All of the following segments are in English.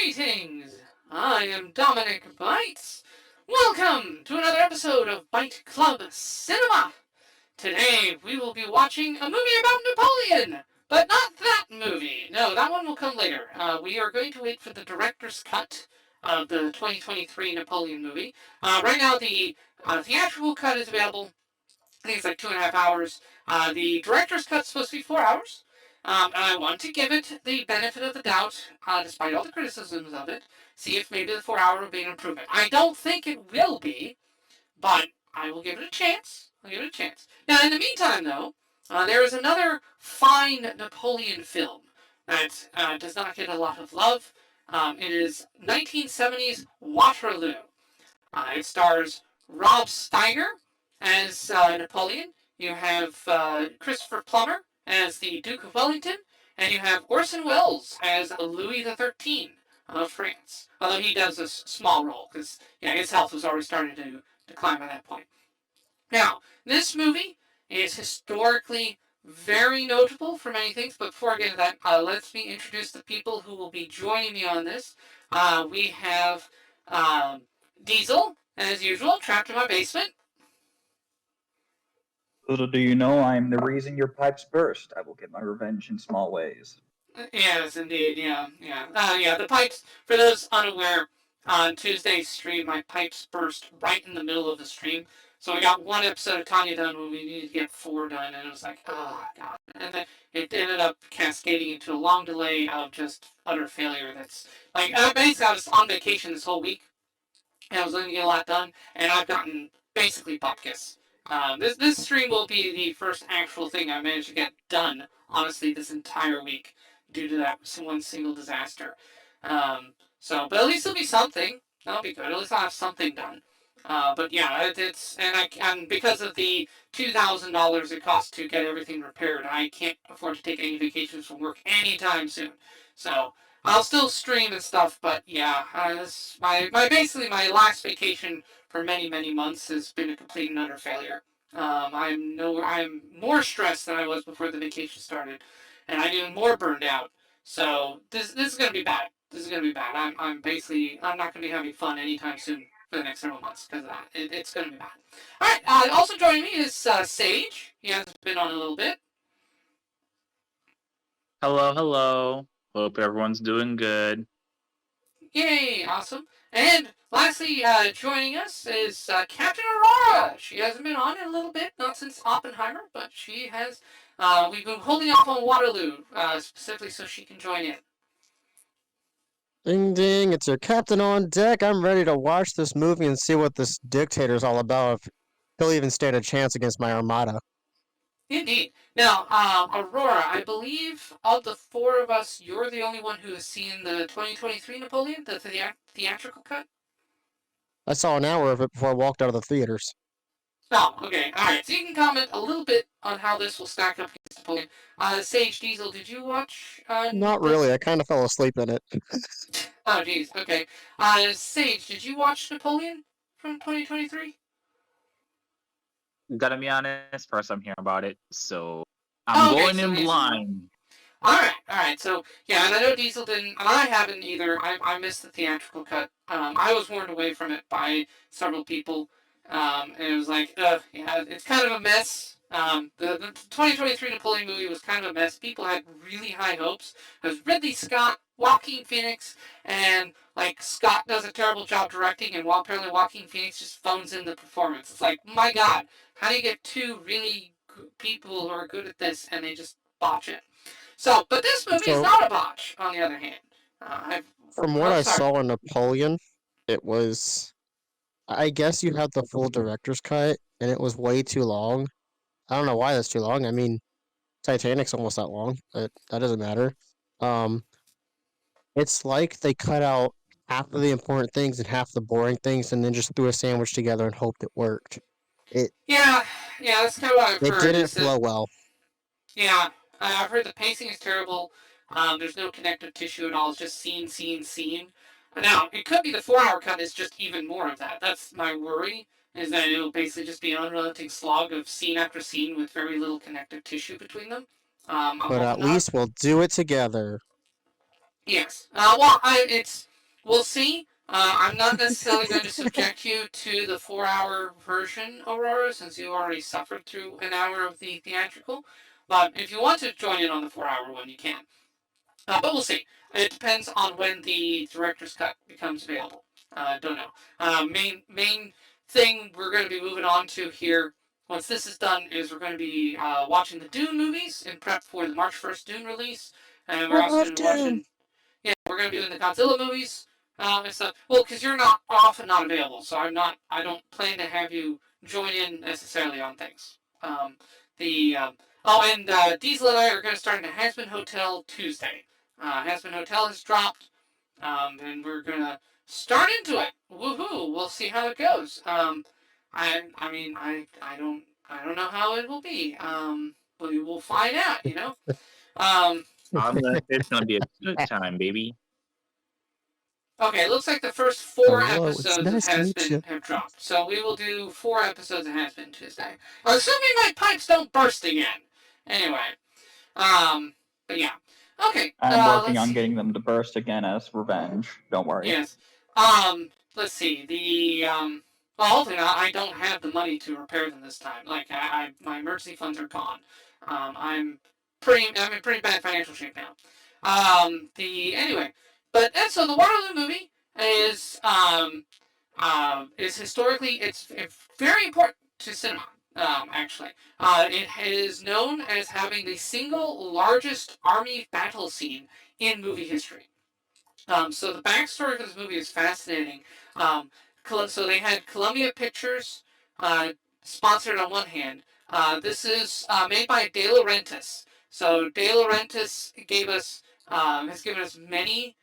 Greetings! I am Dominic Bytes. Welcome to another episode of Byte Club Cinema. Today we will be watching a movie about Napoleon, but not that movie. No, that one will come later. We are going to wait for the director's cut of the 2023 Napoleon movie. Right now the theatrical cut is available. I think it's like 2.5 hours. The director's cut's supposed to be 4 hours. And I want to give it the benefit of the doubt, despite all the criticisms of it, see if maybe the 4 hour will be an improvement. I don't think it will be, but I will give it a chance. Now, in the meantime, though, there is another fine Napoleon film that does not get a lot of love. It is 1970's Waterloo. It stars Rob Steiner as Napoleon. You have Christopher Plummer as the Duke of Wellington, and you have Orson Welles as Louis XIII of France. Although he does a small role, because his health was already starting to decline by that point. Now, this movie is historically very notable for many things, but before I get into that, let me introduce the people who will be joining me on this. We have Diesel, as usual, trapped in my basement. Little do you know, I'm the reason your pipes burst. I will get my revenge in small ways. Yes, indeed, yeah. The pipes, for those unaware, on Tuesday's stream, my pipes burst right in the middle of the stream. So we got one episode of Tanya done when we needed to get 4 done, and it was like, oh, God. And then it ended up cascading into a long delay of just utter failure. That's, like, basically I was on vacation this whole week, and I was going to get a lot done, and I've gotten basically bupkis. This stream will be the first actual thing I managed to get done, honestly, this entire week, due to that one single disaster. But at least it'll be something. That'll be good. At least I'll have something done. But yeah, and because of the $2,000 it costs to get everything repaired, I can't afford to take any vacations from work anytime soon. So I'll still stream and stuff, but yeah, basically my last vacation for many months has been a complete and utter failure. I'm more stressed than I was before the vacation started, and I'm even more burned out. So this is gonna be bad. I'm not gonna be having fun anytime soon for the next several months because of that. It's gonna be bad. All right. Also joining me is Sage. He has been on a little bit. Hello. Hope everyone's doing good. Yay, awesome. And lastly, joining us is Captain Aurora. She hasn't been on in a little bit, not since Oppenheimer, but she has. We've been holding off on Waterloo, specifically so she can join in. Ding ding, it's your captain on deck. I'm ready to watch this movie and see what this dictator's all about, if he'll even stand a chance against my armada. Indeed. Now, Aurora, I believe of the 4 of us, you're the only one who has seen the 2023 Napoleon, the theatrical cut? I saw an hour of it before I walked out of the theaters. Oh, okay. Alright, so you can comment a little bit on how this will stack up against Napoleon. Sage Diesel, did you watch? Not really, I kind of fell asleep in it. Oh, jeez, okay. Sage, did you watch Napoleon from 2023? Gotta be honest, first I'm hearing about it, so I'm going in blind. Alright, so, yeah, and I know Diesel didn't, and I haven't either. I missed the theatrical cut. I was warned away from it by several people, and it was like, it's kind of a mess. The 2023 Napoleon movie was kind of a mess. People had really high hopes. It was Ridley Scott, Joaquin Phoenix, and Scott does a terrible job directing, and apparently Joaquin Phoenix just phones in the performance. It's like, my God, how do you get 2 really good people who are good at this and they just botch it? So, but this movie is not a botch, on the other hand. From what I saw in Napoleon, it was, I guess you had the full director's cut, and it was way too long. I don't know why that's too long. I mean, Titanic's almost that long, but that doesn't matter. It's like they cut out half of the important things and half the boring things, and then just threw a sandwich together and hoped it worked. Yeah, that's kind of what I've heard. It didn't flow well. Yeah, I've heard the pacing is terrible. There's no connective tissue at all. It's just scene. Now, it could be the 4-hour cut is just even more of that. That's my worry, is that it'll basically just be an unrelenting slog of scene after scene with very little connective tissue between them. But at least we'll do it together. Yes. We'll see. I'm not necessarily going to subject you to the 4-hour version, Aurora, since you already suffered through an hour of the theatrical. But if you want to join in on the 4-hour one, you can. But we'll see. It depends on when the director's cut becomes available. Don't know. Main thing we're going to be moving on to here, once this is done, is we're going to be watching the Dune movies in prep for the March 1st Dune release. And we're also going to be watching... Yeah, we're going to be doing the Godzilla movies and stuff. Well, because you're not often not available, so I don't plan to have you join in necessarily on things. Diesel and I are going to start in a Hasbin Hotel Tuesday. Hasbin Hotel has dropped, and we're going to start into it. Woohoo! We'll see how it goes. I don't know how it will be. We will find out, you know. It's gonna be a good time, baby. Okay, it looks like the first 4 Hello, it's episodes nice to meet you. have dropped. So we will do 4 episodes of Has Been Tuesday. Assuming my pipes don't burst again. Anyway. But yeah. Okay. I'm working on getting them to burst again as revenge. Don't worry. Yes. Let's see. Well, hopefully not. I don't have the money to repair them this time. Like, my emergency funds are gone. I'm in pretty bad financial shape now. Anyway. But, and so the Waterloo movie is historically, it's very important to cinema, actually. It is known as having the single largest army battle scene in movie history. So the backstory for this movie is fascinating. So they had Columbia Pictures, sponsored on one hand. This is made by De Laurentiis. So De Laurentiis has given us many,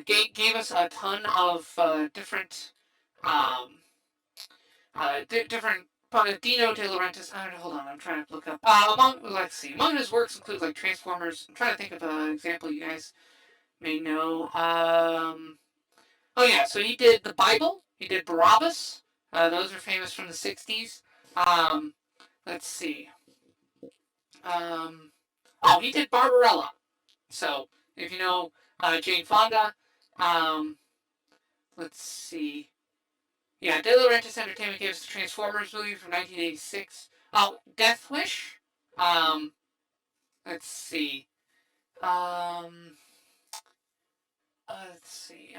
gave us a ton of different, different. Dino De Laurentiis. Hold on, I'm trying to look up. Among his works include like Transformers. I'm trying to think of an example you guys may know. Oh yeah, so he did the Bible. He did Barabbas. Those are famous from the '60s. Let's see. He did Barbarella. So if you know Jane Fonda, let's see. Yeah, De Laurentiis Entertainment gave us the Transformers movie from 1986. Death Wish. Let's see. Let's see.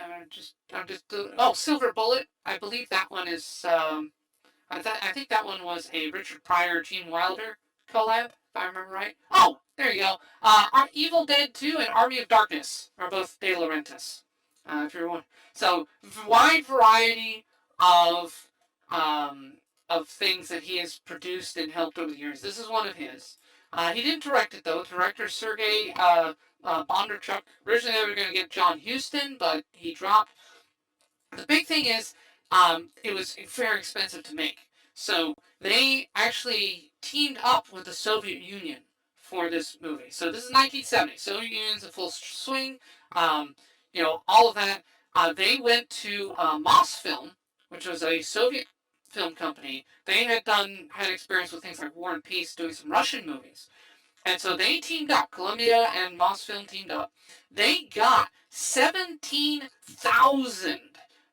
Silver Bullet. I believe that one is. I think that one was a Richard Pryor, Gene Wilder collab, if I remember right. Oh, there you go. Evil Dead 2 and Army of Darkness are both De Laurentiis. If you're one. So wide variety of things that he has produced and helped over the years. This is one of his. He didn't direct it though. Director Sergei Bondarchuk. Originally they were going to get John Huston, but he dropped. The big thing is, it was very expensive to make. So they actually teamed up with the Soviet Union for this movie. So this is 1970. Soviet Union's in full swing. All of that. They went to Mosfilm, which was a Soviet film company. They had experience with things like War and Peace, doing some Russian movies. And so they teamed up. Columbia and Mosfilm teamed up. They got 17,000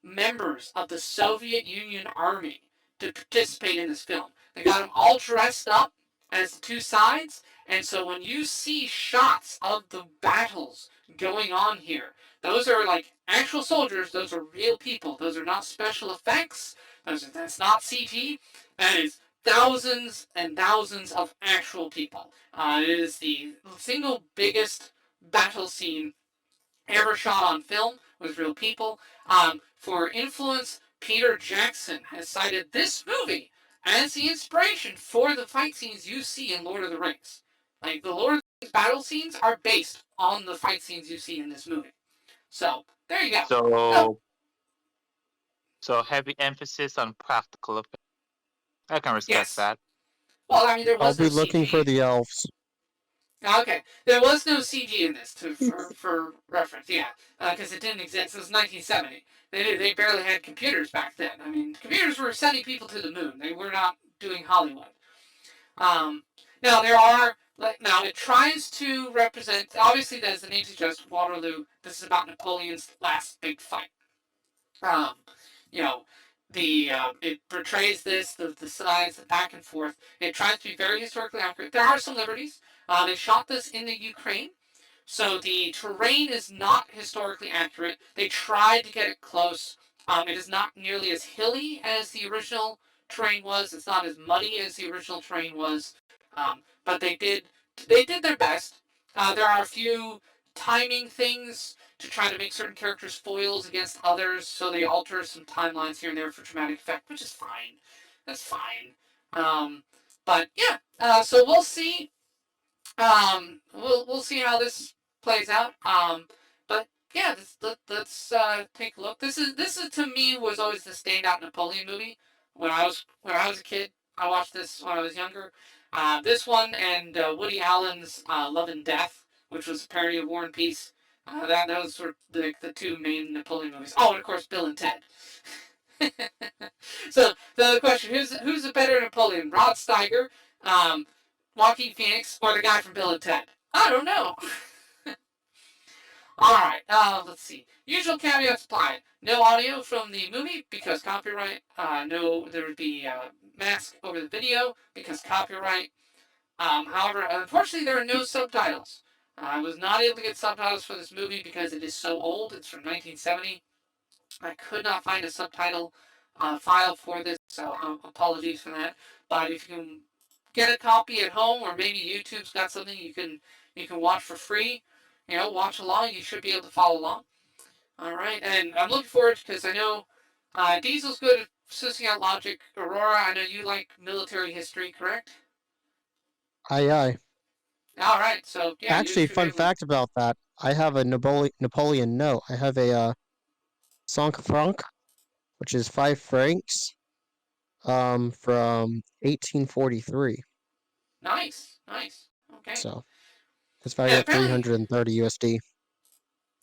members of the Soviet Union Army to participate in this film. They got them all dressed up as the two sides. And so when you see shots of the battles going on here, those are like actual soldiers. Those are real people. Those are not special effects. That's not CG. That is thousands and thousands of actual people. It is the single biggest battle scene ever shot on film with real people. For influence, Peter Jackson has cited this movie as the inspiration for the fight scenes you see in Lord of the Rings. Like, the Lord of the Rings battle scenes are based on the fight scenes you see in this movie. So, there you go. So heavy emphasis on practical effects. I can respect that. Well, I mean, there was I'll be no looking CG. for the elves. Okay, there was no CG in this for reference, yeah, because it didn't exist. It was 1970. They barely had computers back then. I mean, computers were sending people to the moon. They were not doing Hollywood. Now there are like now it tries to represent. Obviously, as the name suggests, Waterloo. This is about Napoleon's last big fight. Um, you know, it portrays the sides, the back and forth. It tries to be very historically accurate. There are some liberties. They shot this in the Ukraine, so the terrain is not historically accurate. They tried to get it close. It is not nearly as hilly as the original terrain was. It's not as muddy as the original terrain was. But they did their best. There are a few timing things to try to make certain characters foils against others, so they alter some timelines here and there for dramatic effect, which is fine. That's fine. But yeah, so we'll see. We'll see how this plays out. But yeah, let's take a look. This is to me was always the standout Napoleon movie when I was a kid. I watched this when I was younger. This one and Woody Allen's Love and Death, which was a parody of War and Peace. That was sort of the two main Napoleon movies. Oh, and of course Bill and Ted. So the question: who's the better Napoleon, Rod Steiger, Joaquin Phoenix, or the guy from Bill and Ted? I don't know. Alright, let's see. Usual caveats applied. No audio from the movie because copyright. No, there would be mask over the video because copyright. However, unfortunately, there are no subtitles. I was not able to get subtitles for this movie because it is so old. It's from 1970. I could not find a subtitle file for this, so apologies for that. But if you can get a copy at home, or maybe YouTube's got something you can watch for free, watch along. You should be able to follow along. All right, and I'm looking forward because I know Diesel's good at sussing out logic. Aurora, I know you like military history, correct? Aye. All right, so yeah. Actually, fun fact about that: I have a Napoleon note. I have a cinq franc, which is 5 francs, from 1843. Nice. Okay. So it's valued And at apparently, 330 USD.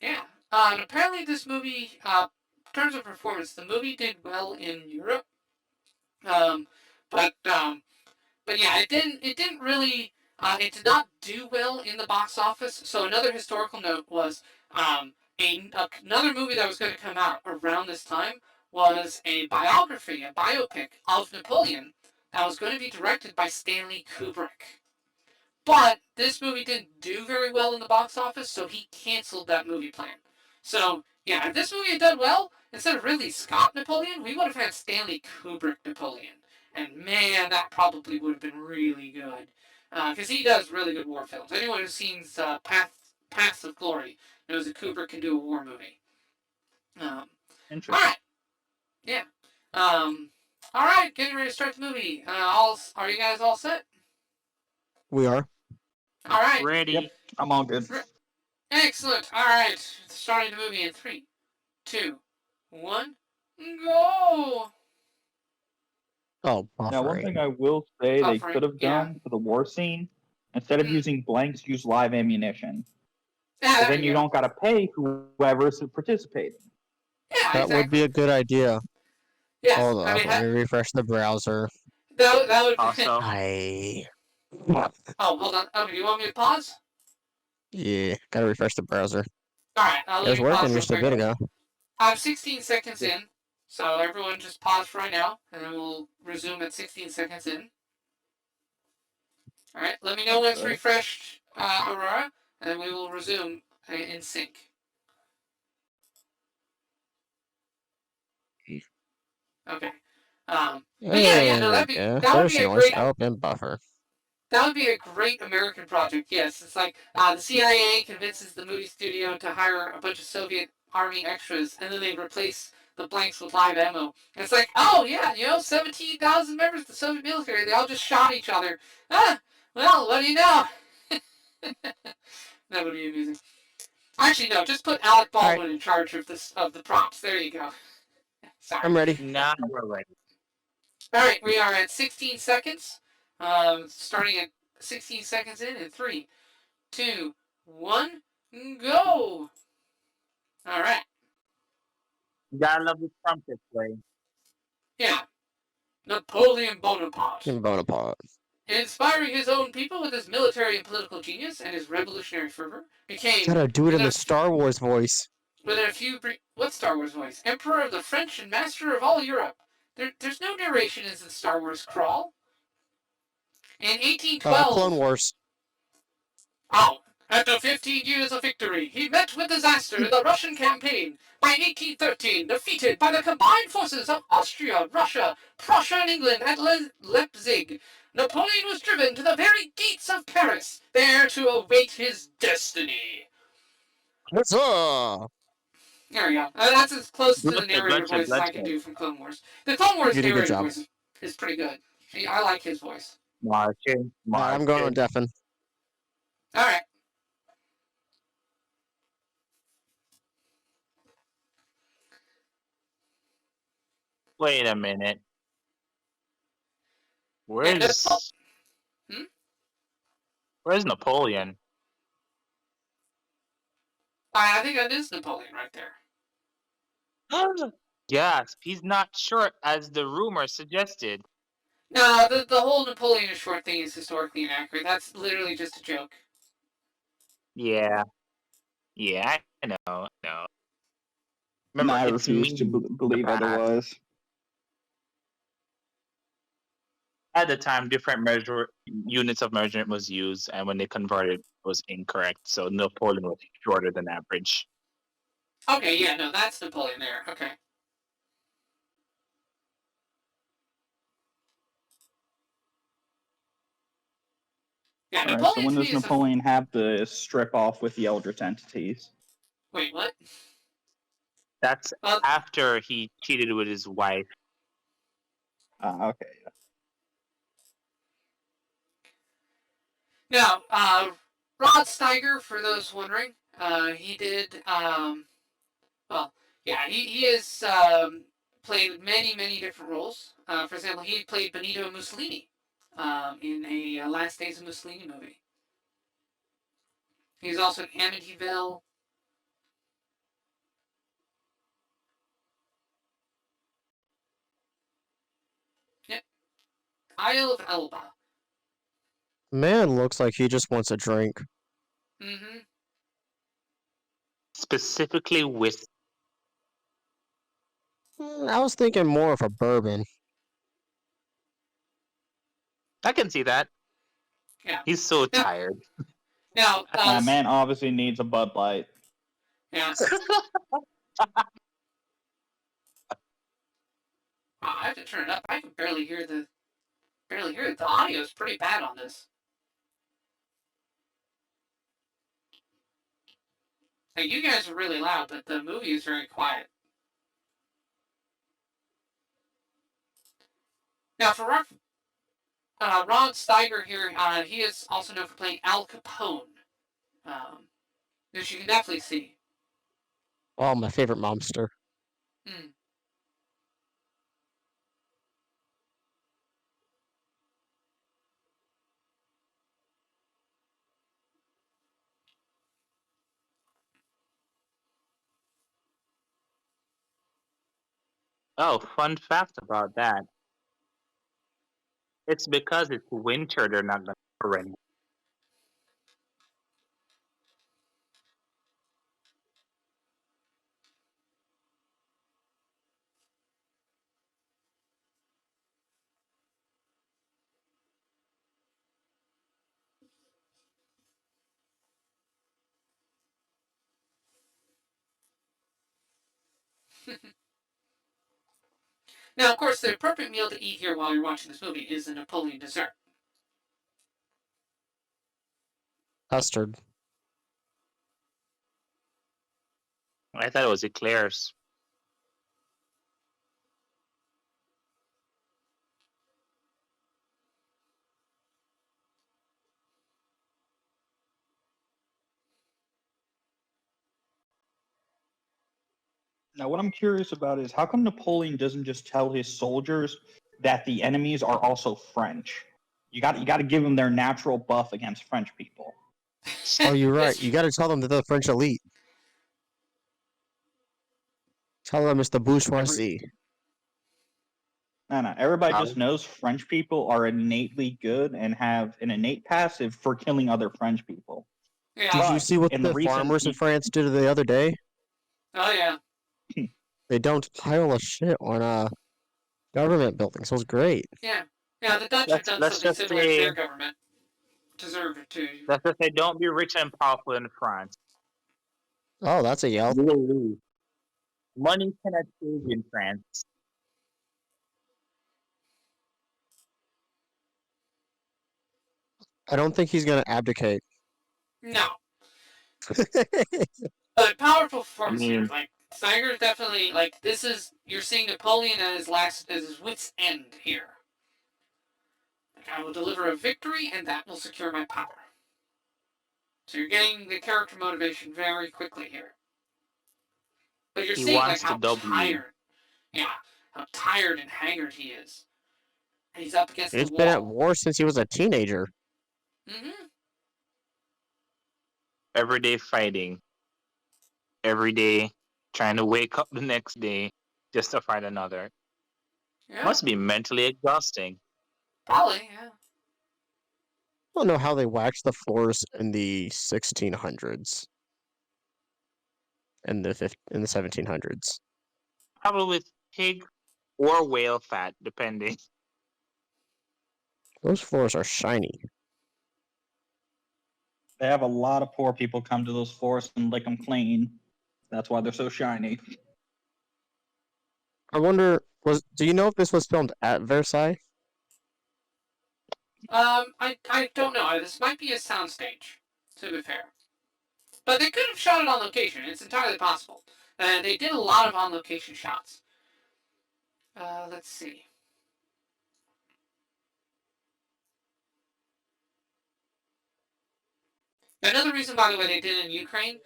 yeah. And apparently, this movie, in terms of performance, the movie did well in Europe. Um, but yeah, it didn't really it did not do well in the box office. So another historical note was another movie that was going to come out around this time was a biography, a biopic of Napoleon that was going to be directed by Stanley Kubrick. But this movie didn't do very well in the box office, so he canceled that movie plan. So yeah, if this movie had done well, instead of Ridley Scott Napoleon, we would have had Stanley Kubrick Napoleon. And man, that probably would have been really good. Because he does really good war films. Anyone who's seen Paths of Glory knows that Kubrick can do a war movie. Interesting. Alright. Yeah. Alright, getting ready to start the movie. Are you guys all set? We are. Alright. Ready? Yep, I'm all good. Excellent. Alright. Starting the movie in 3, 2, 1, go! Oh, Now, one buffering. thing I will say they Buffering, could have done for the war scene, instead of using blanks, use live ammunition. Yeah, So then you don't got to pay whoever's participating. Yeah, That would be a good idea. Yes, Hold I up, mean, let me refresh the browser. that would. Also, Hi. Oh, hold on. Okay, you want me to pause? Yeah, gotta refresh the browser. All right, It let was me pause working real just a quick. bit ago. I'm 16 seconds in, so everyone just pause for right now, and then we'll resume at 16 seconds in. All right, let me know when it's refreshed, Aurora, and then we will resume in sync. Okay. But yeah, no, that would be There's a noise. great. Open buffer. That would be a great American project, yes. It's like the CIA convinces the movie studio to hire a bunch of Soviet Army extras, and then they replace the blanks with live ammo. And it's like, oh, yeah, 17,000 members of the Soviet military, they all just shot each other. Well, what do you know? That would be amusing. Actually, no, just put Alec Baldwin in charge of the props. There you go. Sorry. I'm ready. now we're ready. All right, we are at 16 seconds. Starting at 16 seconds in 3, 2, 1, go! All right. You gotta love the trumpet play. Yeah. Napoleon Bonaparte. Bonaparte. Inspiring his own people with his military and political genius and his revolutionary fervor, became Gotta do it in within the Star Wars voice. a few what Star Wars voice? Emperor of the French and master of all Europe. There's no narration in the Star Wars crawl. In 1812, Clone Wars. oh, after 15 years of victory, he met with disaster in the Russian campaign. By 1813, defeated by the combined forces of Austria, Russia, Prussia, and England at Leipzig, Napoleon was driven to the very gates of Paris, there to await his destiny. Huzzah! There we go. That's as close to the Bloodshed, narrator bloodshed, voice as I can bloodshed. do from Clone Wars. The Clone Wars You did a good narrator job. voice is pretty good. I like his voice. Marching, I'm going on marching. Deafen. All right. Wait a minute. Yeah, Where's Napoleon? I think that is Napoleon right there. Yes, he's not short as the rumor suggested. No, the whole Napoleon is short thing is historically inaccurate. That's literally just a joke. Yeah. Yeah, I know. Remember, I it's refuse me. to believe Bad. otherwise. At the time, different units of measurement was used, and when they converted, it was incorrect. So Napoleon was shorter than average. Okay, yeah, no, that's Napoleon there. Okay. Yeah, Alright, so Napoleon when to me does is Napoleon have the strip off with the Eldritch entities? Wait, what? That's Well, after he cheated with his wife. Okay. now, Rod Steiger, for those wondering, he did, well, yeah, he has played many different roles. For example, he played Benito Mussolini in a Last Days of Mussolini movie. He's also in Amityville. Yep. Isle of Elba. Man looks like he just wants a drink. Mm-hmm. Specifically with I was thinking more of a bourbon. I can see that. Yeah. He's so tired. Now, That man obviously needs a Bud Light. yeah. I have to turn it up. I can barely hear it. The audio is pretty bad on this. Like, you guys are really loud, but the movie is very quiet. Now, for Ron Steiger here, he is also known for playing Al Capone, which you can definitely see. Oh, my favorite mobster. Mm. Oh, fun fact about that. It's because it's winter, they're not going to rain. Now, of course, the appropriate meal to eat here while you're watching this movie is a Napoleon dessert. Custard. I thought it was eclairs. Now, what I'm curious about is how come Napoleon doesn't just tell his soldiers that the enemies are also French? You got to give them their natural buff against French people. Oh, you're right. You gotta tell them that they're the French elite. Tell them it's the bourgeoisie. No. Everybody How? just knows French people are innately good and have an innate passive for killing other French people. Yeah. Did you But see what in the recent farmers in France did the other day? Oh yeah. They dumped pile of shit on government buildings. It was great. Yeah. Yeah. The Dutch have done Let's something just similar to say their government. Deserved to. let's just say don't be rich and powerful in France. Oh, that's a yell. You will lose. Money cannot change in France. I don't think he's gonna abdicate. No. But powerful I performance here. mean, Like Steiger's definitely like this is you're seeing Napoleon at his wits' end here. Like I will deliver a victory and that will secure my power. So you're getting the character motivation very quickly here. But you're he seeing like wants to how W. tired, yeah, how tired and haggard he is. And he's up against the He's been at wall. war since he was a teenager. Mm-hmm. Every day fighting. Every day trying to wake up the next day just to fight another. Yeah, Must be mentally exhausting. probably, yeah. I don't know how they waxed the floors in the 1600s and in the 1700s. Probably with pig or whale fat, depending. Those floors are shiny. They have a lot of poor people come to those forests and lick them clean. That's why they're so shiny. I wonder, do you know if this was filmed at Versailles? I don't know. This might be a soundstage, to be fair. But they could have shot it on location. It's entirely possible. They did a lot of on-location shots. Let's see. Another reason, by the way, they did it in Ukraine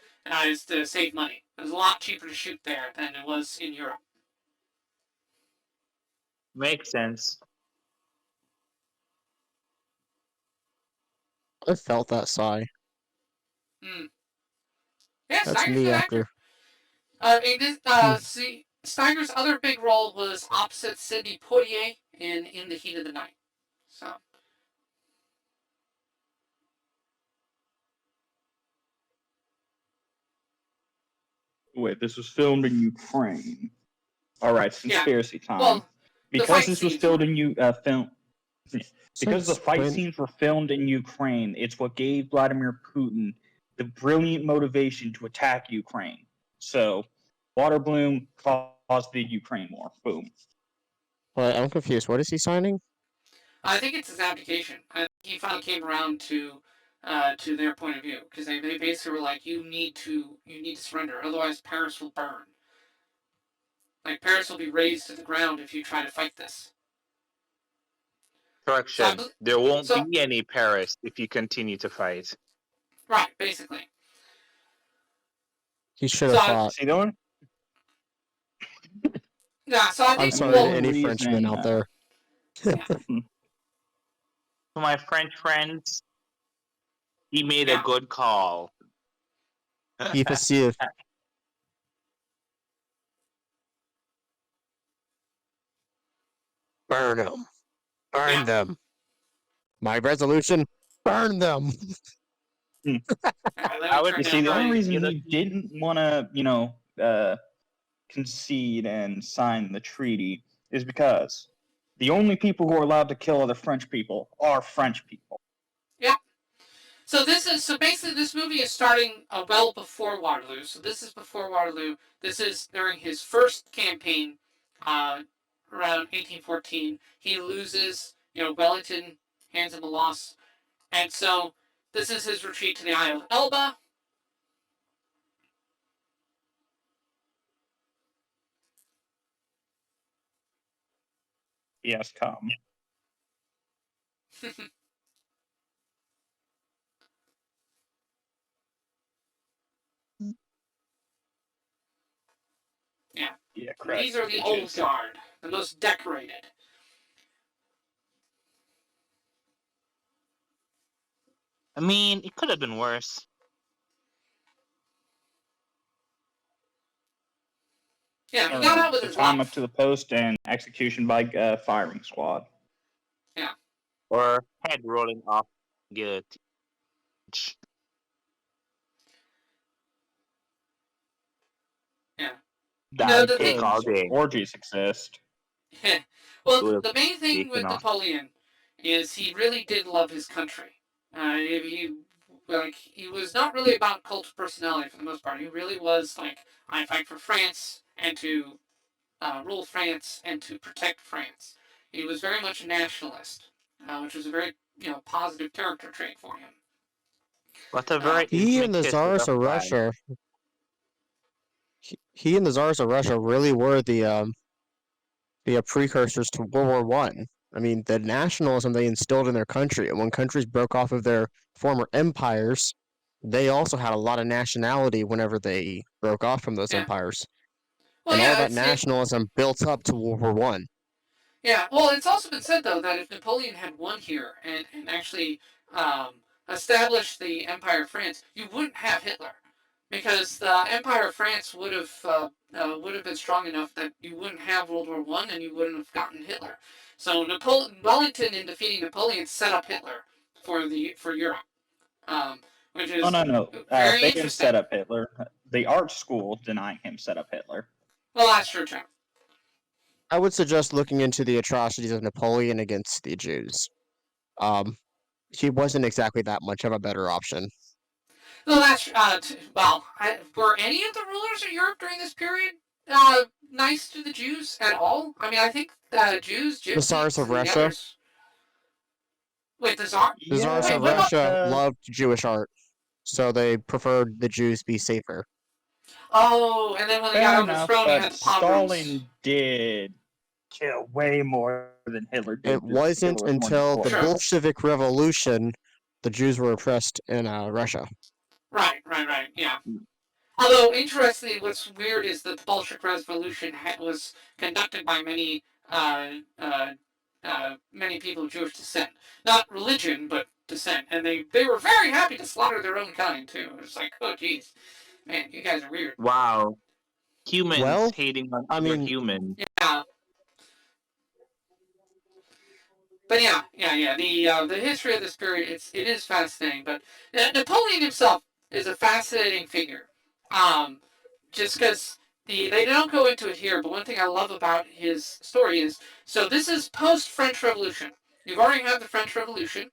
is to save money. It was a lot cheaper to shoot there than it was in Europe. Makes sense. I felt that sigh. Hmm. Yeah, That's Steiger's a me good after. actor. See, Steiger's other big role was opposite Sidney Poitier in The Heat of the Night. So, Wait, this was filmed in Ukraine. All right, yeah. conspiracy time. Well, Because fight this was scenes filmed were. in because the Since fight when? scenes were filmed in Ukraine, it's what gave Vladimir Putin the brilliant motivation to attack Ukraine. So, water bloom caused the Ukraine war. Boom. But I'm confused. What is he signing? I think it's his abdication. I think he finally came around to their point of view because they basically were like, you need to surrender, otherwise Paris will burn. Like Paris will be razed to the ground if you try to fight this. Correction. So, There won't so be any Paris if you continue to fight. right, basically. He should So have fought. See, the only, yeah, so I I'm think sorry to well, any reason, Frenchmen out there. yeah, To my French friends, he made Yeah. a good call. He perceived. Burn them. Burn Yeah. them. My resolution, burn them. let I me would turn you down see, the only my. reason either he didn't want to, concede and sign the treaty is because the only people who are allowed to kill other French people are French people. Yeah. So basically this movie is starting well before Waterloo. So this is before Waterloo. This is during his first campaign, around 1814. He loses. Wellington hands him a loss, and so this is his retreat to the Isle of Elba. Yes, come. Yeah. Yeah, correct. These are the old guard, the most decorated. I mean, it could have been worse. Yeah, he got out with the his time life. up to the post and execution by firing squad. Or head rolling off guillotine. Yeah. Die the Take thing, all day. orgies exist. well, Well, the main thing speaking with of- Napoleon is he really did love his country. He was not really about cult of personality for the most part. He really was like, I fight for France and to rule France and to protect France. He was very much a nationalist, which was a very positive character trait for him. What a very He and intimate the history Tsars of of man. Russia. He and the Tsars of Russia really were the precursors to World War One. I mean, the nationalism they instilled in their country, and when countries broke off of their former empires, they also had a lot of nationality whenever they broke off from those Yeah. empires, Well, and all yeah, that nationalism built up to World War One. yeah. Well, it's also been said though that if Napoleon had won here and actually established the Empire of France, you wouldn't have Hitler, because the Empire of France would have been strong enough that you wouldn't have World War One and you wouldn't have gotten Hitler. So Wellington, in defeating Napoleon, set up Hitler for Europe, which is No. very They didn't interesting. set up Hitler. The art school denying him set up Hitler. Well, that's true too. I would suggest looking into the atrocities of Napoleon against the Jews. He wasn't exactly that much of a better option. No, that's were any of the rulers of Europe during this period nice to the Jews at all? I mean, I think the Jews, The Tsars Gypsies, of and the Russia. others. Wait, the Tsar? The Tsars Wait, of what about- Russia loved Jewish art, so they preferred the Jews be safer. Oh, and then when they Fair got enough, overthrown, you but had the pogroms. Stalin did kill way more than Hitler did. It wasn't Hitler was more until the Sure. Bolshevik Revolution the Jews were oppressed in Russia. Right, yeah. Although, interestingly, what's weird is that the Bolshevik Revolution was conducted by many people of Jewish descent. Not religion, but descent. And they were very happy to slaughter their own kind, too. It's like, oh, geez. Man, you guys are weird. Wow. Humans Well, hating on I other mean- humans. Yeah. But yeah. The history of this period, it is fascinating. But Napoleon himself is a fascinating figure. Just because they don't go into it here, but one thing I love about his story is, so this is post French Revolution. You've already had the French Revolution.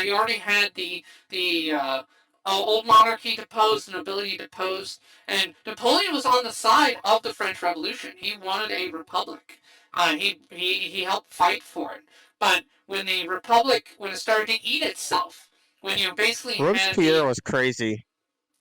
You already had the old monarchy deposed, the nobility deposed, and Napoleon was on the side of the French Revolution. He wanted a republic. He helped fight for it. But when it started to eat itself, when you basically Robespierre was crazy.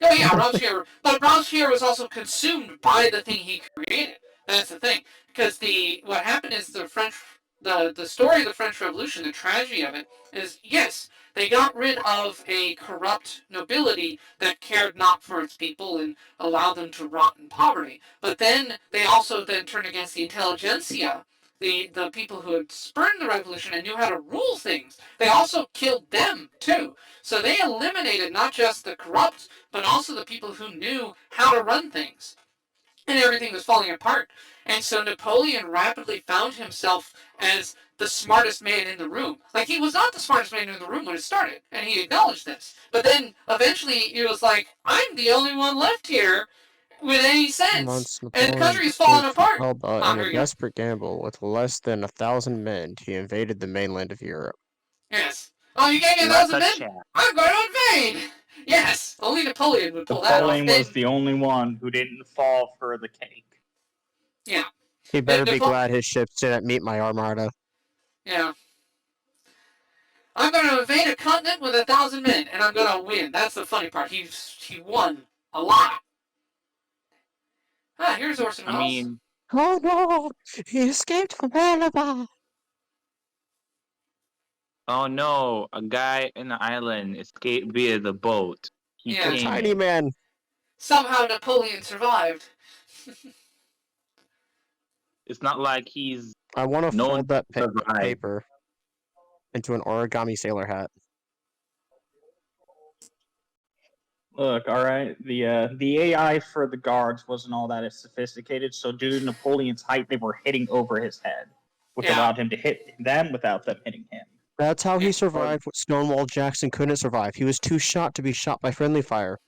Oh yeah, Robespierre. But Robespierre was also consumed by the thing he created. That's the thing. Because what happened is the story of the French Revolution, the tragedy of it, is yes, they got rid of a corrupt nobility that cared not for its people and allowed them to rot in poverty. But then they also turned against the intelligentsia, the people who had spurned the revolution and knew how to rule things. They also killed them too. So they eliminated not just the corrupt, but also the people who knew how to run things. And everything was falling apart. And so Napoleon rapidly found himself as the smartest man in the room. Like, he was not the smartest man in the room when it started, and he acknowledged this. But then, eventually, he was like, I'm the only one left here with any sense. Once And the Napoleon country's falling escaped from apart. Elba in here a you go. desperate gamble with less than 1,000 men, he invaded the mainland of Europe. Yes. Oh, you gave me What 1,000 a men? chat. I'm going to invade! Yes, only Napoleon would pull Napoleon that off. was the only one who didn't fall for the cake. Yeah. He better be Napo- glad his ships didn't meet my armada. Yeah. I'm going to invade a continent with 1,000 men, and I'm going to win. That's the funny part. He won a lot. Here's Orson Welles. I mean, Oh no! He escaped from Elba! oh no, a guy in the island escaped via the boat. He Yeah. The came tiny in. man! Somehow Napoleon survived. It's not like he's I want to No fold one that survived. paper into an origami sailor hat. Look, all right. The AI for the guards wasn't all that sophisticated, so due to Napoleon's height, they were hitting over his head, which Yeah. allowed him to hit them without them hitting him. That's how he Yeah. survived what Stonewall Jackson couldn't survive. He was too shot to be shot by friendly fire.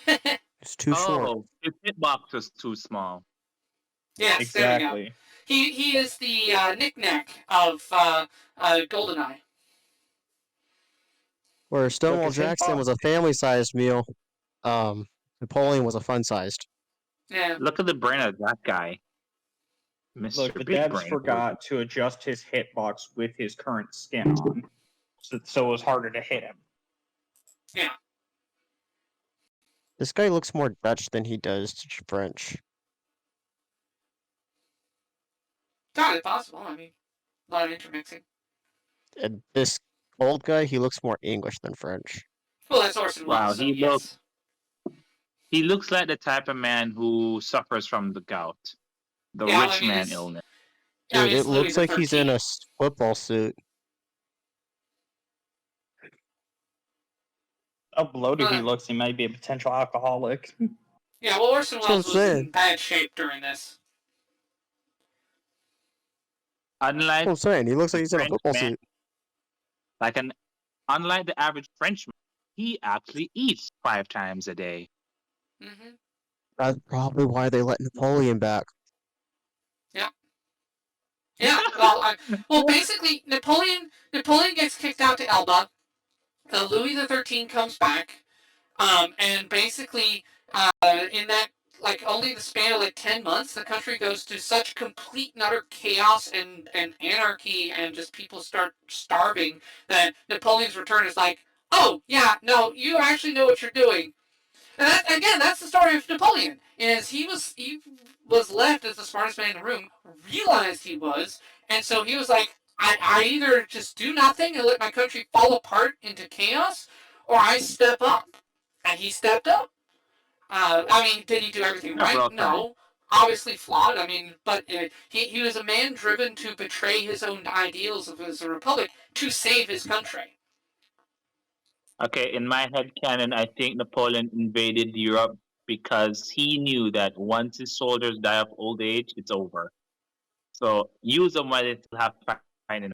It's too short. Oh, his hitbox was too small. Yes, there we go. Exactly. He is the knick-knack of GoldenEye. Where Stonewall his hitbox- Jackson was a family-sized meal, Napoleon was a fun-sized. Yeah. Look at the brain of that guy. Mr. Look, the Big devs Brain. forgot to adjust his hitbox with his current skin on, so it was harder to hit him. Yeah. This guy looks more Dutch than he does French. Entirely possible. I mean, a lot of intermixing. And this old guy, he looks more English than French. Well, that's Orson Welles. Wow, So he yes. He looks like the type of man who suffers from the gout, the Yeah, rich I mean, man it's- illness. I mean, Dude, it's it Louis looks like he's in a XIII. football suit. How bloated he looks, he might be a potential alcoholic. Yeah, well, Orson That's what Welles I'm was in saying. bad shape during this. Unlike I'm saying, he looks like he's in a French football man. suit. Unlike the average Frenchman, he actually eats 5 times a day. Mm-hmm. That's probably why they let Napoleon back. Yeah, well, basically, Napoleon gets kicked out to Elba. Louis XIII comes back, and basically, in that, like, only the span of, like, 10 months, the country goes to such complete and utter chaos and anarchy, and just people start starving, that Napoleon's return is like, oh, yeah, no, you actually know what you're doing. And that, again, that's the story of Napoleon. Is he was left as the smartest man in the room, realized he was, and so he was like, I either just do nothing and let my country fall apart into chaos, or I step up. And he stepped up. I mean, did he do everything right? Several No. Obviously flawed. I mean, but he was a man driven to betray his own ideals of as a republic to save his country. Okay, in my head canon, I think Napoleon invaded Europe because he knew that once his soldiers die of old age, it's over. So use them while they still have fighting.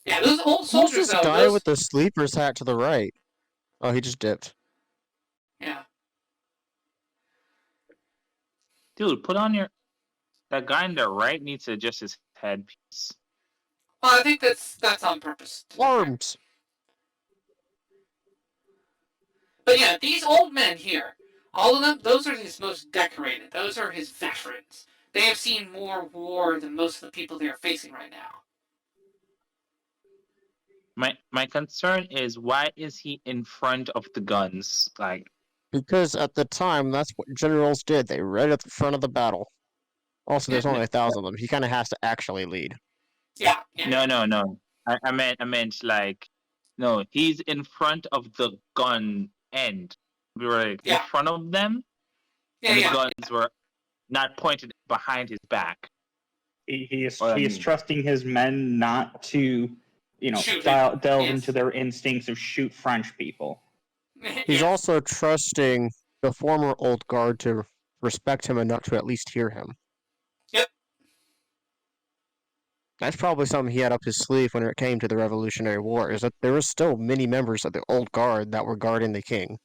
Yeah, those old Who's soldiers, this though. guy with the sleeper's hat to the right? Oh, he just dipped. Yeah. Dude, put on your... That guy on the right needs to adjust his headpiece. Well, I think that's on purpose. Arms! But yeah, these old men here, all of them, those are his most decorated. Those are his veterans. They have seen more war than most of the people they are facing right now. My concern is, why is he in front of the guns? Like, Because at the time, that's what generals did. They read at the front of the battle. Also, there's only 1,000 of them. He kind of has to actually lead. Yeah. no. I meant like, no, he's in front of the gun end. We were like, in front of them, and the guns were not pointed behind his back. He is trusting his men not to, delve into their instincts of shoot French people. He's also trusting the former old guard to respect him enough to at least hear him. Yep. That's probably something he had up his sleeve when it came to the Revolutionary War, is that there were still many members of the old guard that were guarding the king.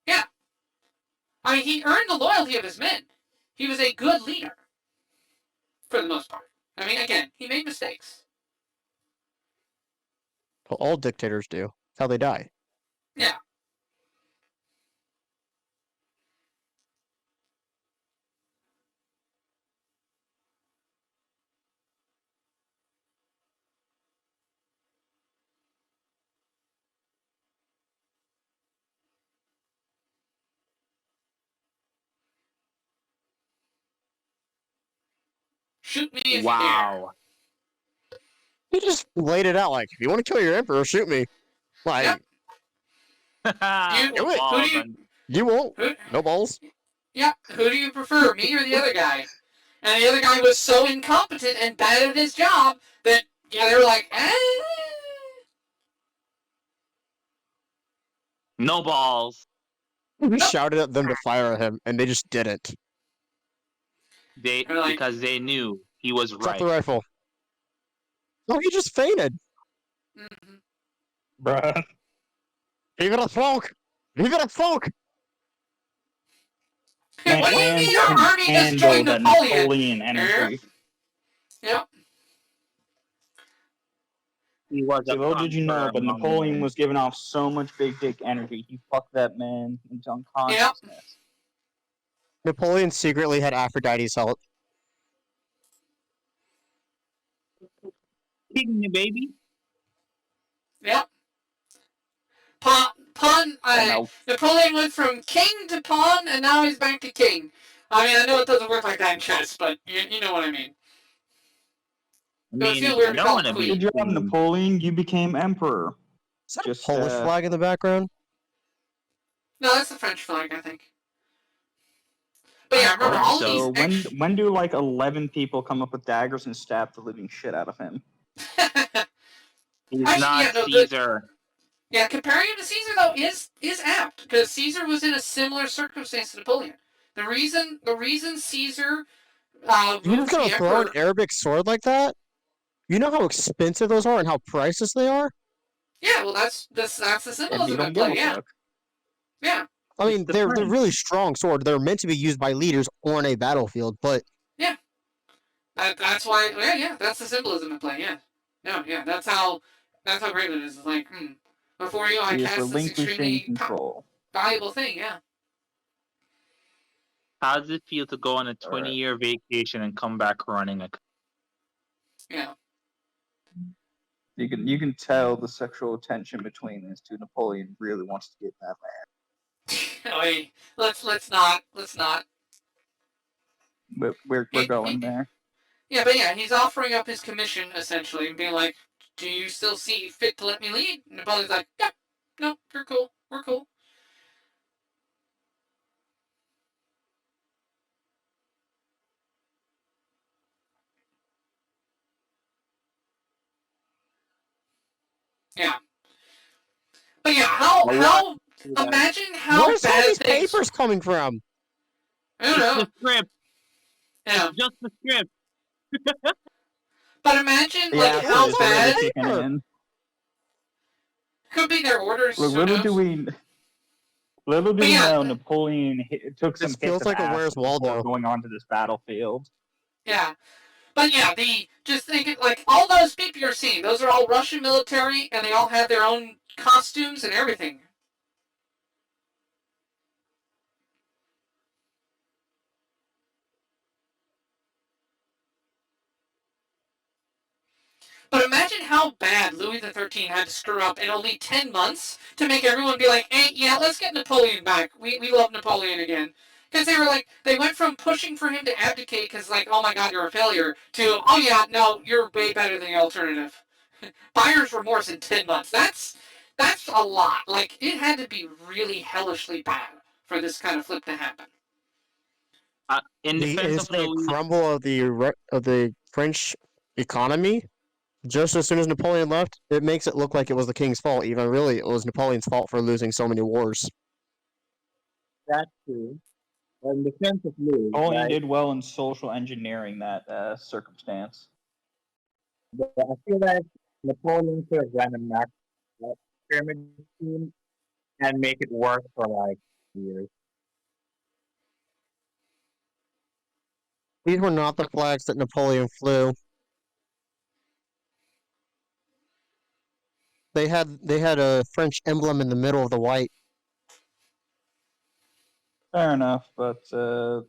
Yeah. I mean, he earned the loyalty of his men. He was a good leader. For the most part. I mean, again, he made mistakes. Well, all dictators do. That's how they die. Yeah. Shoot me if you dare. Wow. He just laid it out like, if you want to kill your emperor, shoot me. Like, Yep. No Who balls do you- on- you won't. Who, No balls. yeah, who do you prefer, me or the other guy? And the other guy was so incompetent and bad at his job that Yeah, they were like, No balls. We shouted at them to fire him, and they just didn't. They They're like, because they knew he was Drop right. the rifle. No, he just fainted. mm-hmm. Bruh. Leave it a smoke. Leave it a smoke. What do you Hands mean our can army just handle joined the Napoleon? Napoleon energy. Yep. He was See, a little did you know, conqueror but among Napoleon men. was giving off so much big dick energy, he fucked that man into unconsciousness. Napoleon secretly had Aphrodite's help. King me, baby. Yep. And now, Napoleon went from king to pawn, and now he's back to king. I mean, I know it doesn't work like that in chess, but you know what I mean. I It would mean, feel I weird to don't call want him to be good queen. job, Napoleon. You became emperor. Is that Just, a Polish flag in the background? No, that's the French flag, I think. But yeah, remember hope all so. these. when do like 11 people come up with daggers and stab the living shit out of him? He's Actually, not yeah, no, Caesar. yeah, comparing him to Caesar though is apt because Caesar was in a similar circumstance to Napoleon. The reason Caesar You're moved just to gonna be throw an emperor. Arabic sword like that? You know how expensive those are and how priceless they are? Yeah, well, that's the And you symbolism don't at give play. a Yeah, fuck. yeah, I mean, The they're French. really strong swords. They're meant to be used by leaders on a battlefield, but yeah. That's why. Yeah, that's the symbolism at play. Yeah, no, yeah, that's how great it is. It's like, before you, I He is cast this relinquishing extremely control. valuable thing. Yeah. How does it feel to go on a All right. 20-year vacation and come back running a? Yeah. You can tell the sexual tension between these two. Napoleon really wants to get that man. Wait, let's not. But we're going there. Yeah, but yeah, he's offering up his commission essentially and being like, "Do you still see fit to let me lead?" And Napoleon's like, "Yep, no, you're cool. We're cool." Yeah, but yeah, how imagine how where's all bad these things. papers coming from? I don't It's know. the script. Yeah, It's just the script. but imagine The like acid how is bad really kicking in. could be their orders. Look, Who little knows? do we But yeah, know, Napoleon took some This hits feels of like a acid Where's before Waldo. going onto this battlefield. yeah. But yeah, just thinking like all those people you're seeing, those are all Russian military, and they all have their own costumes and everything. But imagine how bad Louis XIII had to screw up in only 10 months to make everyone be like, hey, yeah, let's get Napoleon back. We love Napoleon again. Because they were like, they went from pushing for him to abdicate because, like, oh my god, you're a failure, to, oh yeah, no, you're way better than the alternative. Buyer's remorse in 10 months. That's a lot. Like, it had to be really hellishly bad for this kind of flip to happen. In The defense of instant Louis, crumble of the French economy. Just as soon as Napoleon left, it makes it look like it was the king's fault. Even really, it was Napoleon's fault for losing so many wars. that's true. In defense of Louis, Napoleon right? did well in social engineering that circumstance. But I feel like Napoleon could have run a max pyramid scheme and make it work for like years. These were not the flags that Napoleon flew. They had a French emblem in the middle of the white. Fair enough, but the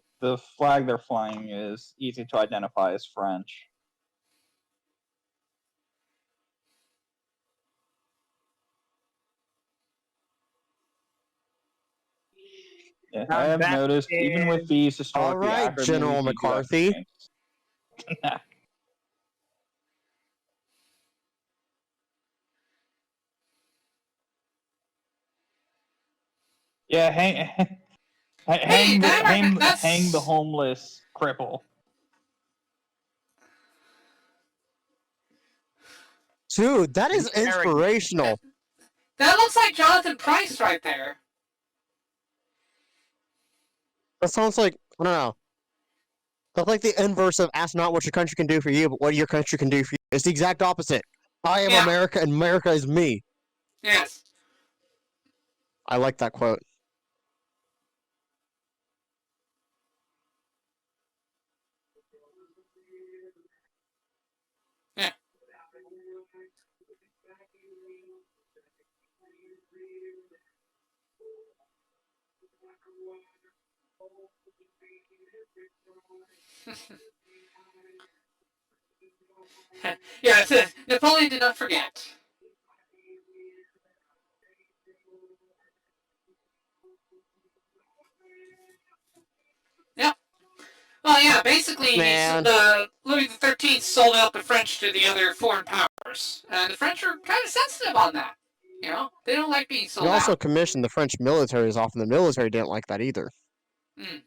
flag they're flying is easy to identify as French. Yeah, I have noticed, even with these historically All right, accurate General movies, you do have McCarthy. things. Yeah, hang the homeless cripple. Dude, that is Very- inspirational. That looks like Jonathan Pryce right there. That sounds like, I don't know. That's like the inverse of ask not what your country can do for you, but what your country can do for you. It's the exact opposite. I am Yeah. America, and America is me. Yes. I like that quote. Yeah. Yeah, it says Napoleon did not forget. Yep. Well, yeah, basically, Man. Louis XIII sold out the French to the other foreign powers. And the French are kind of sensitive on that. You know, they don't like being He sold also out. commissioned the French military as often. The military didn't like that either. Mm.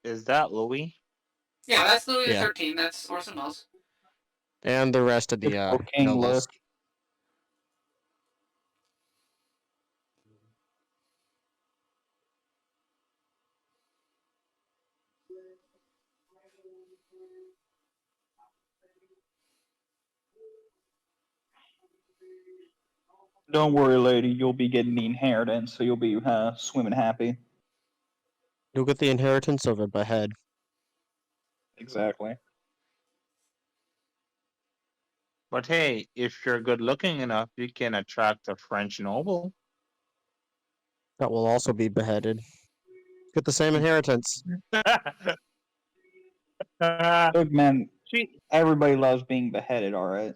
Is that Louis? Yeah, that's Louis Yeah. XIII. That's Orson Welles. And the rest of the Typical king nobles. look. Don't worry, lady. You'll be getting the inheritance, so you'll be swimming happy. You'll get the inheritance of a behead. Exactly. But hey, if you're good looking enough, you can attract a French noble. That will also be beheaded. Get the same inheritance. Look, man, She, everybody loves being beheaded, alright?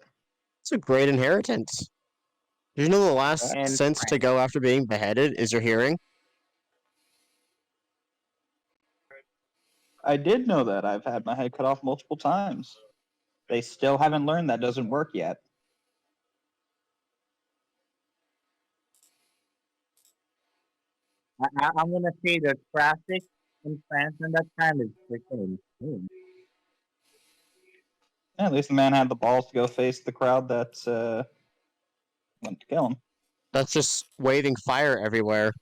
It's a great inheritance. Do you know the last And sense to go after being beheaded is your hearing? I did know that. I've had my head cut off multiple times. They still haven't learned that doesn't work yet. I'm gonna say the traffic in France in that time is freaking insane. Yeah, at least the man had the balls to go face the crowd that went to kill him. That's just waving fire everywhere.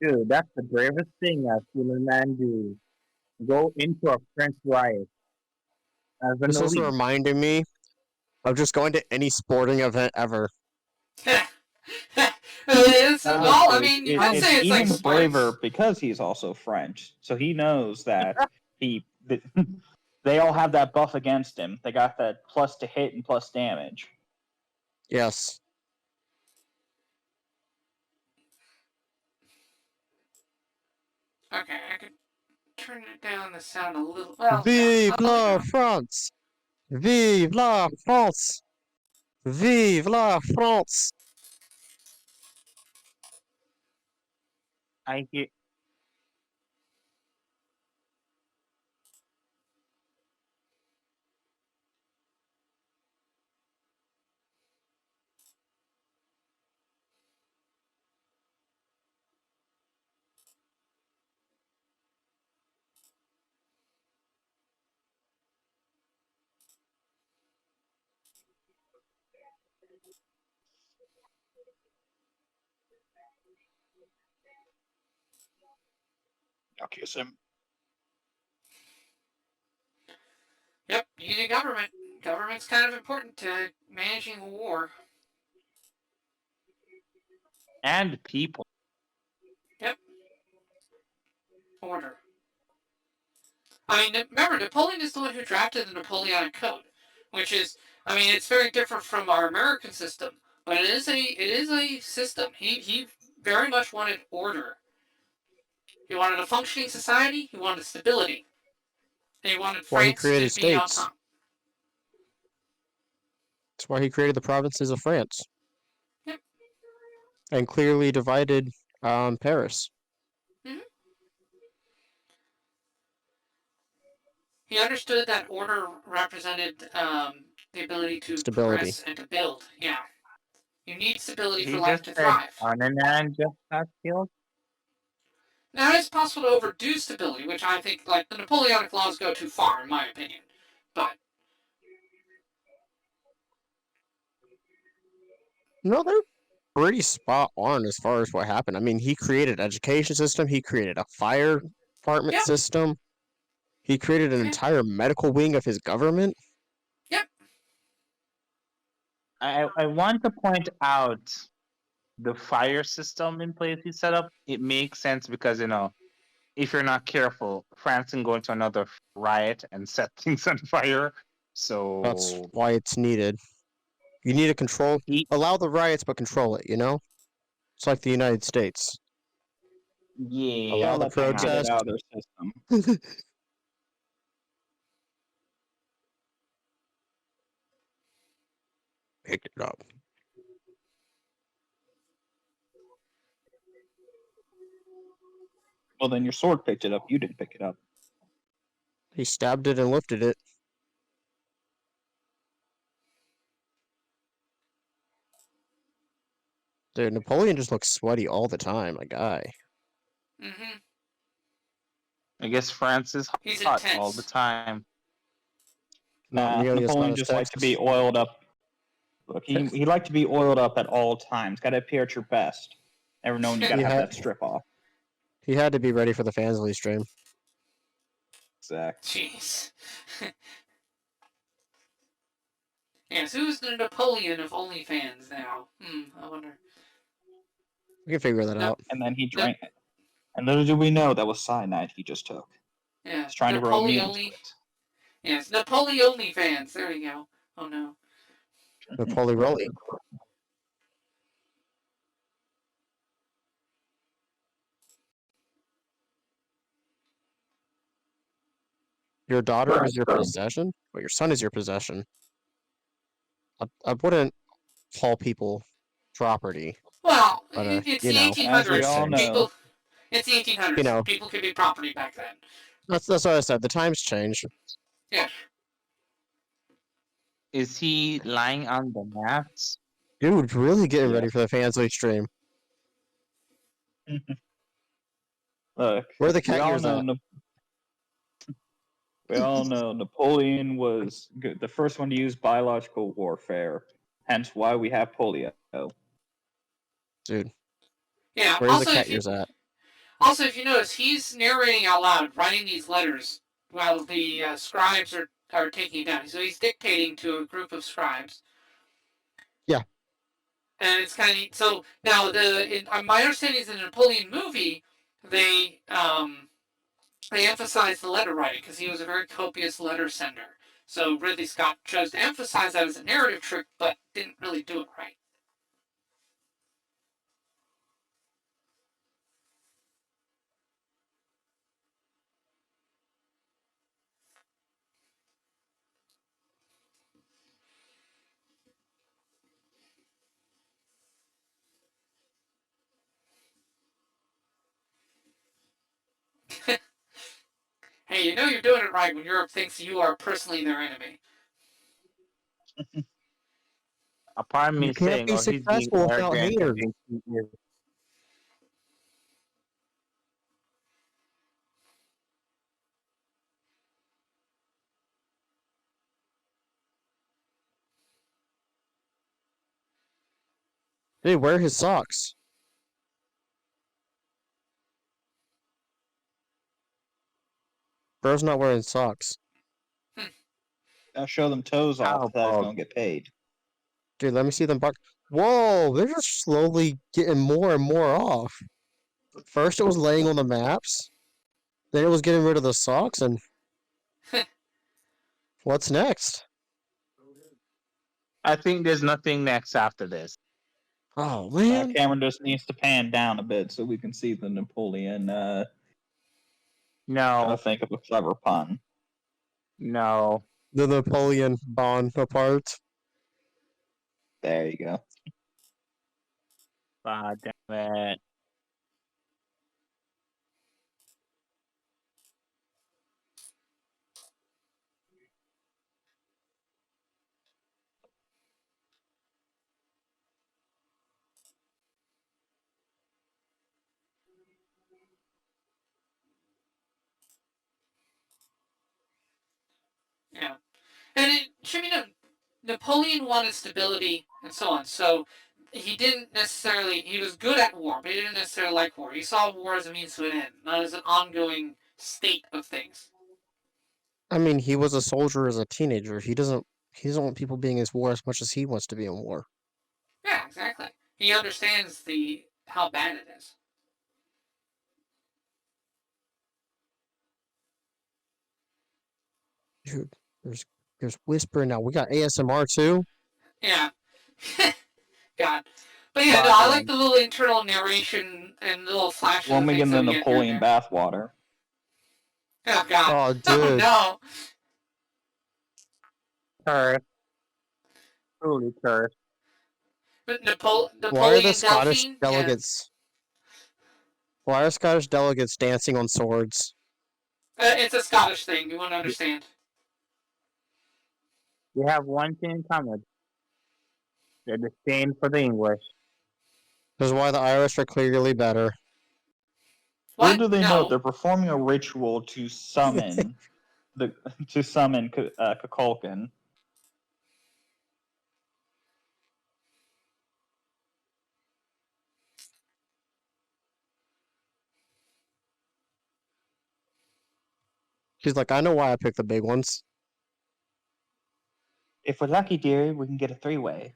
Dude, that's the bravest thing I've seen a man do. Go into a French riot as an This also elite. reminded me of just going to any sporting event ever. Well, I mean, you could it's say it's even like braver sports. because he's also French, so he knows that they all have that buff against him. They got that plus to hit and plus damage. Yes. Okay, I could turn it down the sound a little. Well, Vive I'll leave it la on. France! Vive la France! Vive la France! I hear. I'll kiss him. Yep, using government. Government's kind of important to managing a war. And people. Yep. Order. I mean, remember, Napoleon is the one who drafted the Napoleonic Code, which is, I mean, it's very different from our American system, but it is a system. He very much wanted order. He wanted a functioning society. He wanted stability. And he wanted Why he France to created be on states. top. That's why he created the provinces of France. Yep. And clearly divided Paris. Mm-hmm. He understood that order represented the ability to Stability. progress and to build. Yeah. You need stability He for life just to said, thrive. Arnanan just got killed. Now, it's possible to overdo stability, which I think, like, the Napoleonic laws go too far, in my opinion. But No, they're pretty spot on as far as what happened. I mean, he created an education system. He created a fire department Yep. system. He created an Yeah. entire medical wing of his government. Yep. I want to point out the fire system in place he set up. It makes sense because if you're not careful, France can go into another riot and set things on fire. That's So why it's needed. You need to control, he, allow the riots, but control it. It's like the United States. yeah, Allow Gotta the let them get it protests. out of their system. Pick it up. Well, then your sword picked it up. You didn't pick it up. He stabbed it and lifted it. Dude, Napoleon just looks sweaty all the time, my guy. Mm-hmm. I guess France is He's hot intense. all the time. Not Nah, nearly as hot Napoleon as just likes to Texas. be oiled up. Look, he liked to be oiled up at all times. Got to appear at your best. Never known you got to Yeah. have that strip off. He had to be ready for the Fansly stream. Exactly. Jeez. Yes, who's the Napoleon of OnlyFans now? I wonder. We can figure that No. out. And then he drank it. And little did we know that was cyanide he just took. Yeah, He's trying to grow immune to Napoleon. it. Yes, Napoleon OnlyFans. There you go. Oh no. Napoleon. Your daughter is your possession? Well, your son is your possession. I wouldn't call people property. Well, But, it's you the know, 1800s. as we all know. People, it's the 1800s. You know. People could be property back then. That's what I said. The times change. Yeah. Is he lying on the mats? Dude, really getting Yeah. ready for the Fansly stream. Look, Where are the we cat all ears know. at? We all know Napoleon was the first one to use biological warfare. Hence, why we have polio. Dude, Yeah. where are the cat ears at? Also, if you notice, he's narrating out loud, writing these letters while the scribes are taking it down. So he's dictating to a group of scribes. Yeah. And it's kind of so now my understanding is in the Napoleon movie they emphasize the letter writing because he was a very copious letter sender. So Ridley Scott chose to emphasize that as a narrative trick, but didn't really do it right. Hey, you know you're doing it right when Europe thinks you are personally their enemy. A part of me You is can't saying, be oh, he's being successful without arrogant. haters. Dude, where are his socks? Bro's not wearing socks. I'll show them toes off. How That he's about- gonna get paid. Dude, let me see them buck. Whoa, they're just slowly getting more and more off. First it was laying on the maps. Then it was getting rid of the socks, and what's next? I think there's nothing next after this. Oh man. Camera just needs to pan down a bit so we can see the Napoleon. Trying No, to think of a clever pun. no. The Napoleon Bonaparte. There you go. God damn it. Yeah. And it should be known, Napoleon wanted stability and so on. So he didn't necessarily. He was good at war, but he didn't necessarily like war. He saw war as a means to an end, not as an ongoing state of things. I mean, he was a soldier as a teenager. He doesn't want people being in war as much as he wants to be in war. Yeah, exactly. He understands the how bad it is. Dude, there's whispering now. We got ASMR too. Yeah. God. But yeah, no, I like Sparkling. the little internal narration and little flashes of Swimming things in that the we get here and Napoleon there. bathwater. Oh God. Oh, Oh dude. no. Cursed. Truly cursed. But Why are the Napoleon Scottish Delphine, yeah. delegates? Why are Scottish delegates dancing on swords? It's a Scottish thing. You won't understand. We have one thing in common. They're disdain for the English. This is why the Irish are clearly better. What? Little do they know No. they're performing a ritual to summon Kukulkan. She's like, I know why I picked the big ones. If we're lucky, dear, we can get a three-way.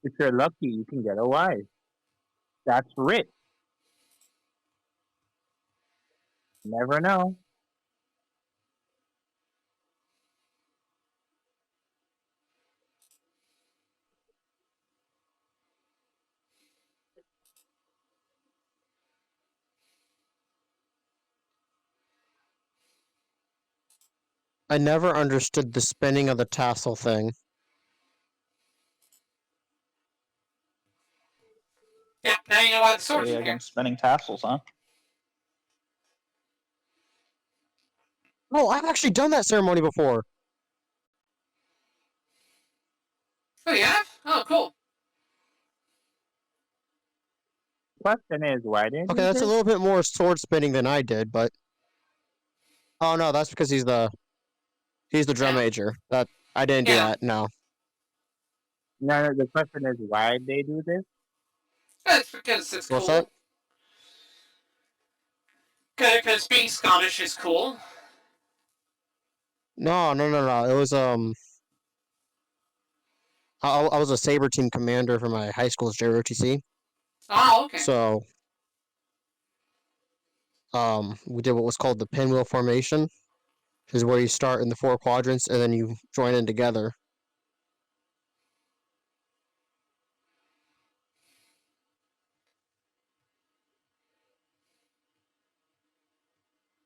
If you're lucky, you can get a wife. That's rich. Never know. I never understood the spinning of the tassel thing. Yeah, now you know why the sword's Say in here. against spinning tassels, huh? Oh, I've actually done that ceremony before. Oh, you have? Oh, cool. Question is, why didn't Okay, you that's a this? little bit more sword spinning than I did, but oh no, that's because he's the drum Yeah. major. That I didn't do Yeah. that. No. No, the question is, why did they do this? That's because it's What's that? cool. Because being Scottish is cool. No, no, no, no. It was I was a saber team commander for my high school's JROTC. Oh, okay. So we did what was called the pinwheel formation, which is where you start in the four quadrants and then you join in together.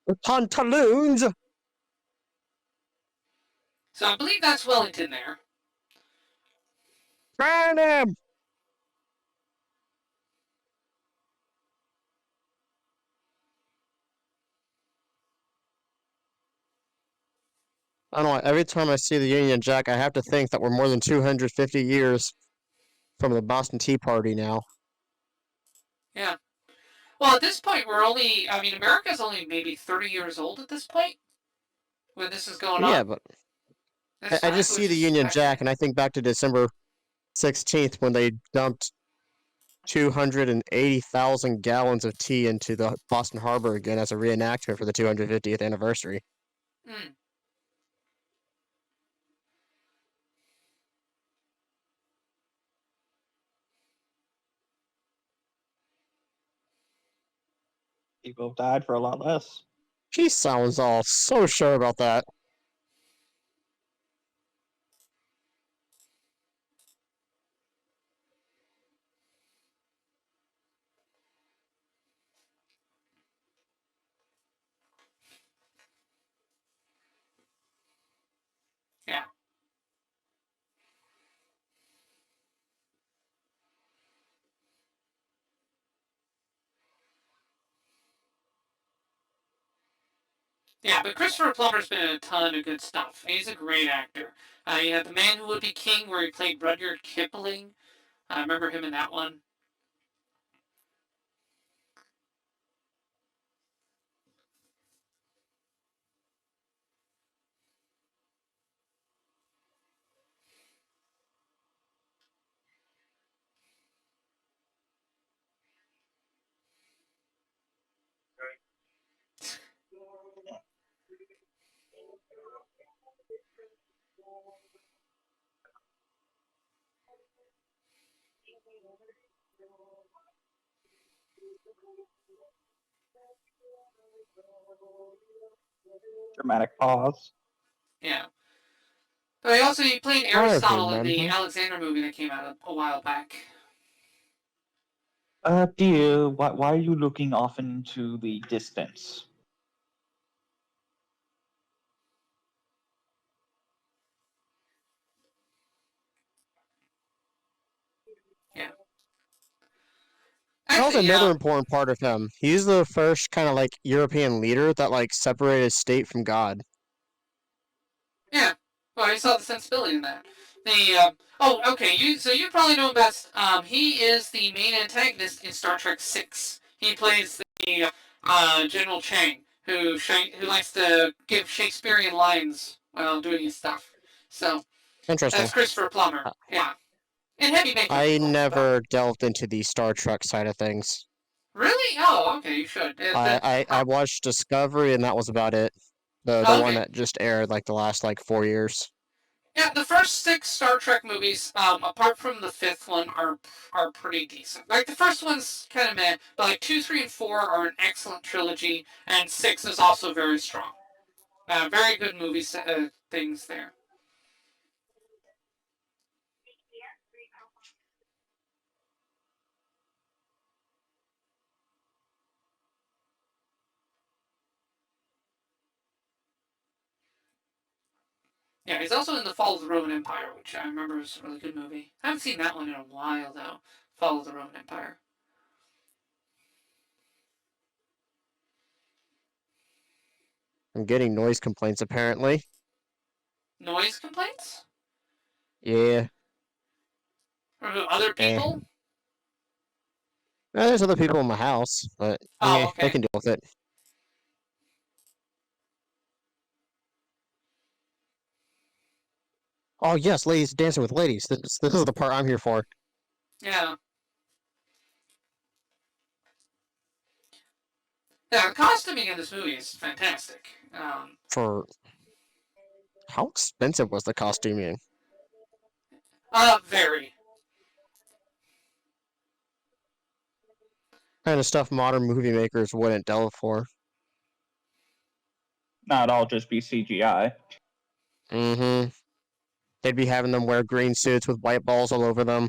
The pantaloons. So I believe that's Wellington there. Burn him! I don't know. Every time I see the Union Jack, I have to think that we're more than 250 years from the Boston Tea Party now. Yeah. Well, at this point, America's only maybe 30 years old at this point when this is going Yeah, on. but This I time, just see which the is Union Jack fascinating. and I think back to December 16th when they dumped 280,000 gallons of tea into the Boston Harbor again as a reenactment for the 250th anniversary. Mm. People have died for a lot less. She sounds all so sure about that. Yeah. Yeah, but Christopher Plummer's been in a ton of good stuff. He's a great actor. You have The Man Who Would Be King, where he played Rudyard Kipling. I remember him in that one. Dramatic pause. Yeah. But he played I Aristotle in the remember. Alexander movie that came out a while back. Dear, why are you looking off into the distance? That was Actually, another important part of him. He's the first kind of like European leader that like separated state from God. yeah. Well, I saw the sensibility in that. Okay. You probably know him best. He is the main antagonist in Star Trek Six. He plays the General Chang, who likes to give Shakespearean lines while doing his stuff. So Interesting. that's Christopher Plummer. Yeah, and heavy makeup. I Of course, never delved into the Star Trek side of things. Really? Oh, okay. You should. I watched Discovery and that was about it. The Okay. one that just aired like the last like 4 years. Yeah, the first 6 Star Trek movies, apart from the 5th one, are pretty decent. Like the first one's kind of meh, but like 2, 3, and 4 are an excellent trilogy, and 6 is also very strong. Very good movie things there. Yeah, he's also in The Fall of the Roman Empire, which I remember was a really good movie. I haven't seen that one in a while, though. Fall of the Roman Empire. I'm getting noise complaints apparently. Noise complaints? Yeah. Or other people? There's other people in my house, but Oh, they okay. can deal with it. Oh yes, ladies dancing with ladies. This is the part I'm here for. Yeah. Yeah, the costuming in this movie is fantastic. For how expensive was the costuming? Very. Kind of stuff modern movie makers wouldn't delve for. Not all just be CGI. Mm-hmm. They'd be having them wear green suits with white balls all over them.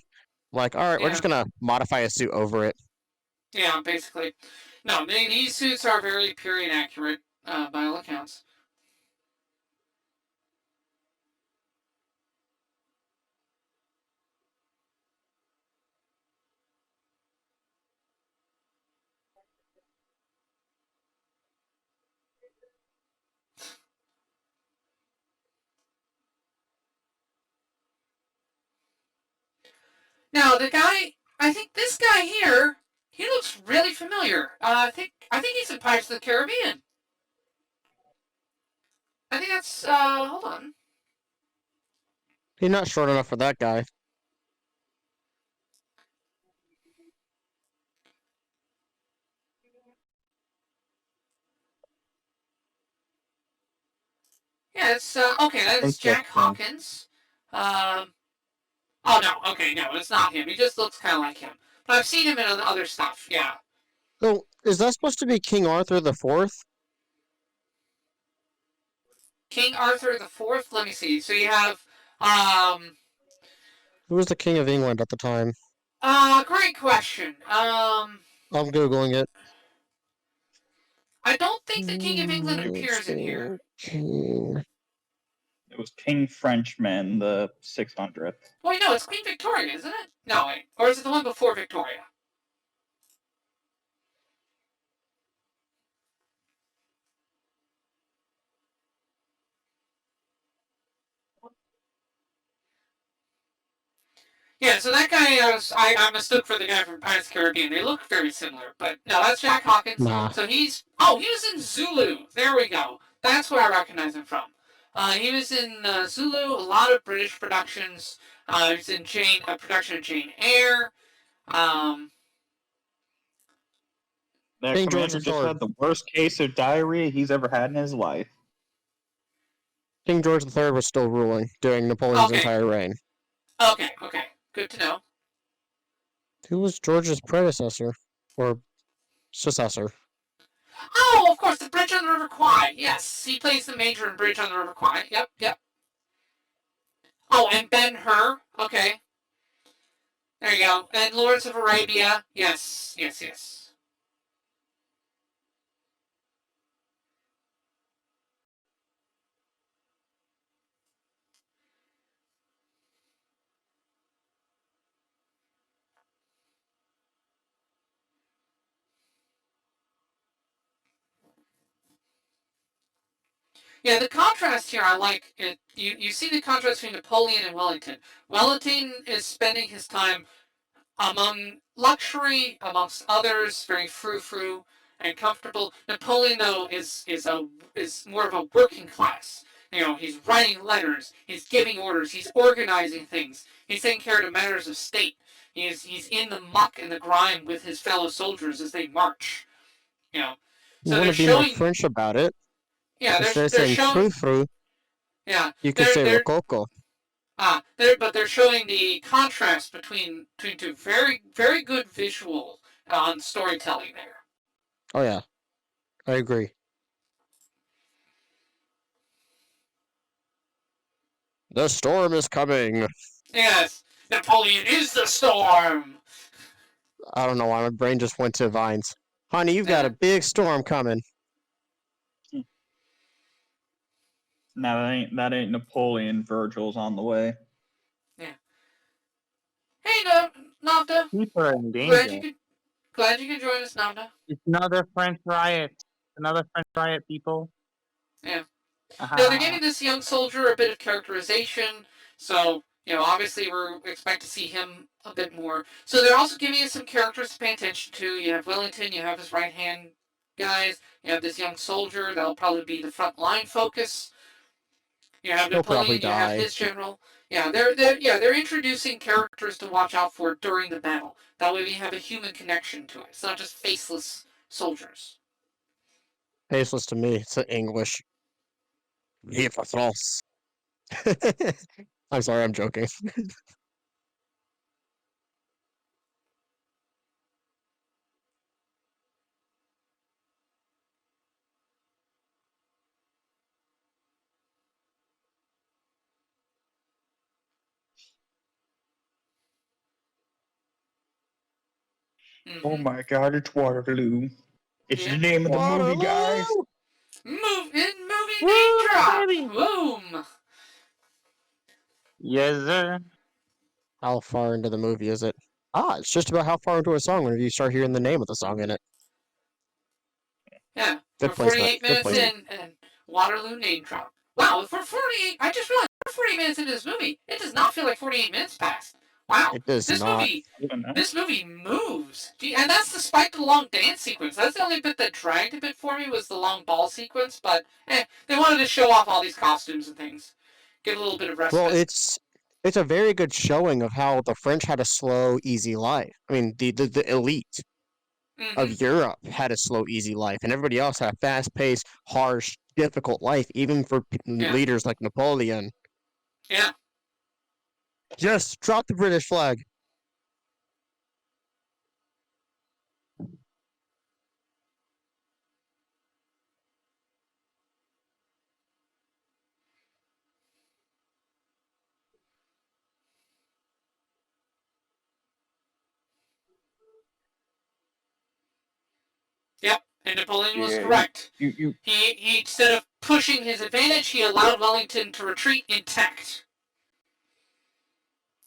Like, all right, we're Yeah. just gonna modify a suit over it. Yeah, basically. No, these suits are very period accurate, by all accounts. Now, I think this guy here, he looks really familiar. I think he's in Pirates of the Caribbean. I think that's, hold on. He's not short enough for that guy. Yeah, it's, okay, that is Jack Hawkins. Oh, no, okay, no, it's not him. He just looks kind of like him. But I've seen him in other stuff, yeah. So, is that supposed to be King Arthur the Fourth? King Arthur the Fourth. Let me see. So you have, Who was the King of England at the time? Great question. I'm googling it. I don't think the King of England appears in here. King. It was King Frenchman, the 600th. Wait, no, it's Queen Victoria, isn't it? No, wait. Or is it the one before Victoria? Yeah, so that guy, I mistook for the guy from Pirates of the Caribbean. They look very similar, but no, that's Jack Hawkins. Nah. So he was in Zulu. There we go. That's where I recognize him from. He was in Zulu, a lot of British productions. He was in a production of Jane Eyre. That King George commander just III. had the worst case of diarrhea he's ever had in his life. King George III was still ruling during Napoleon's Okay. entire reign. Okay, good to know. Who was George's predecessor? Or successor? Oh, of course, the Bridge on the River Kwai. Yes, he plays the major in Bridge on the River Kwai. Yep, yep. Oh, and Ben-Hur. Okay. There you go. And Lawrence of Arabia. Yes, yes, yes. Yeah, the contrast here, I like it. You see the contrast between Napoleon and Wellington. Wellington is spending his time among luxury, amongst others, very frou-frou and comfortable. Napoleon, though, is more of a working class. You know, he's writing letters, he's giving orders, he's organizing things, he's taking care of matters of state. He's in the muck and the grime with his fellow soldiers as they march. You know, You so want they're to be more showing. French about it. Yeah, Instead of they're saying showing. frou-frou, Yeah, you could say rococo. they're showing the contrast between two very very good visual on storytelling there. Oh yeah, I agree. The storm is coming. Yes, Napoleon is the storm. I don't know why my brain just went to vines. Honey, you've got a big storm coming. No, that ain't Napoleon. Virgil's on the way. Yeah. Hey, Navda. People are in Glad you danger. could glad you could join us, Navda. It's another French riot. Another French riot, people. Yeah. Uh-huh. Now they're giving this young soldier a bit of characterization, so obviously we're expect to see him a bit more. So they're also giving us some characters to pay attention to. You have Wellington, you have his right hand guys, you have this young soldier that'll probably be the front line focus. You have He'll probably Napoleon, you have die. his general. Yeah, they're introducing characters to watch out for during the battle. That way we have a human connection to it. It's not just faceless soldiers. Faceless to me. It's in English. Vive France. I'm sorry, I'm joking. Oh Mm-hmm. my God! It's Waterloo. It's Yeah. the name of the movie, guys. Movie Woo, name drop. baby. Boom. Yes, sir. How far into the movie is it? It's just about how far into a song whenever you start hearing the name of the song in it. Yeah, Good we're placement. 48 Good minutes placement. in, and Waterloo name drop. Wow, for 48, I just realized we're 48 minutes into this movie. It does not feel like 48 minutes passed. Wow, It does this not. movie moves. And that's despite the long dance sequence. That's the only bit that dragged a bit for me was the long ball sequence, but they wanted to show off all these costumes and things. Get a little bit of respite. Well, it's a very good showing of how the French had a slow, easy life. I mean, the elite of Europe had a slow, easy life, and everybody else had a fast-paced, harsh, difficult life, even for leaders like Napoleon. Yeah. Just drop the British flag. Yep, and Napoleon was Yeah, correct. You He instead of pushing his advantage, he allowed Wellington to retreat intact.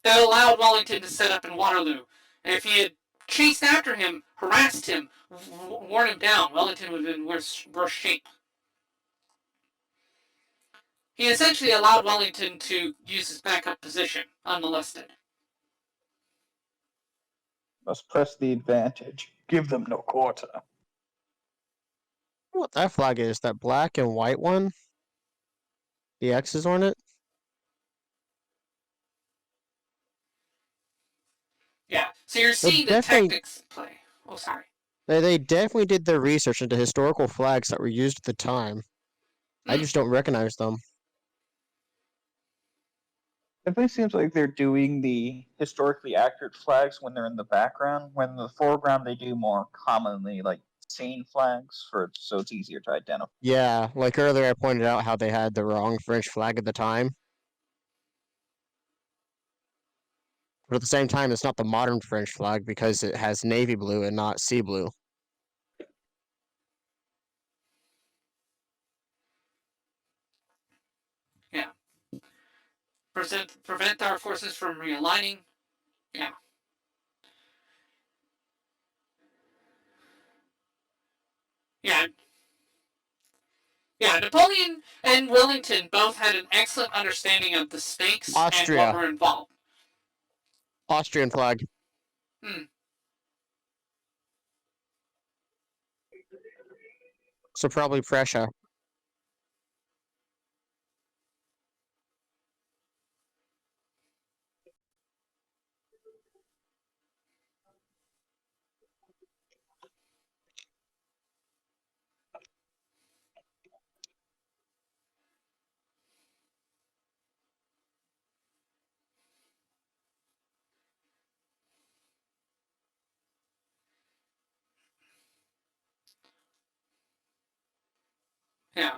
That allowed Wellington to set up in Waterloo. And if he had chased after him, harassed him, worn him down, Wellington would have been in worse shape. He essentially allowed Wellington to use his backup position unmolested. must press the advantage. Give them no quarter. What that flag is? That black and white one? The X's on it? Yeah, so you're seeing the tactics play. Oh, sorry. They definitely did their research into historical flags that were used at the time. I just don't recognize them. definitely seems like they're doing the historically accurate flags when they're in the background. When in the foreground, they do more commonly like scene flags so it's easier to identify. Yeah, like earlier I pointed out how they had the wrong French flag at the time. But at the same time, it's not the modern French flag because it has navy blue and not sea blue. Yeah. Prevent our forces from realigning. Yeah. Yeah. Yeah, Napoleon and Wellington both had an excellent understanding of the stakes and what Austria. were involved. Austrian flag. Hmm. So probably Prussia. Yeah.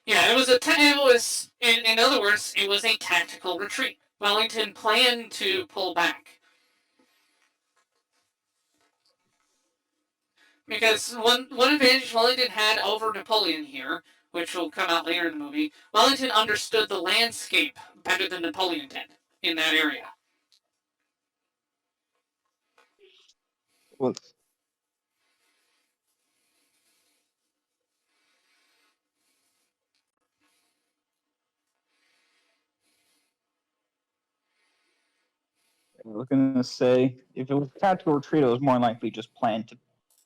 Yeah, in other words, it was a tactical retreat. Wellington planned to pull back. Because one advantage Wellington had over Napoleon here, which will come out later in the movie, Wellington understood the landscape better than Napoleon did in that area. Well, I was gonna say if it was a tactical retreat, it was more likely just planned to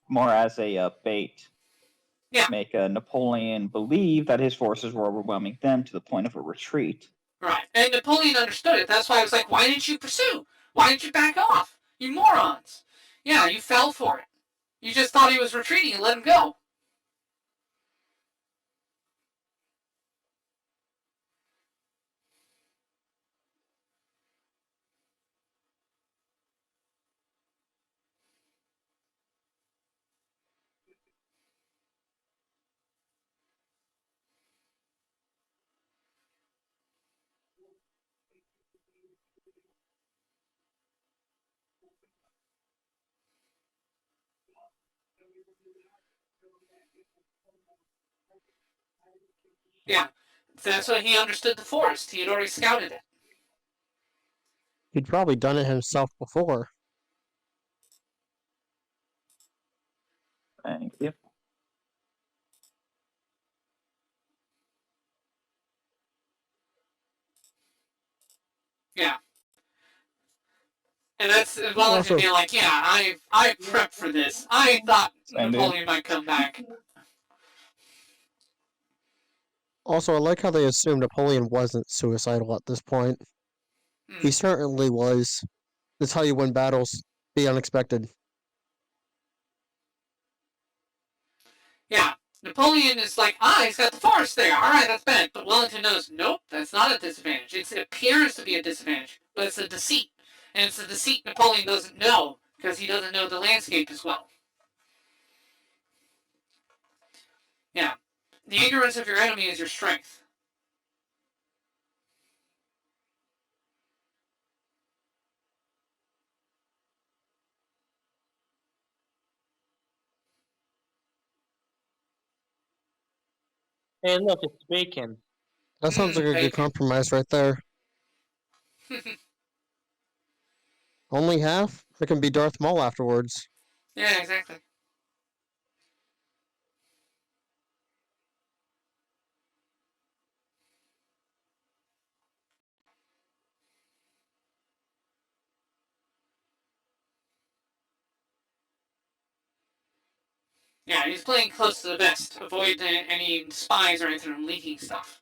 more as a bait. Yeah. Make Napoleon believe that his forces were overwhelming them to the point of a retreat. Right. And Napoleon understood it. That's why I was like, why didn't you pursue? Why didn't you back off? You morons. Yeah, you fell for it. You just thought he was retreating and let him go. Yeah. That's when he understood the forest. He had already scouted it. He'd probably done it himself before. Thank you. Yeah. And that's Wellington being like, yeah, I prepped for this. I thought Napoleon might come back. Also, I like how they assumed Napoleon wasn't suicidal at this point. He certainly was. That's how you win battles. Be unexpected. Yeah. Napoleon is like, he's got the forest there. All right, that's bad. But Wellington knows, nope, that's not a disadvantage. It appears to be a disadvantage, but it's a deceit. And it's a deceit Napoleon doesn't know because he doesn't know the landscape as well. Yeah. The ignorance of your enemy is your strength. Hey, look, it's bacon. That sounds like a good Bacon. compromise right there. Only half? It can be Darth Maul afterwards. Yeah, exactly. Yeah, he's playing close to the vest. Avoid any spies or anything from leaking stuff.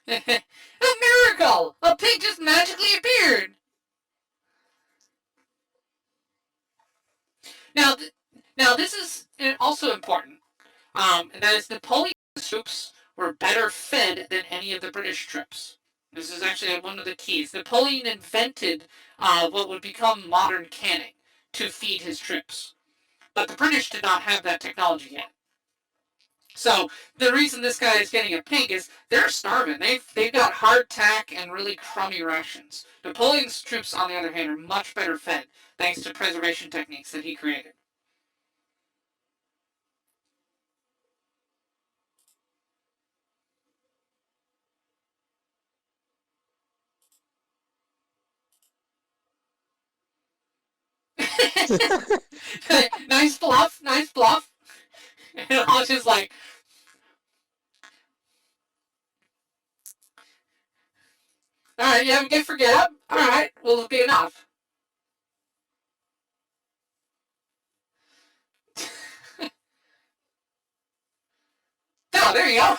A miracle! A pig just magically appeared! Now this is also important. And that is Napoleon's troops were better fed than any of the British troops. This is actually one of the keys. Napoleon invented what would become modern canning to feed his troops. But the British did not have that technology yet. So the reason this guy is getting a pig is they're starving. They've got hardtack and really crummy rations. Napoleon's troops, on the other hand, are much better fed thanks to preservation techniques that he created. Nice bluff, nice bluff. And I was just like, alright, you have a gift for Gab? Alright, will it be enough? Oh, there you go.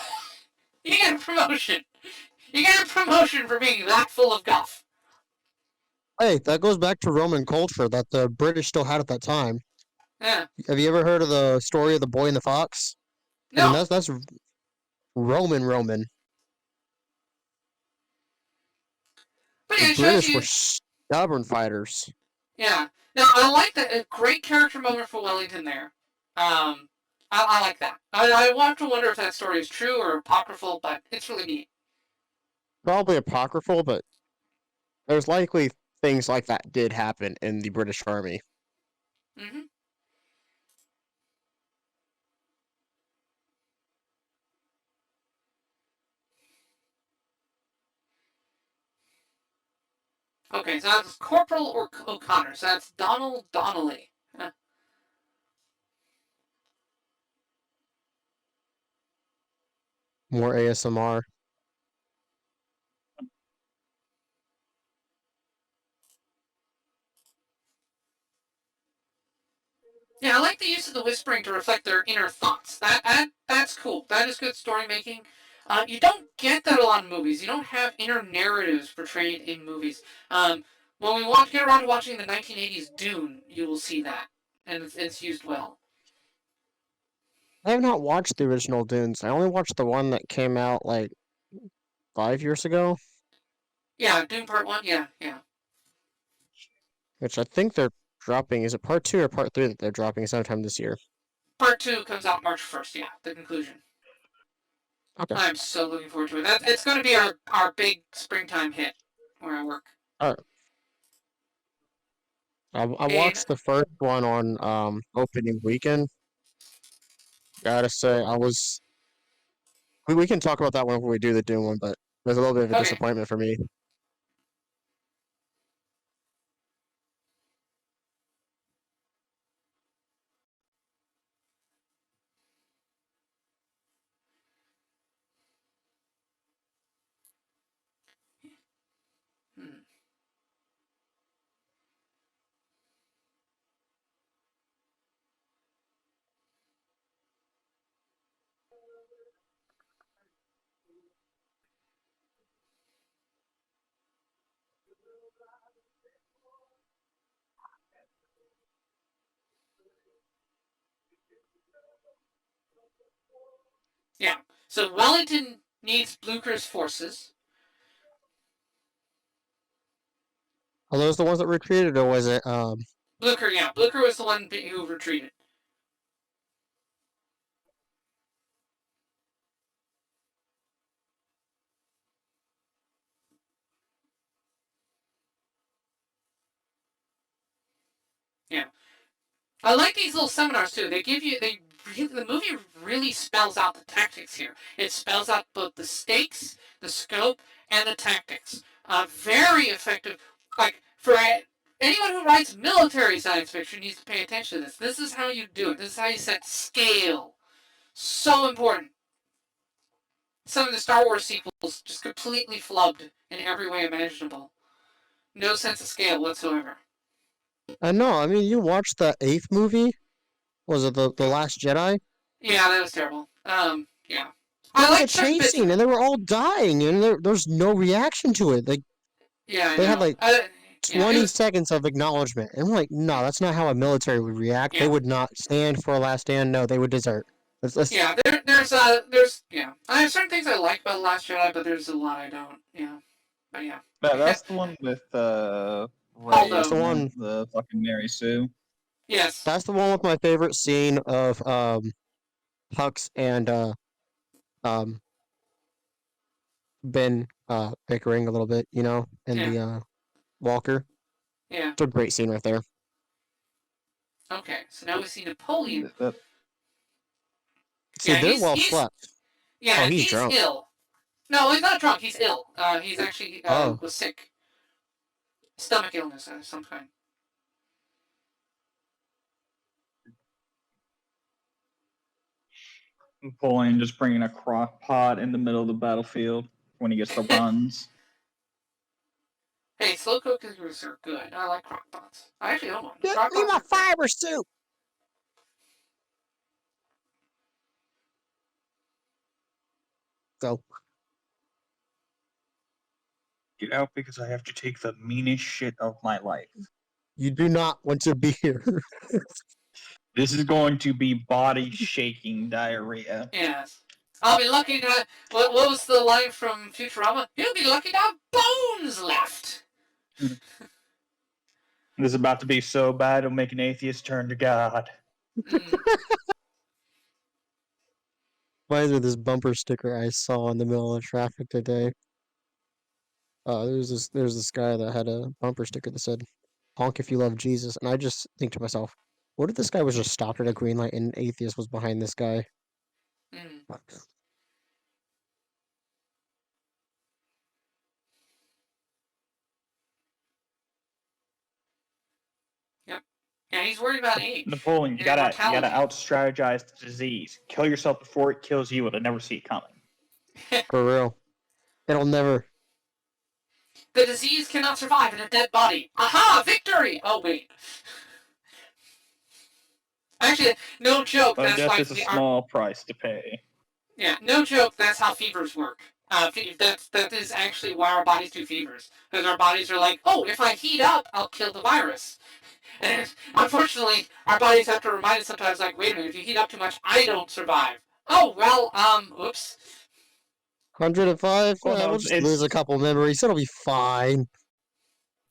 You get a promotion. You get a promotion for being that full of guff. Hey, that goes back to Roman culture that the British still had at that time. Yeah. Have you ever heard of the story of the boy and the fox? No. I mean, that's Roman. But yeah, The it shows British you. were stubborn fighters. Yeah. Now, I like that. A great character moment for Wellington there. I like that. I want to wonder if that story is true or apocryphal, but it's really neat. Probably apocryphal, but there's likely things like that did happen in the British Army. Mm-hmm. Okay, so that's Corporal or O'Connor. So that's Donald Donnelly. More ASMR. Yeah, I like the use of the whispering to reflect their inner thoughts. That's cool. That is good story making. You don't get that a lot in movies. You don't have inner narratives portrayed in movies. When we get around to watching the 1980s Dune, you will see that, and it's used well. I have not watched the original Dunes. I only watched the one that came out like 5 years ago. Yeah, Dune Part 1, yeah. Which I think they're dropping. Is it part 2 or part 3 that they're dropping sometime this year? Part 2 comes out March 1st, yeah, the conclusion. Okay. I'm so looking forward to it. It's going to be our big springtime hit where I work. Alright. I watched the first one on opening weekend. Gotta say, we can talk about that one when we do the Doom one, but there's a little bit of a disappointment for me. Hmm. Yeah. So Wellington needs Blucher's forces. Are those the ones that retreated, or was it Blucher, yeah. Blucher was the one who retreated. Yeah. I like these little seminars too. The movie really spells out the tactics here. It spells out both the stakes, the scope, and the tactics. Very effective. Like for anyone who writes military science fiction needs to pay attention to this. This is how you do it. This is how you set scale. So important. Some of the Star Wars sequels just completely flubbed in every way imaginable. No sense of scale whatsoever. I know, I mean, you watched the 8th movie? Was it the Last Jedi? Yeah, that was terrible. Yeah. I There was a like certain chase bits. scene, and they were all dying, and there's no reaction to it. Like Yeah, I they had know. like Yeah, it 20 was. seconds of acknowledgement, and I'm like, no, that's not how a military would react. They Yeah, would not stand for a last stand. No, they would desert. Let's yeah. Yeah. I have certain things I like about Last Jedi, but there's a lot I don't. Yeah, but yeah. That's the one with Ray, Aldo. That's the isn't it? one. The fucking Mary Sue. Yes. That's the one with my favorite scene of Hux and um Ben bickering a little bit, and Yeah. the Walker. Yeah. It's a great scene right there. Okay. So now we see Napoleon. That- See, Yeah, they're well he's slept. yeah, Oh, he's he's drunk. ill. No, he's not drunk. He's ill. He's actually Oh. was sick. Stomach illness of some kind. Napoleon just bringing a crock pot in the middle of the battlefield when he gets the runs. Hey, slow cookers are good. I like crock pots. I actually own one. Get Crock me pots my are great. fiber soup. Go. Get out because I have to take the meanest shit of my life. You do not want to be here. This is going to be body shaking diarrhea. Yes. I'll be lucky to. What was the line from Futurama? You'll be lucky to have bones left. This is about to be so bad it'll make an atheist turn to God. Mm. Reminds me of this bumper sticker I saw in the middle of traffic today. There's this guy that had a bumper sticker that said, "Honk if you love Jesus," and I just think to myself, what if this guy was just stopped at a green light and an atheist was behind this guy? Mm. Yep. Yeah, he's worried about age. Napoleon, you and gotta mortality. out strategize the disease. Kill yourself before it kills you, it'll never see it coming. For real. It'll never. The disease cannot survive in a dead body. Aha! Victory! Oh, wait. Actually, no joke. But That's death like is a small price to pay. Yeah, no joke. That's how fevers work. That is actually why our bodies do fevers, because our bodies are like, oh, if I heat up, I'll kill the virus. And unfortunately, our bodies have to remind us sometimes, like, wait a minute, if you heat up too much, I don't survive. Oh well, oops. 105? Well, no, We'll just lose a couple memories. It'll be fine.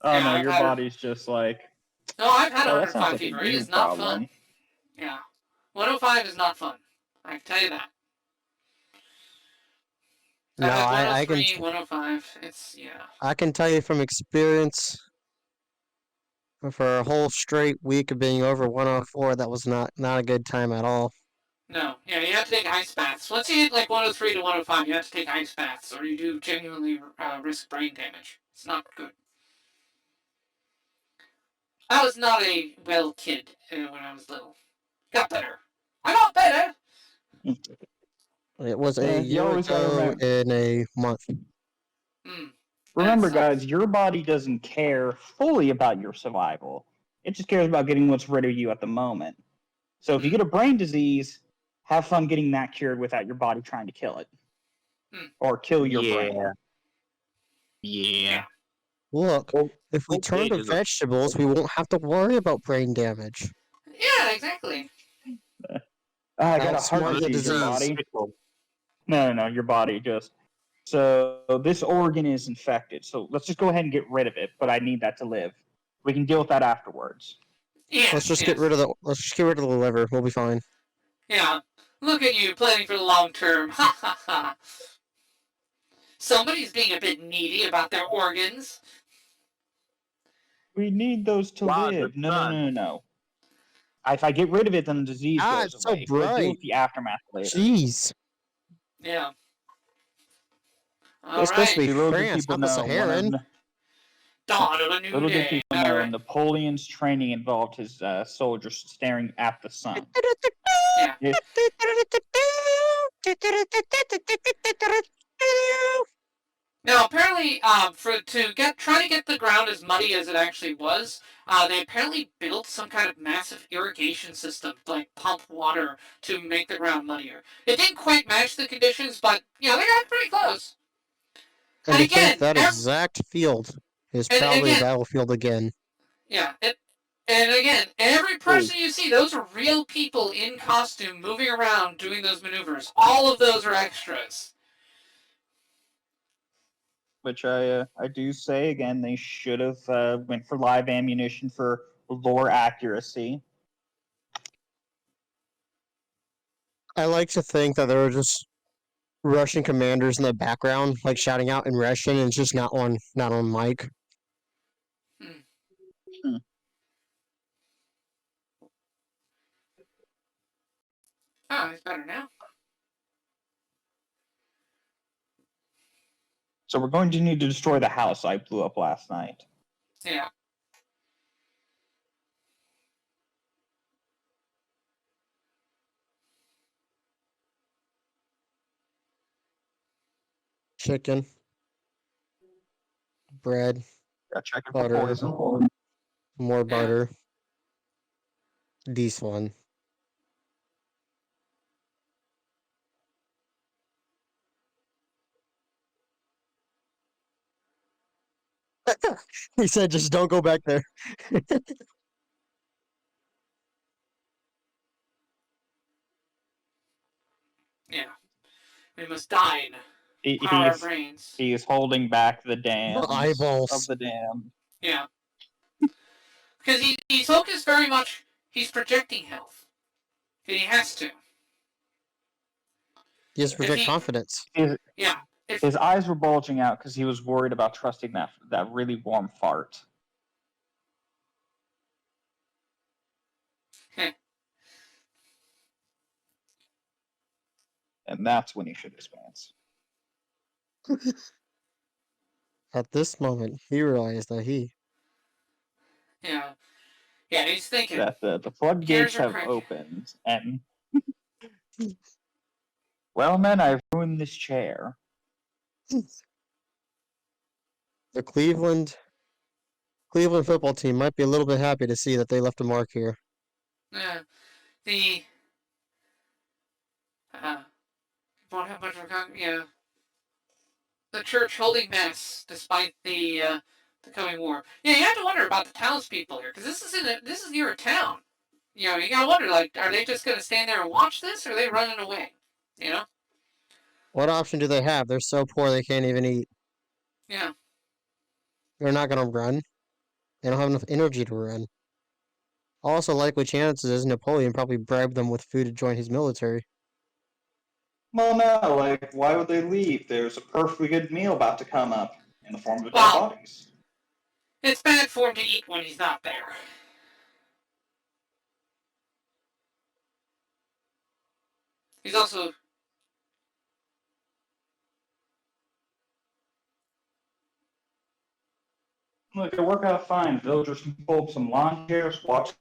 Oh Yeah, no, I've your had it. body's just like, No, I've had oh, that 105 sounds like fever. a It you is not problem. fun. Yeah, 105 is not fun. I can tell you that. No, I've had I can 103, 105. It's yeah. I can tell you from experience. For a whole straight week of being over 104, that was not a good time at all. No, yeah, you have to take ice baths. Once you hit like 103 to 105, you have to take ice baths, or you do genuinely risk brain damage. It's not good. I was not a well kid when I was little. Got better. I got better. It was Yeah, a you year always gotta ago remember. in a month. Mm. Remember, That sucks. guys, your body doesn't care fully about your survival. It just cares about getting what's rid of you at the moment. So if you get a brain disease, have fun getting that cured without your body trying to kill it. Or kill your brain. Yeah. Look, Oh, if we turn okay, to look. vegetables, we won't have to worry about brain damage. Yeah, exactly. I got a Outsmart heart the disease, your disease. body. No, your body just. So this organ is infected. So let's just go ahead and get rid of it. But I need that to live. We can deal with that afterwards. Yes, Let's just yes. get rid of the liver. We'll be fine. Yeah. Look at you planning for the long term. Ha ha ha. Somebody's being a bit needy about their organs. We need those to Wow, live. the No. sun. If I get rid of it, then the disease Ah, goes it's so away. We'll deal bright. with the aftermath later. Jeez. Yeah. It's supposed to Alright. be Little did France, people not the know, Saharan. Dawn of a new Little did day. people know, Alright. Napoleon's training involved his soldiers staring at the sun. Yeah. Now, apparently, try to get the ground as muddy as it actually was, they apparently built some kind of massive irrigation system to like pump water to make the ground muddier. It didn't quite match the conditions, but they got pretty close. And And to think again, that exact field is and probably a again, battlefield again. yeah, and again, every person you see, those are real people in costume moving around doing those maneuvers. All of those are extras. Which I do say again, they should have went for live ammunition for lore accuracy. I like to think that there were just Russian commanders in the background, like shouting out in Russian, and it's just not on mic. Oh, it's better now. So we're going to need to destroy the house I blew up last night. Yeah. Chicken, bread, Got checking butter, for poison. more butter. This one. He said, "Just don't go back there." Yeah. We must dine. Power our brains. He is holding back the dams Eyeballs of the dam. Yeah. Because he's focused very much, he's projecting health. He has to. He has to project confidence. Yeah. His eyes were bulging out because he was worried about trusting that really warm fart. And that's when he shit his pants. At this moment, he realized that he... Yeah. Yeah, he's thinking. That the floodgates have opened, and... Well, men, I've ruined this chair. The Cleveland football team might be a little bit happy to see that they left a mark here. Yeah. Won't have much of a the church holding mass despite the coming war. Yeah, you have to wonder about the townspeople here, because this is near a town. You gotta wonder, like, are they just gonna stand there and watch this, or are they running away? What option do they have? They're so poor they can't even eat. Yeah. They're not gonna run. They don't have enough energy to run. Also, likely chances is Napoleon probably bribed them with food to join his military. Well, no, like, why would they leave? There's a perfectly good meal about to come up in the form of dead bodies. It's bad for him to eat when he's not there. He's also... Look, they work out fine. Villagers can pull up some lawn chairs, watch,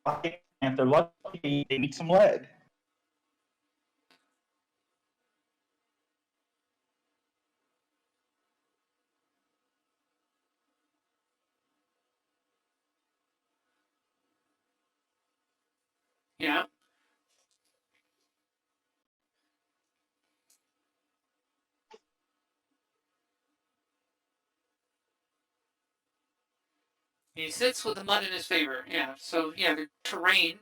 and if they're lucky, they eat some lead. Yeah. He sits with the mud in his favor. Yeah, so, the terrain.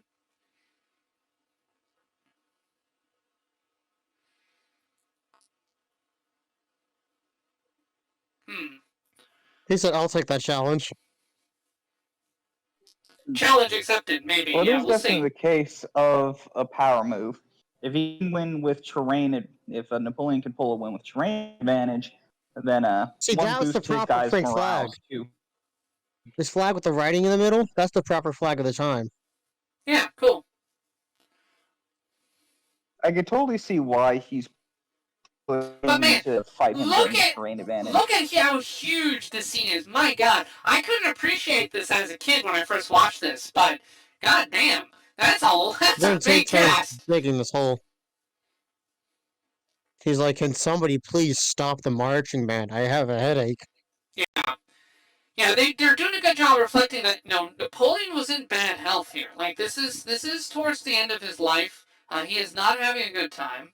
He said, "I'll take that challenge." Challenge accepted, maybe. Well, it is we'll definitely see. the case of a power move. If he can win with terrain, if Napoleon can pull a win with terrain advantage, then see, that was the proper guys' flag. Too. This flag with the writing in the middle, that's the proper flag of the time. Yeah, cool. I could totally see why he's But man, to fight him look at terrain advantage. Look at how huge this scene is. My God, I couldn't appreciate this as a kid when I first watched this, but god damn, that's a big cast. Making this whole. He's like, can somebody please stop the marching band? I have a headache. Yeah. Yeah, they're doing a good job reflecting that Napoleon was in bad health here. Like this is towards the end of his life. He is not having a good time.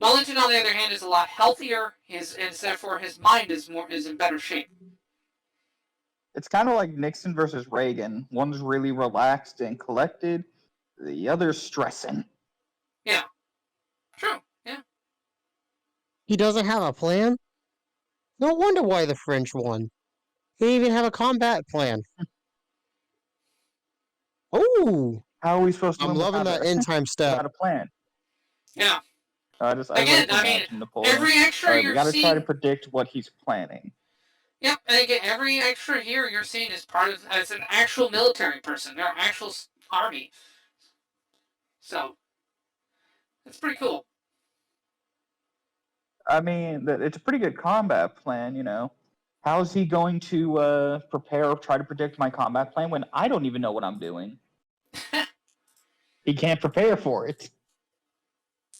Wellington, on the other hand, is a lot healthier. And therefore his mind is in better shape. It's kind of like Nixon versus Reagan. One's really relaxed and collected, the other's stressing. Yeah. True. Yeah. He doesn't have a plan? No wonder why the French won. He didn't even have a combat plan. Oh, How are we supposed to I'm win loving without that end time step. a plan? Yeah. I Again, like to imagine Napoleon. every extra we you're got to seeing. try to predict what he's planning. Yep, and again, every extra hero you're seeing is as an actual military person. They're an actual army. So, it's pretty cool. I mean, it's a pretty good combat plan, you know. How's he going to try to predict my combat plan when I don't even know what I'm doing? He can't prepare for it.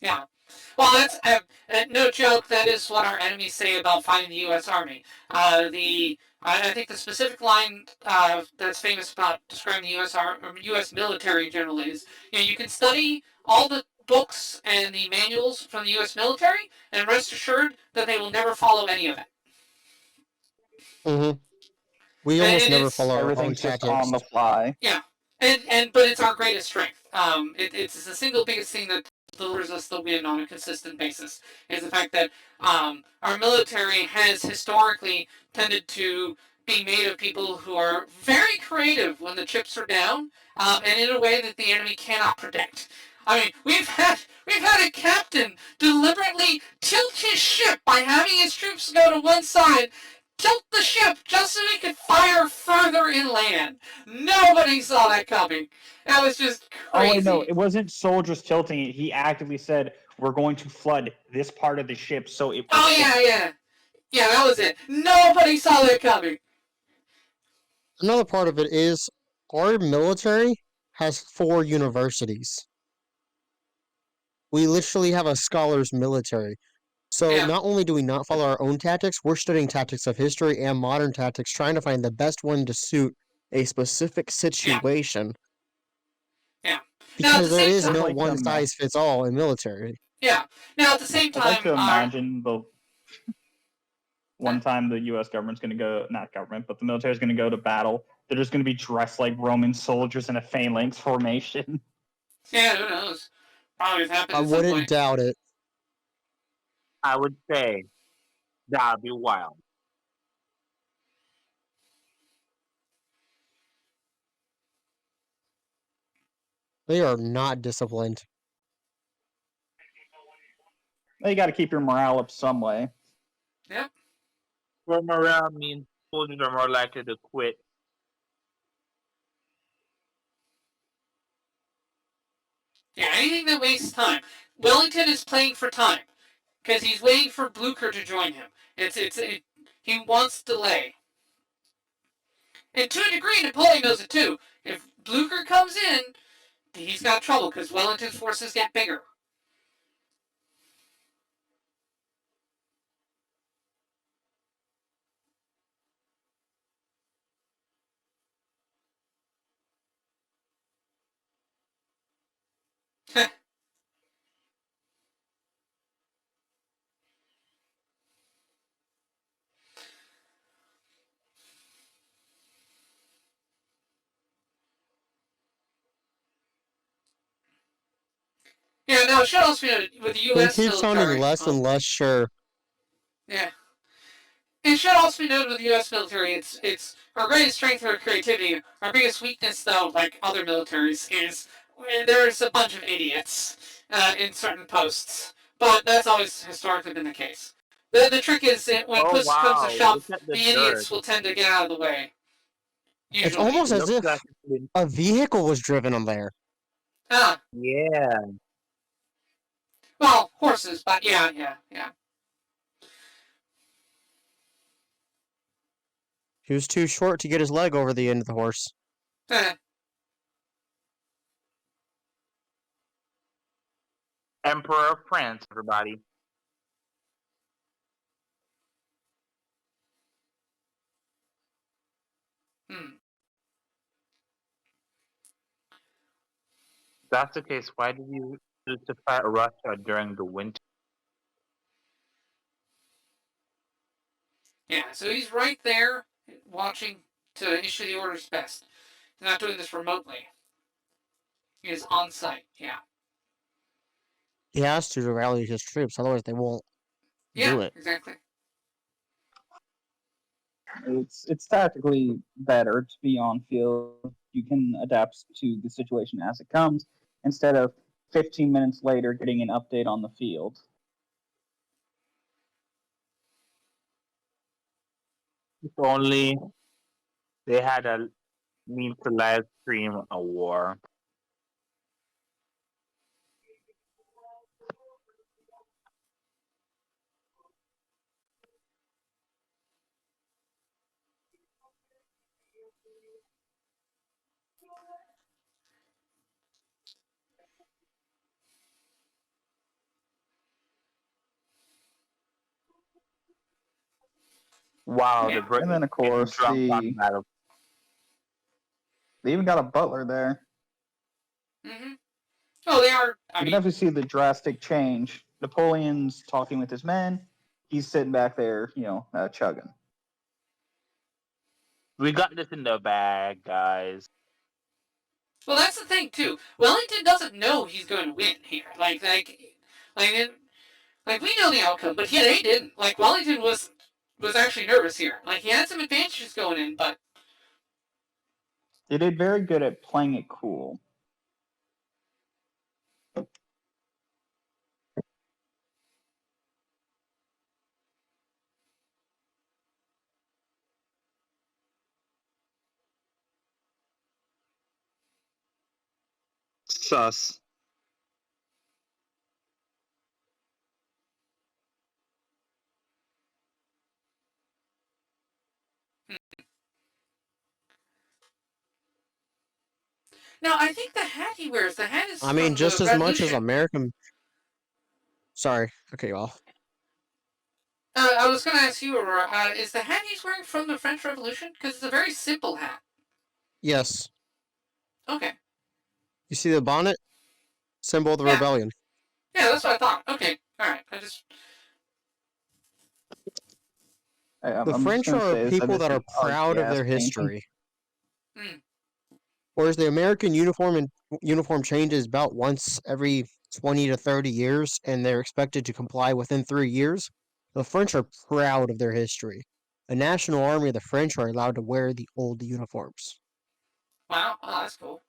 Yeah. Well, that's no joke. That is what our enemies say about fighting the U.S. Army. I think the specific line that's famous about describing the U.S. military in general is, you can study all the books and the manuals from the U.S. military, and rest assured that they will never follow any of it. Mm-hmm. We almost never follow our own just tactics. on the fly. Yeah, but it's our greatest strength. It's the single biggest thing that delivers us the win on a consistent basis is the fact that our military has historically tended to be made of people who are very creative when the chips are down, and in a way that the enemy cannot predict. I mean, we've had a captain deliberately tilt his ship by having his troops go to one side, tilt the ship just so he could fire further inland. Nobody saw that coming. That was just crazy. Oh, wait, no, it wasn't soldiers tilting it. He actively said, we're going to flood this part of the ship so it... Oh, yeah. Yeah, that was it. Nobody saw that coming. Another part of it is our military has 4 universities. We literally have a scholars military. So not only do we not follow our own tactics, we're studying tactics of history and modern tactics, trying to find the best one to suit a specific situation. Yeah. Because there is no one size fits all in military. Yeah. Now at the same time, I'd like to imagine one time the U.S. government's going to go, not government, but the military's going to go to battle. They're just going to be dressed like Roman soldiers in a phalanx formation. Yeah, who knows? Probably happened. I wouldn't doubt it. I would say that'd be wild. They are not disciplined. You got to keep your morale up some way. Yep. Well, morale means soldiers are more likely to quit. Yeah, anything that wastes time. Wellington is playing for time because he's waiting for Blucher to join him. He wants delay. And to a degree, Napoleon knows it too. If Blucher comes in, he's got trouble because Wellington's forces get bigger. Yeah, no, it should also be with the U.S. They keep military. sounding less and less sure. Yeah. It should also be noted with the U.S. military, it's our greatest strength or creativity. Our biggest weakness, though, like other militaries, is there's a bunch of idiots in certain posts. But that's always historically been the case. The trick is when push comes to shove, the idiots will tend to get out of the way. Usually. It's almost as if a vehicle was driven on there. Yeah. Well, horses, but yeah. He was too short to get his leg over the end of the horse. Emperor of France, everybody. Hmm. If that's the case, why did you choose to fight Russia during the winter? Yeah, so he's right there watching to issue the orders best. He's not doing this remotely. He is on site. Yeah. He has to rally his troops, otherwise they won't Yeah, do it. exactly. It's tactically better to be on field. You can adapt to the situation as it comes instead of 15 minutes later getting an update on the field. If only they had a means to live stream a war. Wow, the Yeah. And British then, of getting course, drunk on battle. they even got a butler there. Mm-hmm. Oh, they are. I You can mean, definitely see the drastic change. Napoleon's talking with his men. He's sitting back there, chugging. We got this in the bag, guys. well, that's the thing too. Wellington doesn't know he's going to win here. Like we know the outcome, but they didn't. Like Wellington was actually nervous here. Like he had some advantages going in, but They did very good at playing it cool. Sus. now I think the hat he wears, the hat is I mean, from the just as much as Revolution. American. Sorry, okay, well, I was going to ask you, Aurora, is the hat he's wearing from the French Revolution? Because it's a very simple hat. yes. Okay. You see the bonnet? Symbol of the Yeah. rebellion. Yeah, that's what I thought. Okay. All right. The I'm just French going to are say this. people that are proud of their painting. history. Hmm. Whereas the American uniform changes about once every 20 to 30 years, and they're expected to comply within 3 years. The French are proud of their history. The National Army of the French are allowed to wear the old uniforms. Wow. Oh, that's cool.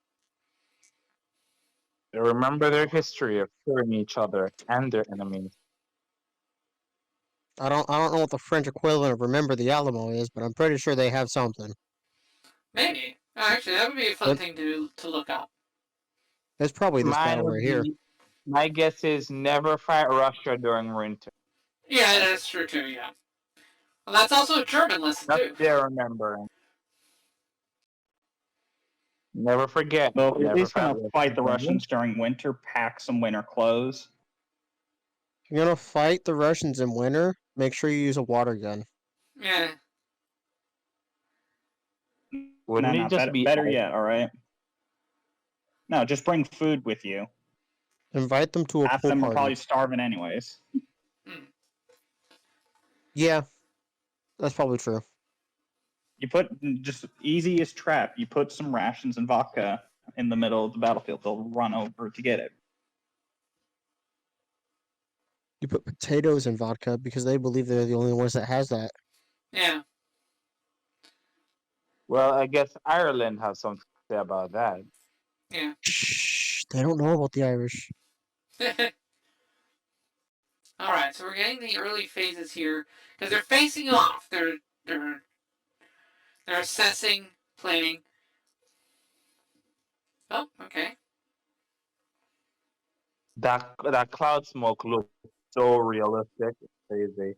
They remember their history of killing each other and their enemies. I don't know what the French equivalent of Remember the Alamo is, but I'm pretty sure they have something. Maybe. Actually, that would be a fun thing to look up. It's probably this Mine battle right would here. be, my guess is never fight Russia during winter. Yeah, that's true too. Yeah. Well, that's also a German lesson That's too. their remembering. Never forget. Well, if you're at Never least going to fight the during Russians during winter, pack some winter clothes. If you're gonna fight the Russians in winter, make sure you use a water gun. Yeah. Wouldn't it just be better yet, all right? No, just bring food with you. Invite them to a Half pool of them are party. probably starving anyways. Hmm. Yeah, that's probably true. You put just easiest trap. You put some rations and vodka in the middle of the battlefield. They'll run over to get it. You put potatoes in vodka because they believe they're the only ones that has that. Yeah. Well, I guess Ireland has something to say about that. Yeah. Shh, they don't know about the Irish. All right. So we're getting the early phases here because they're facing off. They're assessing, planning. Oh, okay. That cloud smoke looks so realistic. It's crazy.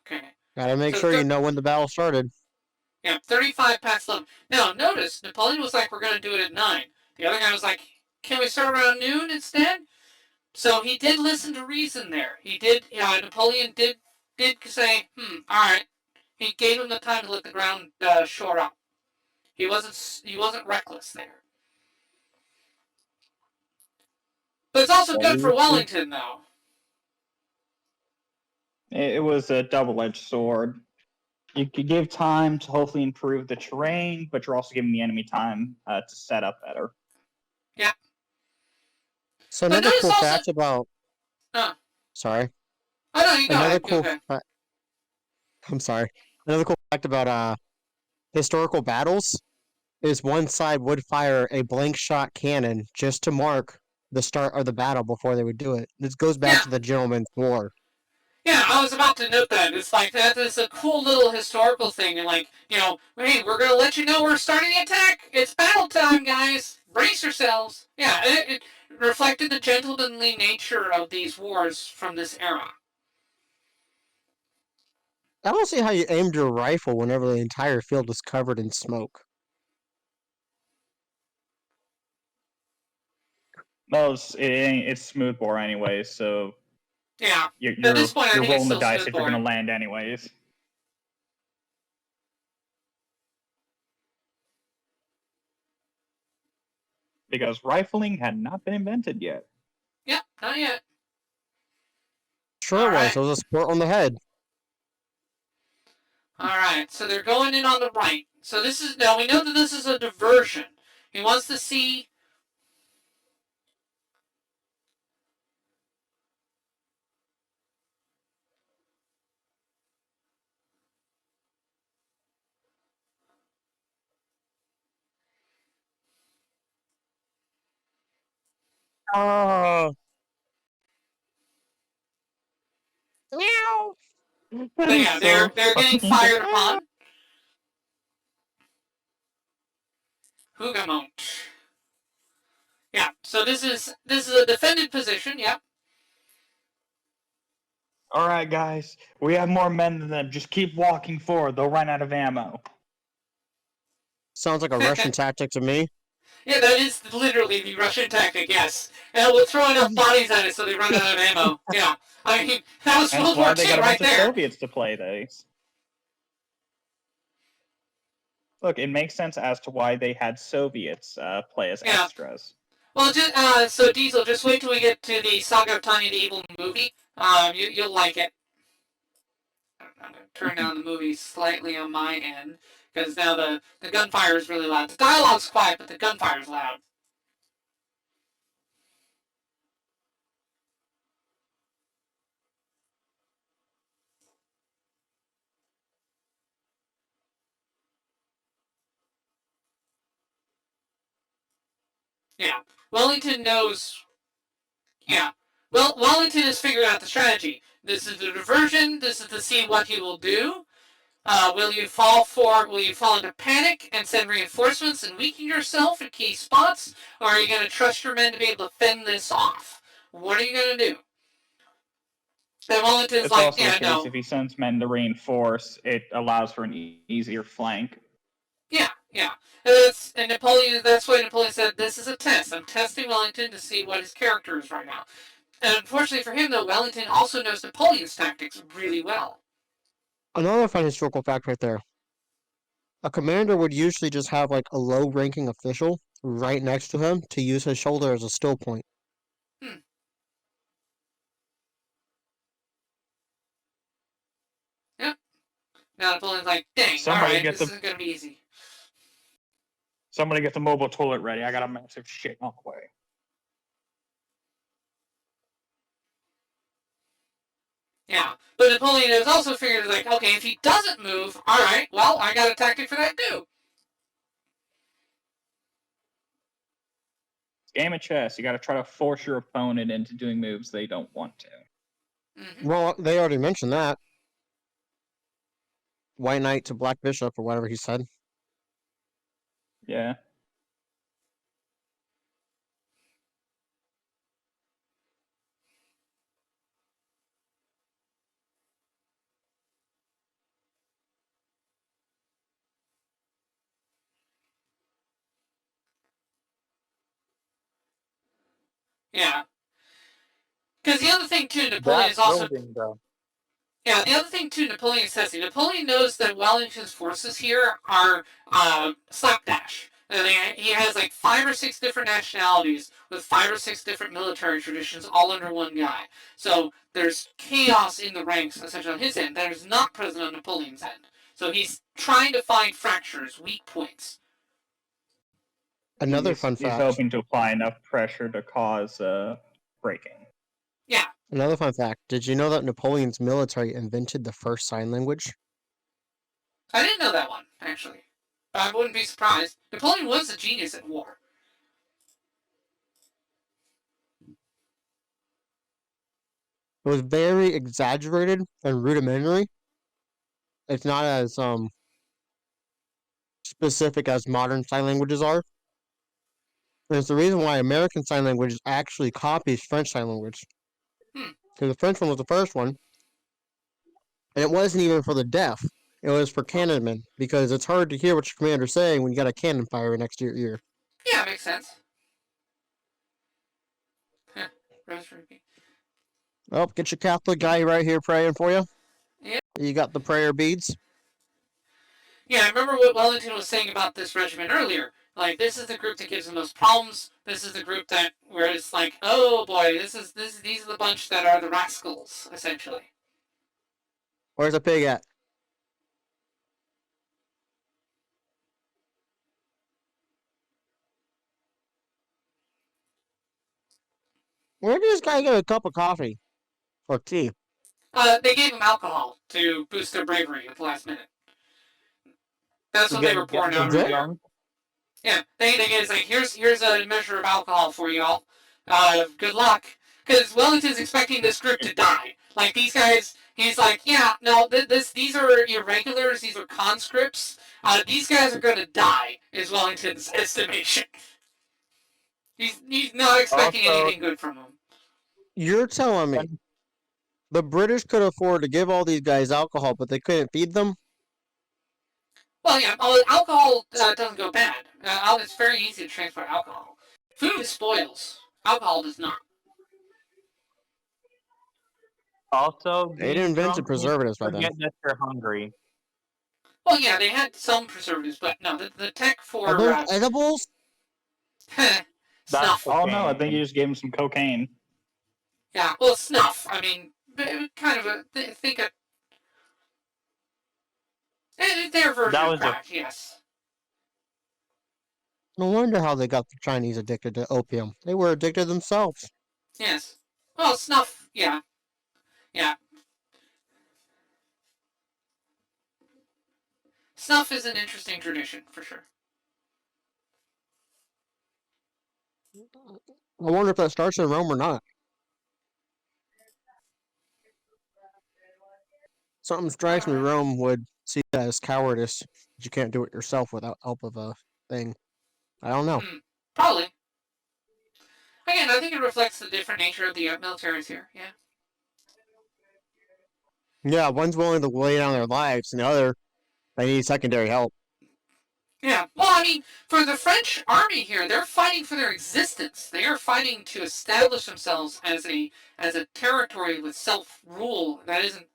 Okay. Gotta make So sure you know when the battle started. Yeah, 35 past 11. Now, notice, Napoleon was like, we're going to do it at 9. The other guy was like, can we start around noon instead? So he did listen to reason there. He did, Napoleon did say, alright. He gave him the time to let the ground shore up. He wasn't reckless there. But it's also good for Wellington, though. It was a double-edged sword. You could give time to hopefully improve the terrain, but you're also giving the enemy time to set up better. Yeah. So But another notice cool also- fact about. Sorry. Oh no, you go Another ahead. cool. Go ahead. I'm sorry. Another cool fact about historical battles is one side would fire a blank shot cannon just to mark the start of the battle before they would do it. This goes back Yeah. to the Gentleman's War. Yeah, I was about to note that. It's like that is a cool little historical thing, and like, hey, we're gonna let you know we're starting the attack. It's battle time, guys. Brace yourselves. Yeah, it reflected the gentlemanly nature of these wars from this era. I don't see how you aimed your rifle whenever the entire field was covered in smoke. No, it's smoothbore anyways, so Yeah. you're At this point, I you're think it's rolling the still dice if you're smoothbore. going to land anyways. Because rifling had not been invented yet. Yep, not yet. Sure it was. Alright. It was a sport on the head. Alright, so they're going in on the right. So now we know that this is a diversion. He wants to see. Oh. Meow. But yeah, they're getting fired upon. Hougamont. Yeah, so this is a defended position, yep. Alright, guys. We have more men than them. Just keep walking forward. They'll run out of ammo. Sounds like a Russian tactic to me. Yeah, that is literally the Russian tactic, yes. And we'll throw enough bodies at it so they run out of ammo. Yeah. I mean, that was That's World War why they II got a right bunch of there. Soviets to play these. Look, it makes sense as to why they had Soviets play as extras. Well, so Diesel, just wait till we get to the Saga of Tanya the Evil movie. You'll like it. I'm going to turn down the movie slightly on my end, because now the gunfire is really loud. The dialogue's quiet, but the gunfire's loud. Yeah. Wellington knows. Yeah. Well, Wellington has figured out the strategy. This is the diversion. This is to see what he will do. Will you fall into panic and send reinforcements and weaken yourself in key spots? Or are you going to trust your men to be able to fend this off? What are you going to do? And Wellington's It's like, also yeah, the case no. if he sends men to reinforce, it allows for an easier flank. Yeah. And Napoleon, that's why Napoleon said, this is a test. I'm testing Wellington to see what his character is right now. And unfortunately for him, though, Wellington also knows Napoleon's tactics really well. Another fun historical fact right there. A commander would usually just have like a low-ranking official right next to him to use his shoulder as a still point. Yep. Now Napoleon's like, dang, alright, this isn't going to be easy. Somebody get the mobile toilet ready. I got a massive shit on the way. Yeah. But Napoleon has also figured, like, okay, if he doesn't move, alright, well, I got a tactic for that too. Game of chess. You got to try to force your opponent into doing moves they don't want to. Mm-hmm. Well, they already mentioned that. White Knight to Black Bishop or whatever he said. Yeah. Yeah. Because the other thing, too, Napoleon is also... building, though. Yeah, the other thing, too, Napoleon is testing. Napoleon knows that Wellington's forces here are slapdash. And he has like 5 or 6 different nationalities with 5 or 6 different military traditions all under one guy. So there's chaos in the ranks, essentially, on his end that is not present on Napoleon's end. So he's trying to find fractures, weak points. Another he's, fun he's fact. hoping to apply enough pressure to cause breaking. Yeah. Another fun fact. Did you know that Napoleon's military invented the first sign language? I didn't know that one, actually. But I wouldn't be surprised. Napoleon was a genius at war. It was very exaggerated and rudimentary. It's not as specific as modern sign languages are. And it's the reason why American Sign Language actually copies French Sign Language. Because the French one was the first one, and it wasn't even for the deaf. It was for cannonmen, because it's hard to hear what your commander's saying when you got a cannon firing next to your ear. Yeah, makes sense. Rosary. Oh, get your Catholic guy right here praying for you. Yeah. You got the prayer beads. Yeah, I remember what Wellington was saying about this regiment earlier. Like, this is the group that gives the most problems. This is the group that where it's like, oh boy, these are the bunch that are the rascals, essentially. Where's the pig at? Where did this guy get a cup of coffee or tea? They gave them alcohol to boost their bravery at the last minute. That's what they were pouring out earlier. Yeah, they gave us like, here's a measure of alcohol for y'all. Good luck. Because Wellington's expecting this group to die. Like, these guys, he's like, yeah, no, these are irregulars, these are conscripts. These guys are gonna die, is Wellington's estimation. He's not expecting anything good from them. You're telling me the British could afford to give all these guys alcohol, but they couldn't feed them? Well, yeah, alcohol doesn't go bad. It's very easy to transport alcohol. Food spoils. Alcohol does not. Also, They didn't invent the preservatives by then. Forget that you're hungry. Well, yeah, they had some preservatives, but no, the tech for... Are those edibles? Snuff. Oh no, I think you just gave him some cocaine. Yeah, well, snuff. I mean, kind of a... Think of... Their version of crack, yes. No wonder how they got the Chinese addicted to opium. They were addicted themselves. Yes. Well, snuff, yeah. Yeah. Snuff is an interesting tradition, for sure. I wonder if that starts in Rome or not. Something strikes me Rome would see that as cowardice. That you can't do it yourself without help of a thing. I don't know. Probably. Again, I think it reflects the different nature of the militaries here, yeah. Yeah, one's willing to lay down their lives, and the other, they need secondary help. Yeah, well, I mean, for the French army here, they're fighting for their existence. They are fighting to establish themselves as a territory with self-rule that isn't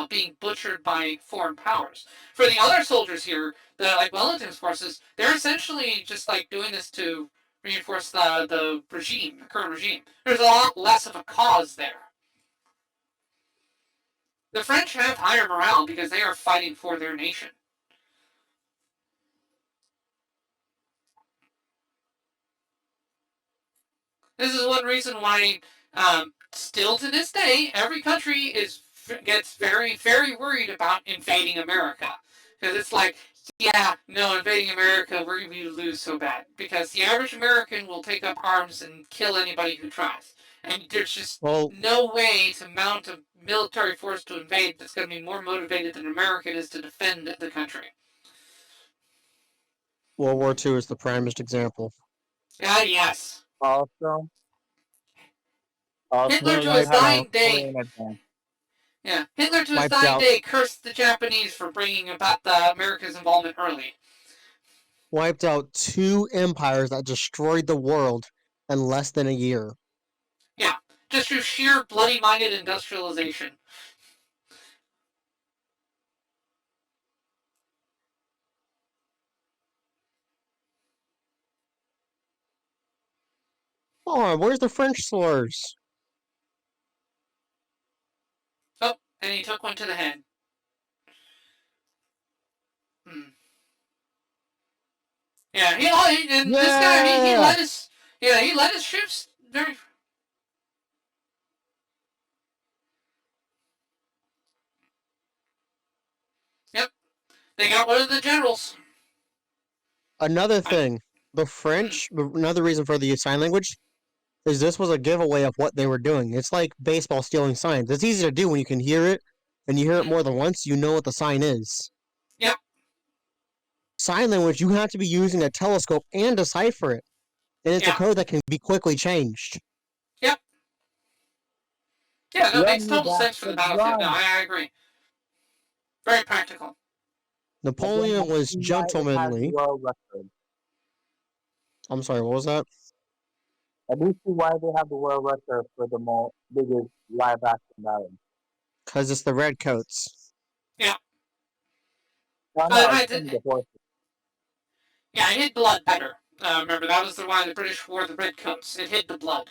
being butchered by foreign powers. For the other soldiers here, like Wellington's forces, they're essentially just like doing this to reinforce the regime, the current regime. There's a lot less of a cause there. The French have higher morale because they are fighting for their nation. This is one reason why, still to this day, every country gets very, very worried about invading America. Because it's like, yeah, no, invading America, we're going to lose so bad. Because the average American will take up arms and kill anybody who tries. And there's just no way to mount a military force to invade that's going to be more motivated than an American is to defend the country. World War II is the primest example. Yes. Also Hitler to his dying day. Yeah, Hitler to his dying day cursed the Japanese for bringing about the America's involvement early. Wiped out 2 empires that destroyed the world in less than a year. just through sheer bloody-minded industrialization. Oh, where's the French slurs? Oh, and he took one to the head. Yeah, and this guy, he led his troops very. Yep, they got one of the generals. Another thing, the French, another reason for the sign language is this was a giveaway of what they were doing. It's like baseball stealing signs. It's easy to do when you can hear it, and you hear it more than once, you know what the sign is. Yep. Sign language, you have to be using a telescope and decipher it. And it's a Yeah. code that can be quickly changed. Yep. Yeah, no, it makes Run, total you sense for the bastard, battlefield. No, run. I agree. Very practical. Napoleon was Why it has gentlemanly. world record. I'm sorry, what was that? I do see why they have the world record for the biggest live action battle. Because it's the redcoats. Yeah. No, I it's did. the horses. Yeah, it hid blood better. Remember, that was the why the British wore the redcoats. It hid the blood.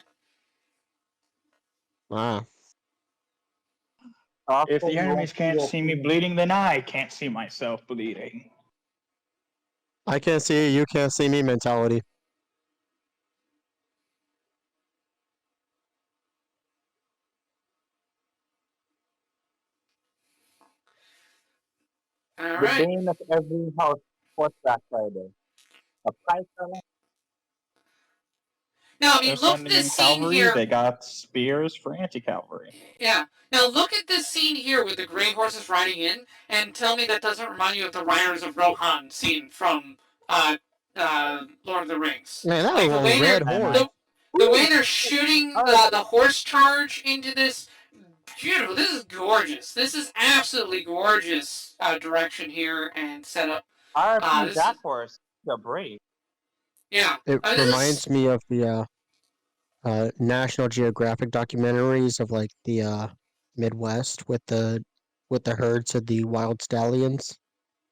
Ah. If the enemies can't see me bleeding, then I can't see myself bleeding. I can't see you, can't see me mentality. All the right. bane of every house horseback rider. A price seller. Now, I mean, They're look at sending this in scene cavalry. here. They got spears for anti-cavalry. Yeah. Now, look at this scene here with the gray horses riding in, and tell me that doesn't remind you of the Riders of Rohan scene from Lord of the Rings. Man, that Like, was a red horse. the way they're shooting the horse charge into this, beautiful. This is gorgeous. This is absolutely gorgeous direction here and setup. RP This that is- horse. The brave. Yeah. It I mean, this reminds me of the National Geographic documentaries of like the Midwest with the herds of the wild stallions.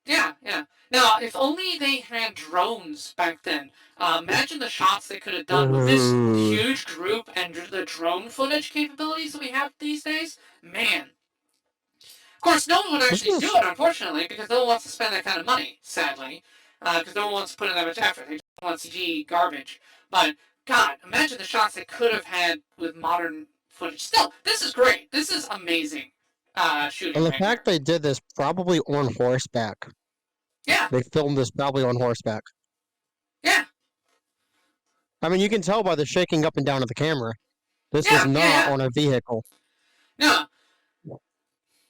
Yeah, yeah. Now, if only they had drones back then. Imagine the shots they could have done with this huge group and the drone footage capabilities that we have these days. Man. Of course, no one would actually do it, unfortunately, because no one wants to spend that kind of money, sadly. Because no one wants to put in that much effort. They just want CG garbage. But, God, imagine the shots they could have had with modern footage. Still, this is great. This is amazing shooting. And the right fact here. they did this probably on horseback. Yeah. They filmed this probably on horseback. Yeah. I mean, you can tell by the shaking up and down of the camera. This was not on a vehicle. No.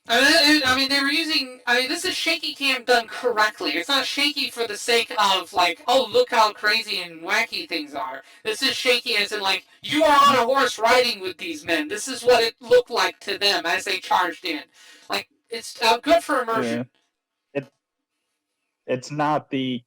I mean, they were using. I mean, this is shaky cam done correctly. It's not shaky for the sake of like, oh, look how crazy and wacky things are. This is shaky as in like, you are on a horse riding with these men. This is what it looked like to them as they charged in. Like, it's good for immersion. Yeah. It's not the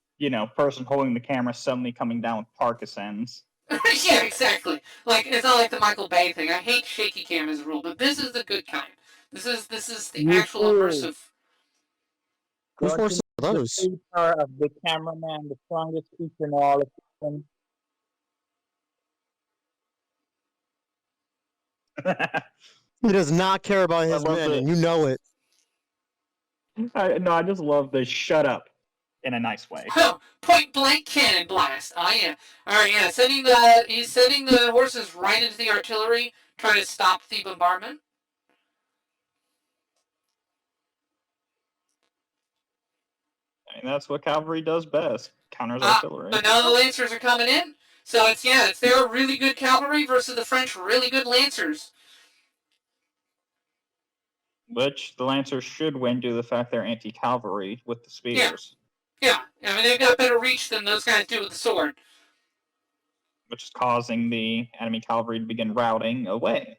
person holding the camera suddenly coming down with Parkinson's. Yeah, exactly. Like, it's not like the Michael Bay thing. I hate shaky cam as a rule, but this is the good kind. This is the actual immersive. Whose horses are those? The power of the cameraman, the strongest creature in all of them. He does not care about his men, and you know it. I just love the shut up in a nice way. Oh, point blank cannon blast. Oh yeah. Alright, yeah, he's sending the horses right into the artillery, trying to stop the bombardment. I mean, that's what cavalry does best. Counters artillery. But now the lancers are coming in. So it's their really good cavalry versus the French really good lancers. Which the lancers should win due to the fact they're anti-cavalry with the spears. Yeah, I mean, they've got better reach than those guys do with the sword. Which is causing the enemy cavalry to begin routing away.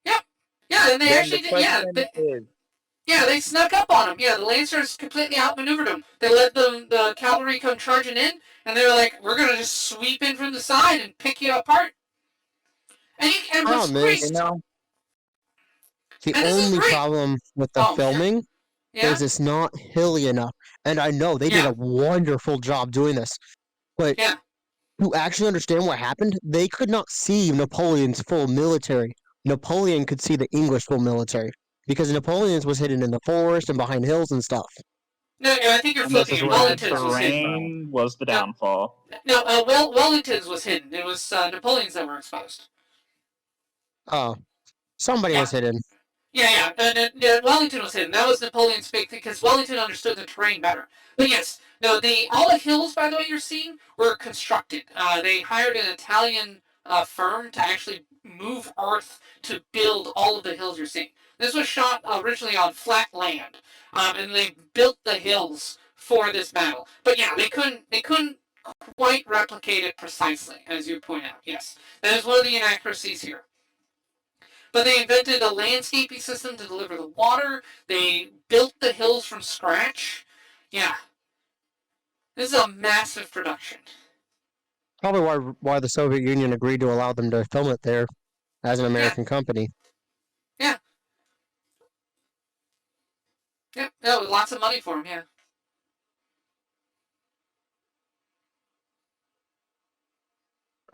Yep. Yeah, and they Then actually the did. They snuck up on them. Yeah, the lancers completely outmaneuvered them. They let the cavalry come charging in, and they were like, we're going to just sweep in from the side and pick you apart. And what's Problem great, is, You know, the and this is only great. problem with the Oh, sure. filming Yeah, is it's not hilly enough. And I know they did Yeah. a wonderful job doing this, but yeah. to actually understand what happened, they could not see Napoleon's full military. Napoleon could see the English full military because Napoleon's was hidden in the forest and behind hills and stuff. No, I think you're And this flipping is it. where the Wellington's was hidden. terrain was the No. downfall. No, Wellington's was hidden. It was Napoleon's that were exposed. Oh, somebody Yeah. was hidden. Yeah. Wellington was hidden. That was Napoleon's big thing because Wellington understood the terrain better. But yes, no, all the hills, by the way, you're seeing were constructed. They hired an Italian firm to actually move earth to build all of the hills you're seeing. This was shot originally on flat land, and they built the hills for this battle. But yeah, they couldn't quite replicate it precisely, as you point out. Yes, that is one of the inaccuracies here. But they invented a landscaping system to deliver the water. They built the hills from scratch. Yeah, this is a massive production. Probably why the Soviet Union agreed to allow them to film it there as an American company. Yeah. That was lots of money for them. Yeah.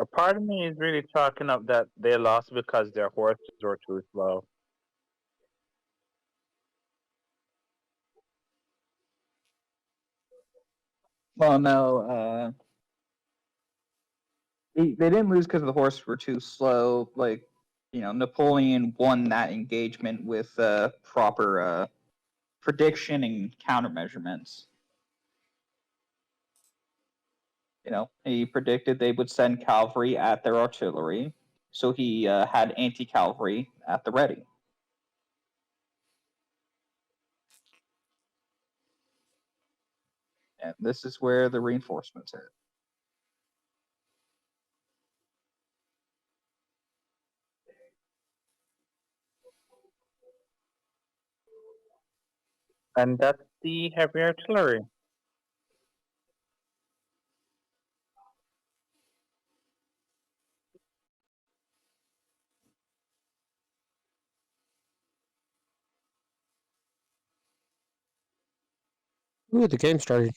a part of me is really talking up that they lost because their horses were too slow. Well, no, they didn't lose because the horses were too slow. Like, Napoleon won that engagement with proper prediction and countermeasurements. He predicted they would send cavalry at their artillery, so he had anti-cavalry at the ready. And this is where the reinforcements hit. And that's the heavy artillery. Ooh, the game started.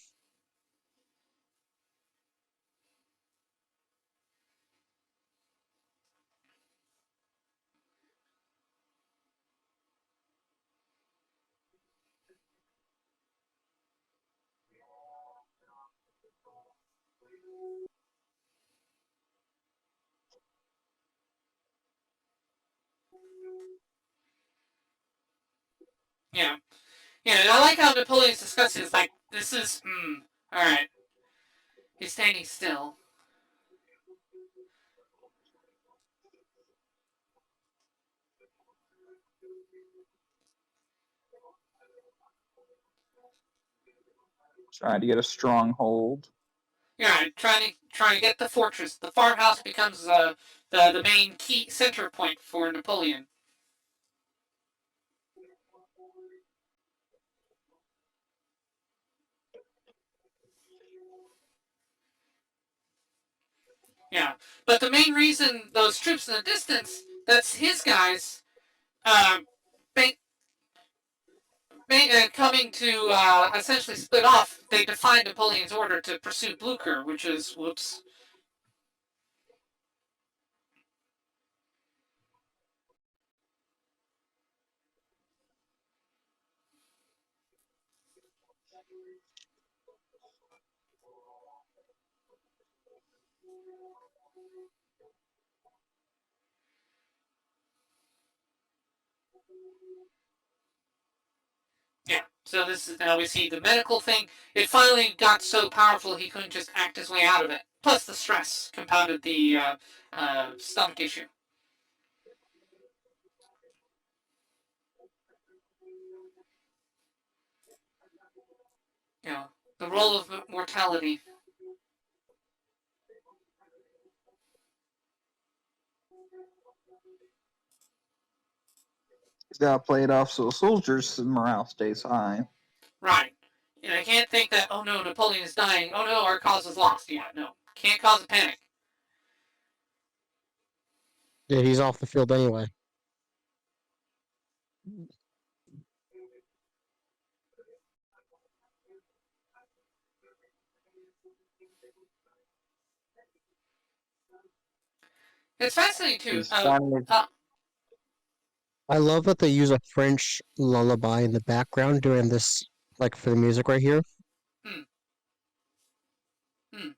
Yeah. Yeah, and I like how Napoleon's discussing it. It's like, this is, alright. He's standing still. Trying to get a stronghold. Yeah, trying to get the fortress. The farmhouse becomes the main key center point for Napoleon. Yeah, but the main reason those troops in the distance, that's his guys, uh, coming to essentially split off. They defied Napoleon's order to pursue Blucher, which is whoops. Yeah, so this is now we see the medical thing. It finally got so powerful he couldn't just act his way out of it. Plus the stress compounded the stomach issue. You know, the role of mortality. He's got to play it off so soldiers' morale stays high. Right. You know, I can't think that, oh no, Napoleon is dying. Oh no, our cause is lost. Yeah, no. Can't cause a panic. Yeah, he's off the field anyway. It's fascinating too. His family. I love that they use a French lullaby in the background during this, like for the music right here. Hmm. Hmm.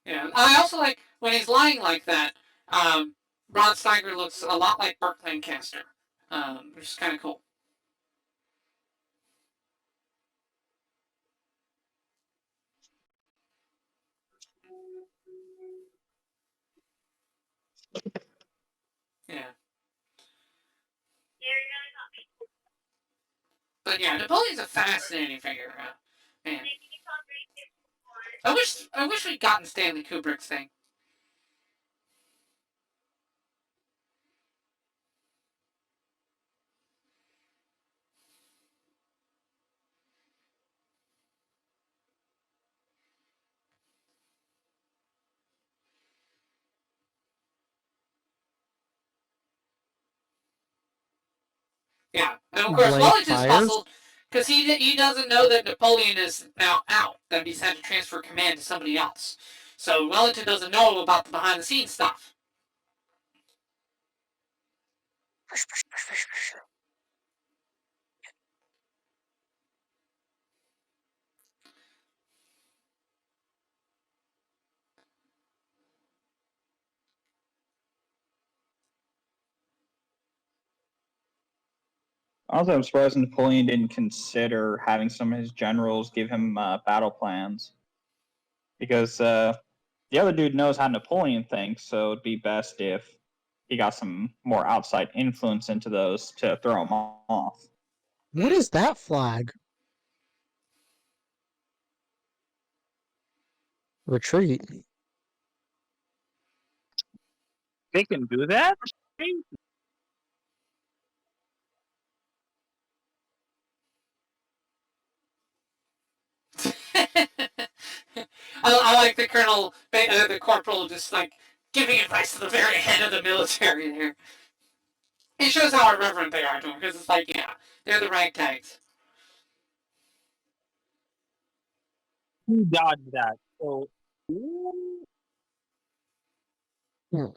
Yeah, I also like when he's lying like that. Rod Steiger looks a lot like Burt Lancaster, which is kind of cool. Yeah. But yeah, Napoleon's a fascinating figure. Man, I wish we'd gotten Stanley Kubrick's thing. Yeah, and of course Blank Wellington's tires. puzzled because he doesn't know that Napoleon is now out. That he's had to transfer command to somebody else. So Wellington doesn't know about the behind the scenes stuff. Also, I'm surprised Napoleon didn't consider having some of his generals give him battle plans. Because the other dude knows how Napoleon thinks, so it'd be best if he got some more outside influence into those to throw him off. What is that flag? Retreat. They can do that? I like the colonel, the corporal, just like giving advice to the very head of the military there. It shows how irreverent they are to him because it's like, yeah, they're the ragtags. He dodged that. So, Hmm.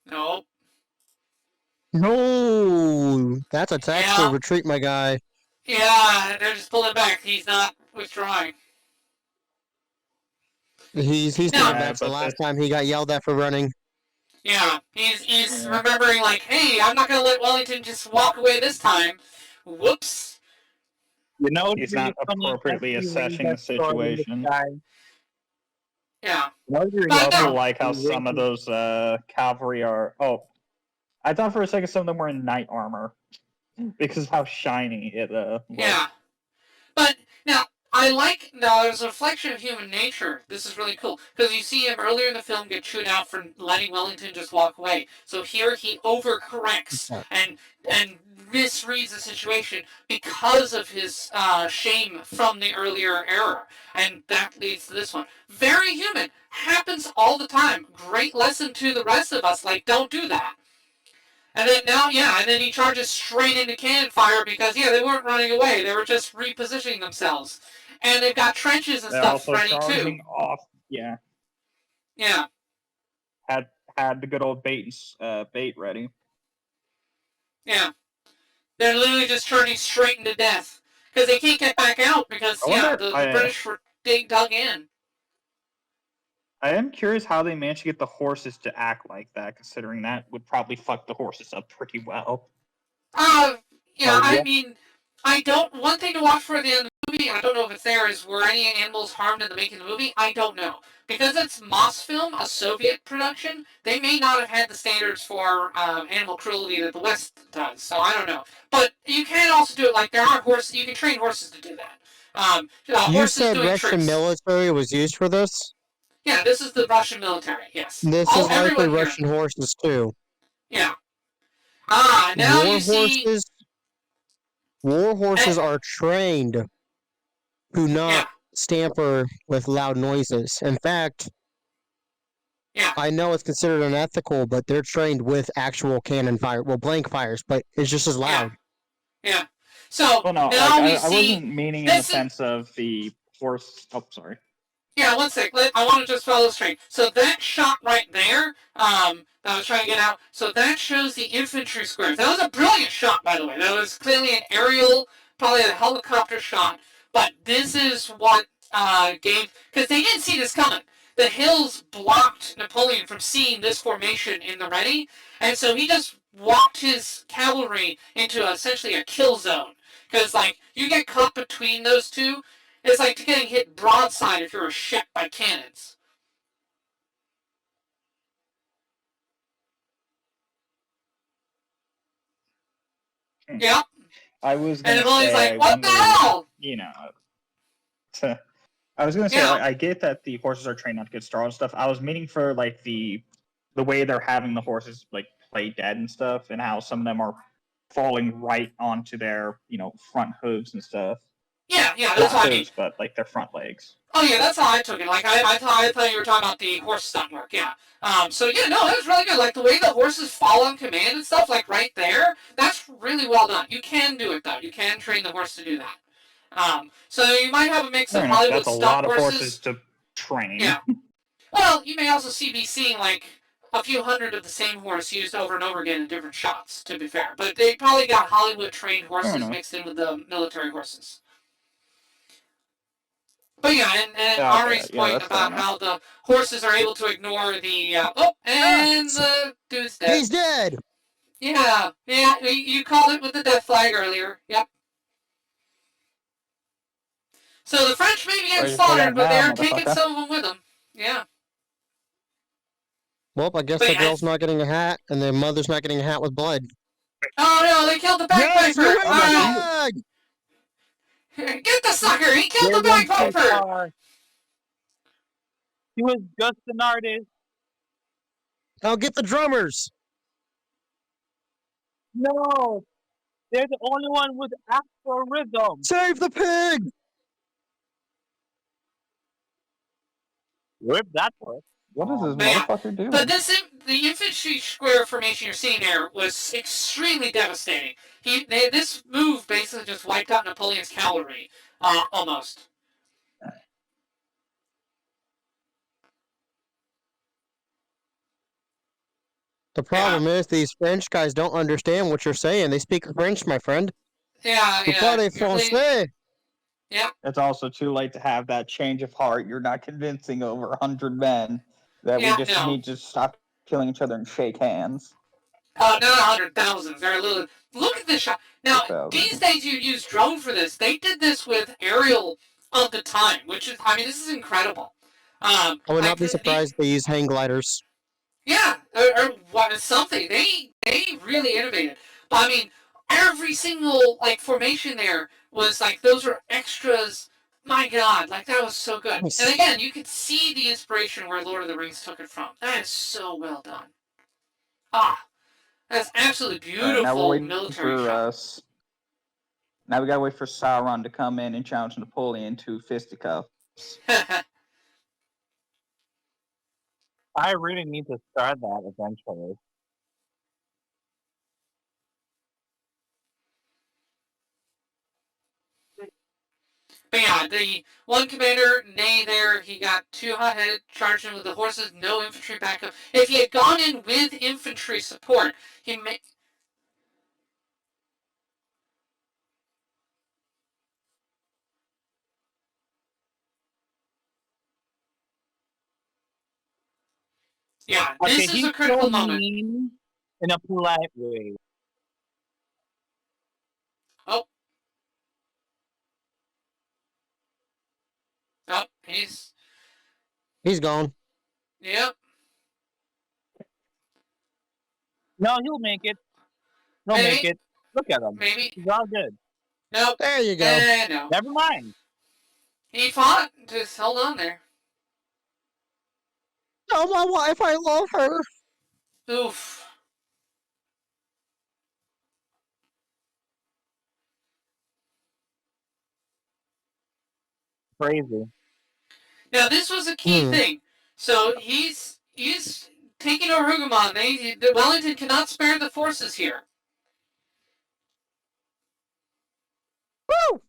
No. No, that's a tactical Yeah. retreat, my guy. Yeah, they're just pulling back. He's not withdrawing. He's No. pulling back. So last time he got yelled at for running. Yeah, he's remembering like, hey, I'm not gonna let Wellington just walk away this time. Whoops. you know, He's not appropriately assessing the situation. Yeah. I also like how some of those cavalry are. Oh, I thought for a second some of them were in knight armor because of how shiny it was. Yeah. But now I like now there's a reflection of human nature. This is really cool because you see him earlier in the film get chewed out for letting Wellington just walk away. So here he overcorrects and misreads the situation because of his shame from the earlier error, and that leads to this one. Very human, happens all the time. Great lesson to the rest of us. Like, don't do that. And then now, yeah, and then he charges straight into cannon fire because, yeah, they weren't running away. They were just repositioning themselves. And they've got trenches and They're stuff also ready, charging too. off. Yeah, Yeah. had the good old bait ready. Yeah. They're literally just turning straight into death. Because they can't get back out because, yeah, the British were dug in. I am curious how they managed to get the horses to act like that, considering that would probably fuck the horses up pretty well. Yeah, I mean, I don't. One thing to watch for the end of the movie, I don't know if it's there, is were any animals harmed in the making of the movie? I don't know. Because it's Mosfilm, a Soviet production, they may not have had the standards for animal cruelty that the West does, so I don't know. But you can also do it like there are horses, you can train horses to do that. You said Russian military was used for this? Yeah, this is the Russian military, yes. This is likely Russian horses, too. Yeah. Now Your you see... horses War horses are trained to not Yeah, stamper with loud noises. In fact, yeah, I know it's considered unethical, but they're trained with actual cannon fire, well, blank fires, but it's just as yeah, loud. yeah. So Well, no, like now we I see wasn't meaning in the this is sense of the horse. Oh, sorry. yeah. One sec. I want to just follow this train. So that shot right there, that I was trying to get out. So that shows the infantry squares. That was a brilliant shot, by the way. That was clearly an aerial, probably a helicopter shot. But this is what gave because they didn't see this coming. The hills blocked Napoleon from seeing this formation in the ready, and so he just walked his cavalry into essentially a kill zone. Because like you get caught between those two, it's like getting hit broadside if you're a ship by cannons. Yep. I was And gonna Napoleon's say like, I what the wonder, hell? you know. I was gonna say Yeah. I get that the horses are trained not to get startled and stuff. I was meaning for like the way they're having the horses like play dead and stuff, and how some of them are falling right onto their front hooves and stuff. Yeah, that's Not what I mean. hooves, but like their front legs. Oh yeah, that's how I took it. Like I thought you were talking about the horse stunt work. Yeah. So yeah, no, that was really good. Like the way the horses fall on command and stuff, like right there, that's really well done. You can do it though. You can train the horse to do that. So you might have a mix of Fair enough. Hollywood That's a stunt lot of horses. horses to train. Yeah. Well, you may also be seeing like a few hundred of the same horse used over and over again in different shots. To be fair, but they probably got Hollywood trained horses mixed in with the military horses. But yeah, and Ari's point about how the horses are able to ignore the and the dude's dead. He's dead. Yeah, you called it with the death flag earlier. Yep. So the French may be getting slaughtered, but they're taking some of them with them. Yeah. Well, I guess the girl's not getting a hat, and the mother's not getting a hat with blood. Oh no, they killed the bagpiper! Yes, Get the sucker! He killed the bagpiper! He was just an artist. I'll get the drummers. No, they're the only one with actual rhythm. Save the pig. Rip that work. What is this Man, motherfucker doing? But the infantry square formation you're seeing there was extremely devastating. This move basically just wiped out Napoleon's cavalry, almost. The problem is these French guys don't understand what you're saying. They speak French, my friend. Yeah. Vous parlez français. Yeah. It's also too late to have that change of heart. You're not convincing over 100 men that we just need to stop killing each other and shake hands. Not 100,000. Very little. Look at this shot. Now, these days you use drone for this. They did this with aerial of the time, which is, I mean, this is incredible. I would not be surprised if they use hang gliders. Yeah, or what something. They really innovated. But I mean, every single like formation there was like those were extras. My God, like that was so good. And again, you could see the inspiration where Lord of the Rings took it from. That is so well done. That's absolutely beautiful military shot. Now we gotta wait for Sauron to come in and challenge Napoleon to fisticuffs. I really need to start that eventually. But yeah, the one commander, Ney there, he got too hot-headed, charged him with the horses, no infantry backup. If he had gone in with infantry support, he may... Yeah, this is a critical moment. In a polite way. Oh, he's gone. Yep. No, he'll make it. He'll make it. Look at him. Maybe. He's all good. Nope. There you go. No. Never mind. He fought. Just hold on there. Oh, my wife, I love her. Oof. crazy. Now, this was a key thing. So he's taking over Hougoumont. Wellington cannot spare the forces here. Woo!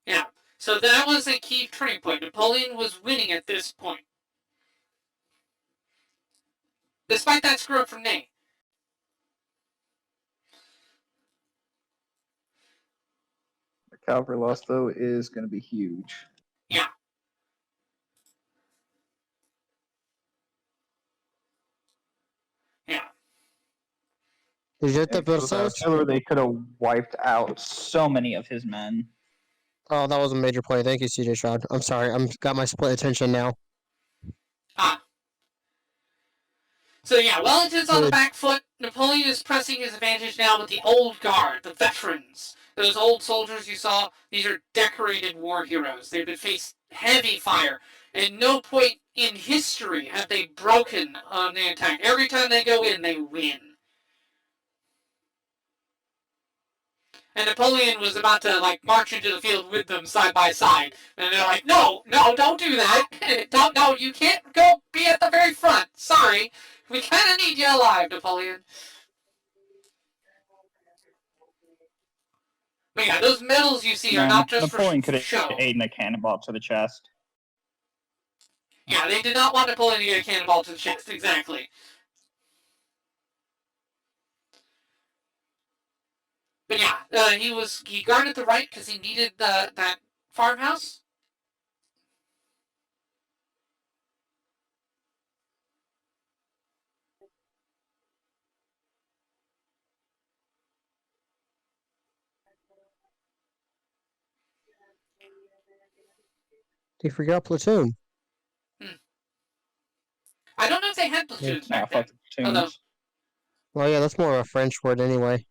Yeah. So that was a key turning point. Napoleon was winning at this point. Despite that screw up from Ney. The cavalry loss, though, is going to be huge. Yeah. Yeah. Is it the If it was Bersos? artillery, they could have wiped out so many of his men. Oh, that was a major play. Thank you, CJ Shroud. I'm sorry. I'm got my split attention now. So yeah, Wellington's on the Good. back foot. Napoleon is pressing his advantage now with the old guard, the veterans. Those old soldiers you saw, these are decorated war heroes. They've been faced heavy fire. At no point in history have they broken on the attack. Every time they go in, they win. And Napoleon was about to march into the field with them side by side, and they're like, "No, don't do that. No, you can't go be at the very front. Sorry, we kind of need you alive, Napoleon." But yeah, those medals you see are not just Napoleon for could have show. aimed a cannonball to the chest. Yeah, they did not want Napoleon to get a cannonball to the chest, exactly. But yeah, he guarded the right because he needed that farmhouse. They forgot platoon. I don't know if they had platoons Nah, back then. fuck the platoons. Well, yeah, that's more of a French word anyway.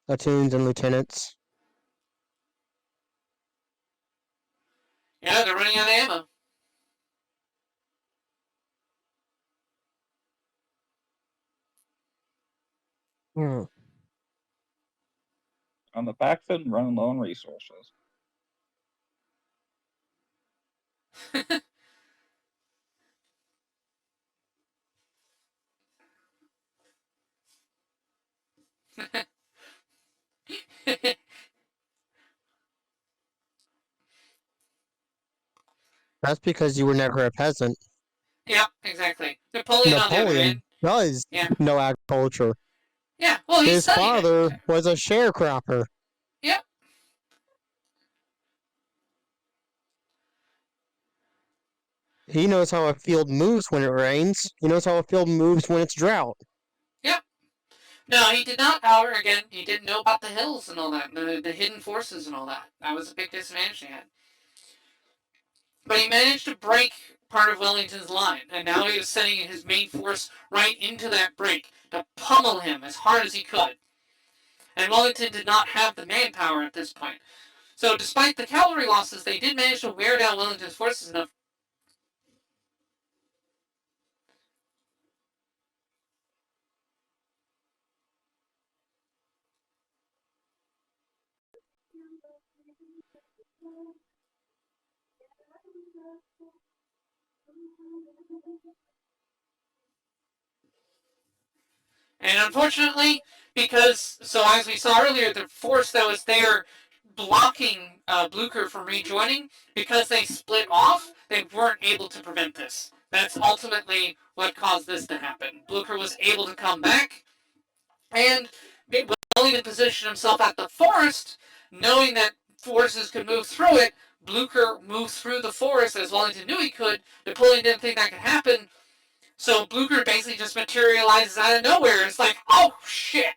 Platoons and lieutenants. Yeah, they're running out of ammo. On the back foot and running low on resources. That's because you were never a peasant. Yeah, exactly. Napoleon on the other hand. does know agriculture. Yeah, well, he His studied father it. was a sharecropper. Yep. He knows how a field moves when it rains. He knows how a field moves when it's drought. Yep. No, he did not, however, again, he didn't know about the hills and all that, the hidden forces and all that. That was a big disadvantage he had. But he managed to break part of Wellington's line, and now he was sending his main force right into that break to pummel him as hard as he could. And Wellington did not have the manpower at this point. So despite the cavalry losses, they did manage to wear down Wellington's forces enough. And unfortunately, so as we saw earlier, the force that was there blocking Blucher from rejoining, because they split off, they weren't able to prevent this. That's ultimately what caused this to happen. Blucher was able to come back, and Wellington positioned himself at the forest, knowing that forces could move through it, Blucher moved through the forest as Wellington knew he could. Napoleon didn't think that could happen. So Blucher basically just materializes out of nowhere. It's like, oh shit!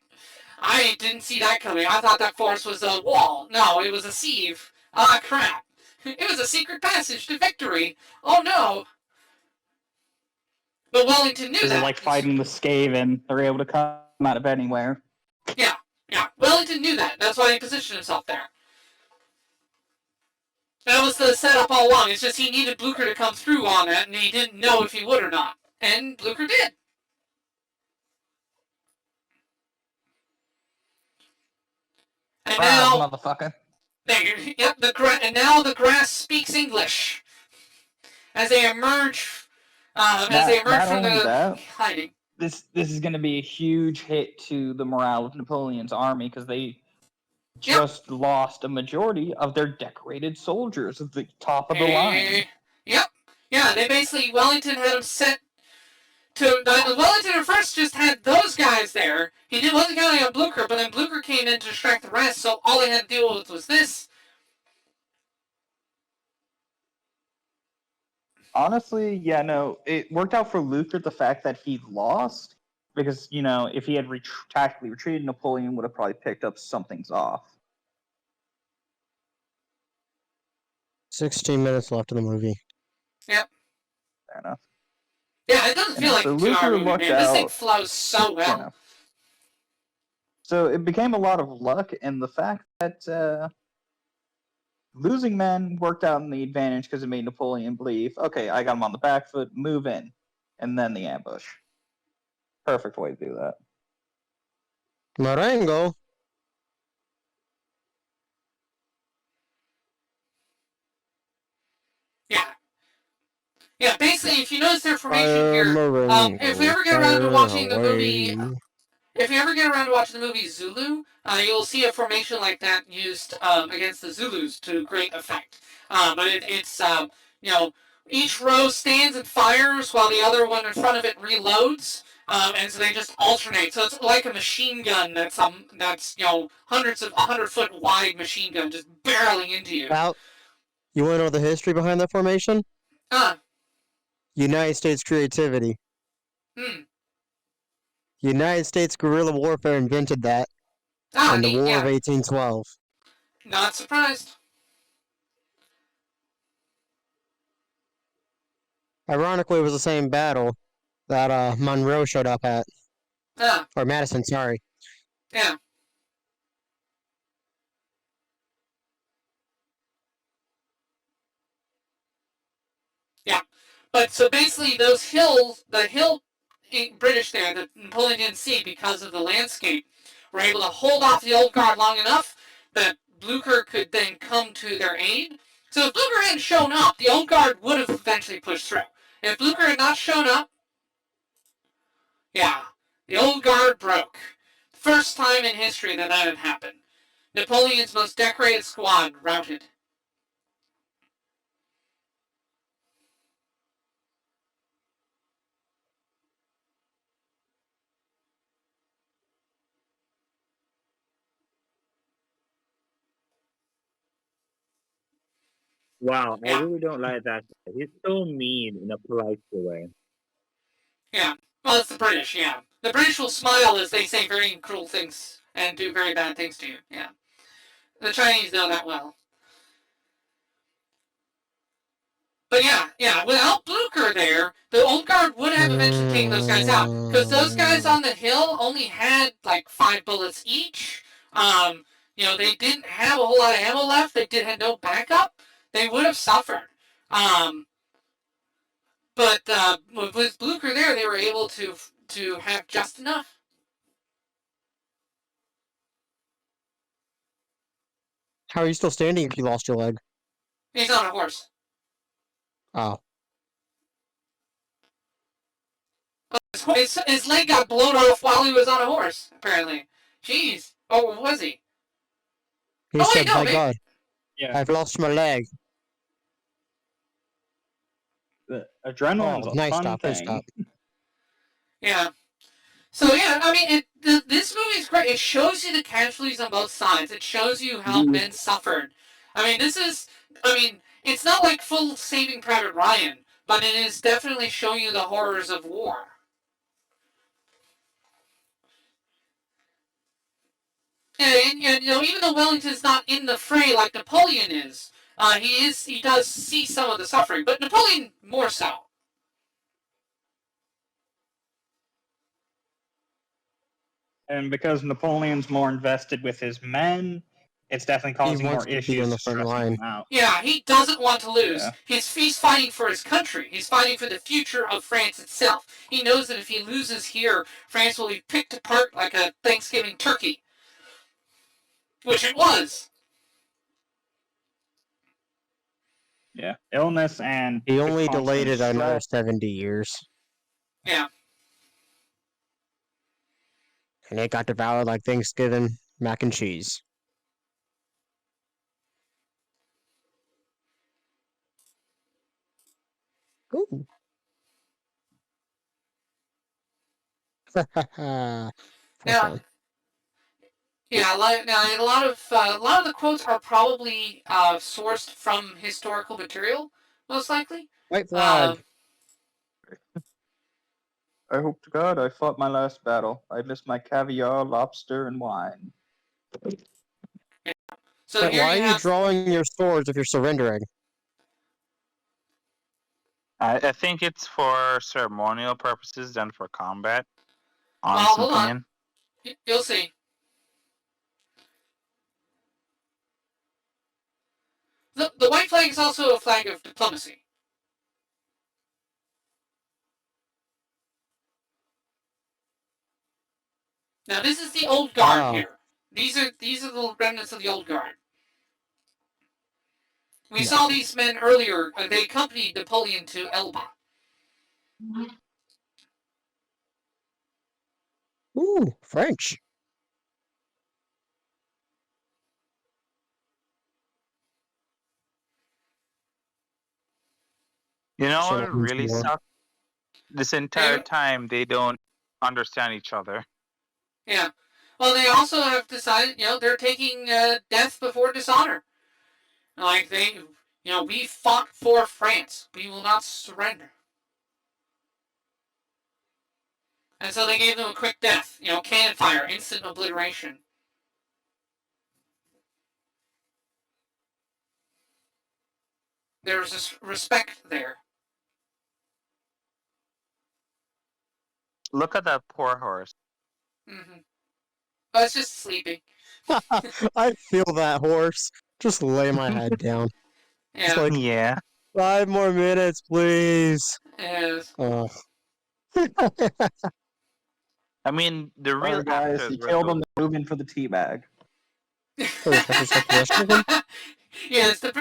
I didn't see that coming. I thought that forest was a wall. No, it was a sieve. Ah, crap. It was a secret passage to victory. Oh no. But Wellington knew This that. is like fighting the Skaven. They're able to come out of anywhere. Yeah. Wellington knew that. That's why he positioned himself there. That was the setup all along. It's just he needed Blucher to come through on it, and he didn't know if he would or not. And Blucher did. And now, motherfucker. yep, and now the grass speaks English as they emerge. From the hiding. This is going to be a huge hit to the morale of Napoleon's army because they just lost a majority of their decorated soldiers at the top of the line. Yep. Yeah, they basically, Wellington had them set to, Wellington at first just had those guys there. He wasn't counting on Blucher, but then Blucher came in to distract the rest, so all they had to deal with was this. Honestly, yeah, no, it worked out for Blucher the fact that he lost, because, if he had tactically retreated, Napoleon would have probably picked up something's off. 16 minutes left in the movie. Yep. Fair enough. Yeah, it doesn't feel like a 2-hour movie, man. This thing flows so well. So it became a lot of luck, and the fact that losing men worked out in the advantage because it made Napoleon believe, okay, I got him on the back foot, move in, and then the ambush. Perfect way to do that. Marengo. Yeah, basically, if you notice their formation here, if we ever get around to watching the movie, Zulu, you'll see a formation like that used against the Zulus to great effect. But it's each row stands and fires while the other one in front of it reloads. And so they just alternate. So it's like a machine gun that's 100-foot wide machine gun just barreling into you. Well, you want to know the history behind that formation? United States creativity. United States guerrilla warfare invented that in the War of 1812. Not surprised. Ironically, it was the same battle that Monroe showed up at. Or Madison, sorry. Yeah. Yeah. But so basically those hills, the hill British there that Napoleon didn't see because of the landscape, were able to hold off the old guard long enough that Blucher could then come to their aid. So if Blucher hadn't shown up, the old guard would have eventually pushed through. If Blucher had not shown up, the old guard broke. First time in history that had happened. Napoleon's most decorated squad routed. Wow, I really don't like that guy. He's so mean in a polite way. Yeah. Well, it's the British, yeah. The British will smile as they say very cruel things and do very bad things to you, yeah. The Chinese know that well. But yeah, without Blucher there, the old guard would have eventually taken those guys out. Because those guys on the hill only had like 5 bullets each. They didn't have a whole lot of ammo left. They had no backup. They would have suffered. But with Blucher there, they were able to have just enough. How are you still standing if you lost your leg? He's on a horse. Oh. His leg got blown off while he was on a horse, apparently. Jeez. Oh, was he? He said, my God, Yeah. I've lost my leg. The adrenaline's a fun thing. Stop. Yeah. So, yeah, I mean, this movie is great. It shows you the casualties on both sides. It shows you how men suffered. I mean, it's not like full Saving Private Ryan, but it is definitely showing you the horrors of war. And even though Wellington's not in the fray like Napoleon is, he does see some of the suffering, but Napoleon more so. And because Napoleon's more invested with his men, it's definitely causing more wants to be issues on the front stressing line. him out. Yeah, he doesn't want to lose. Yeah. He's fighting for his country. He's fighting for the future of France itself. He knows that if he loses here, France will be picked apart like a Thanksgiving turkey. Which it was. Yeah. Illness and He the only constant delayed it another stress. 70 years. Yeah. And it got devoured like Thanksgiving mac and cheese. Ooh. Now, fun. yeah, a lot of the quotes are probably sourced from historical material, most likely. White flag. I hope to God I fought my last battle. I missed my caviar, lobster, and wine. So But here why you are you have. drawing your swords if you're surrendering? I think it's for ceremonial purposes than for combat. Well, Honest hold on. opinion. You'll see. The white flag is also a flag of diplomacy. Now this is the old guard Wow. here. These are the remnants of the old guard. We No. saw these men earlier. They accompanied Napoleon to Elba. Ooh, French. You know So what that means really war. sucks? This entire time they don't understand each other. Yeah. Well, they also have decided, they're taking death before dishonor. Like we fought for France. We will not surrender. And so they gave them a quick death. Cannon fire, instant obliteration. There's this respect there. Look at that poor horse. Mm-hmm. Oh, it's just sleeping. I feel that horse. Just lay my head down. Yeah. It's like Yeah. 5 more minutes, please. Yes. Oh. I mean, the real Sorry, guys, actors you were killed those. him. They're moving for the teabag. Yes, the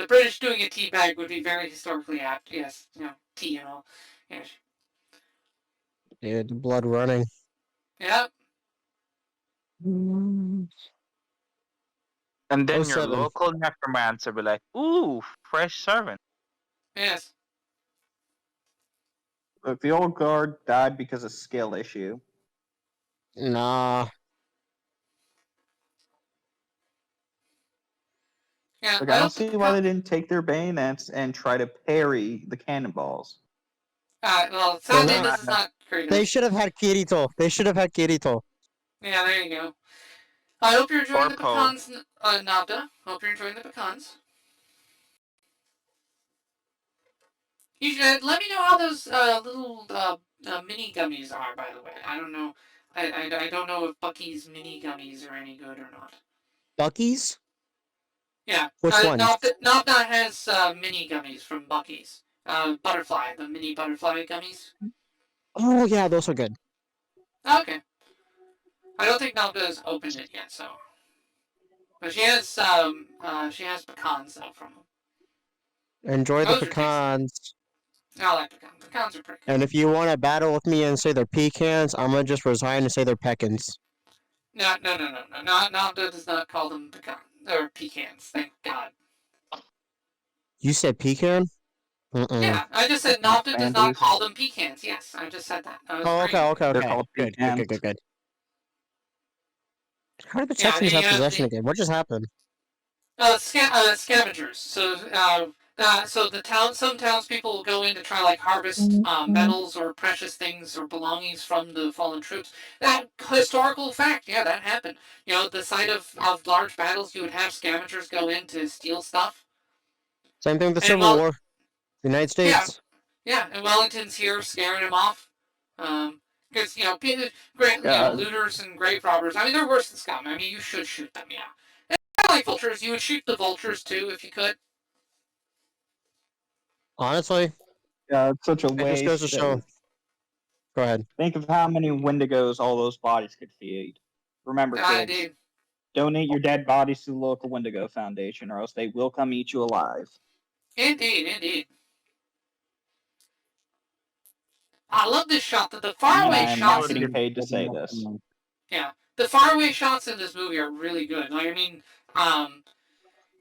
British doing a teabag would be very historically apt. Yes, tea and all. Yes. Dude, blood running. Yep. And then your 07. local necromancer be like, "Ooh, fresh servant." Yes. Look, the old guard died because of skill issue. Nah. Yeah. Like, I don't see why they didn't take their bayonets and try to parry the cannonballs. Well, sadly, They're not- this is not Kratos. They should have had Kirito. They should have had Kirito. Yeah, there you go. I hope you're enjoying Or the Poe. pecans, Nabda. Hope you're enjoying the pecans. You should let me know how those little mini gummies are. By the way, I don't know. I don't know if Bucky's mini gummies are any good or not. Bucky's? Yeah. Which ones? Nabda has mini gummies from Bucky's. Butterfly, the mini butterfly gummies. Oh, yeah, those are good. Okay. I don't think Nabda's opened it yet, so. But she has pecans though from them. Enjoy the Those are pecans. I like pecans. Pecans are pretty good. And if you want to battle with me and say they're pecans, I'm going to just resign and say they're pecans. No. Nabda does not call them pecans or pecans. Thank God. You said pecan? Mm-mm. Yeah, I just said Nabda does not call them pecans. Yes, I just said that. Oh, okay. They're called Good. pecans. How did the Yeah, Texans have yeah, possession again? What just happened? Scavengers. So some townspeople will go in to try like harvest metals or precious things or belongings from the fallen troops. That historical fact, yeah, that happened. The site of large battles, you would have scavengers go in to steal stuff. Same thing with the And Civil War. The United yeah, States. yeah, and Wellington's here scaring him off. Because looters and grave robbers. I mean, they're worse than scum. I mean, you should shoot them. Yeah, I like vultures. You would shoot the vultures too if you could. Honestly, It's such a it just goes to waste. show. Go ahead. Think of how many Wendigos all those bodies could feed. Remember, kids, Indeed. donate your dead bodies to the local Wendigo Foundation, or else they will come eat you alive. Indeed. I love this shot. The faraway I'm shots. not getting paid to say this. Yeah, the faraway shots in this movie are really good. Like, I mean,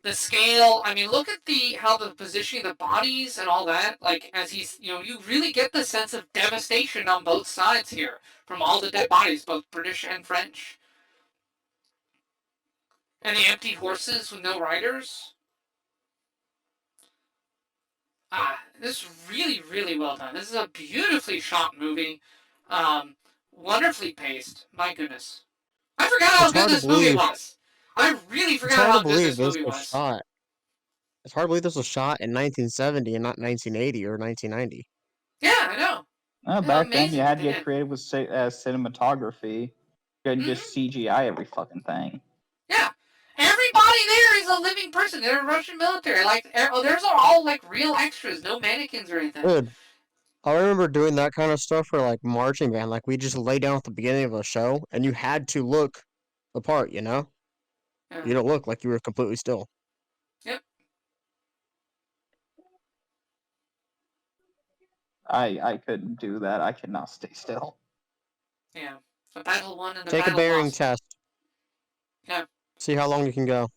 the scale. I mean, look at how the positioning of the bodies and all that. Like, as he's, you really get the sense of devastation on both sides here from all the dead bodies, both British and French, and the empty horses with no riders. This is really, really well done. This is a beautifully shot movie. Wonderfully paced. My goodness. I forgot how good this movie was. I really forgot how good this movie was. Shot. It's hard to believe this was shot in 1970 and not 1980 or 1990. Yeah, I know. Back then, you had to get creative with cinematography. You couldn't just CGI every fucking thing. Yeah. Everybody there is a living person. They're Russian military. Like, there's all like real extras, no mannequins or anything. Dude, I remember doing that kind of stuff for like marching band. Like we just lay down at the beginning of a show, and you had to look the part. Yeah. You don't look like you were completely still. Yep. I couldn't do that. I could not stay still. Yeah. A battle won and a Take battle a bearing lost. test. Yeah. See how long you can go.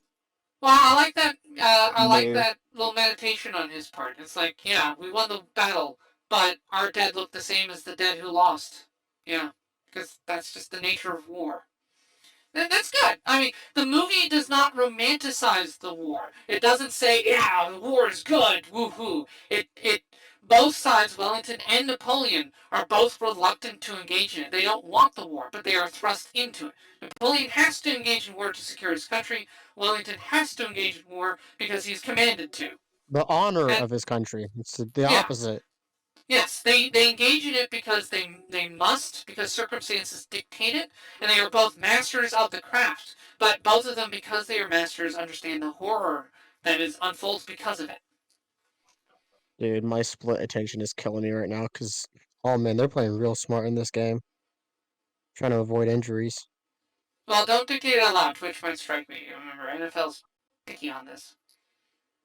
Well, I like that. I like that little meditation on his part. It's like, yeah, we won the battle, but our dead look the same as the dead who lost. Yeah, because that's just the nature of war. And that's good. I mean, the movie does not romanticize the war. It doesn't say, yeah, the war is good, woohoo. Both sides, Wellington and Napoleon, are both reluctant to engage in it. They don't want the war, but they are thrust into it. Napoleon has to engage in war to secure his country. Wellington has to engage in war because he's commanded to. The honor of his country. It's the opposite. Yes, they engage in it because they must, because circumstances dictate it, and they are both masters of the craft. But both of them, because they are masters, understand the horror that unfolds because of it. Dude, my split attention is killing me right now because, oh man, they're playing real smart in this game. Trying to avoid injuries. Well, don't dictate it out loud. Twitch might strike me. Remember, NFL's picky on this.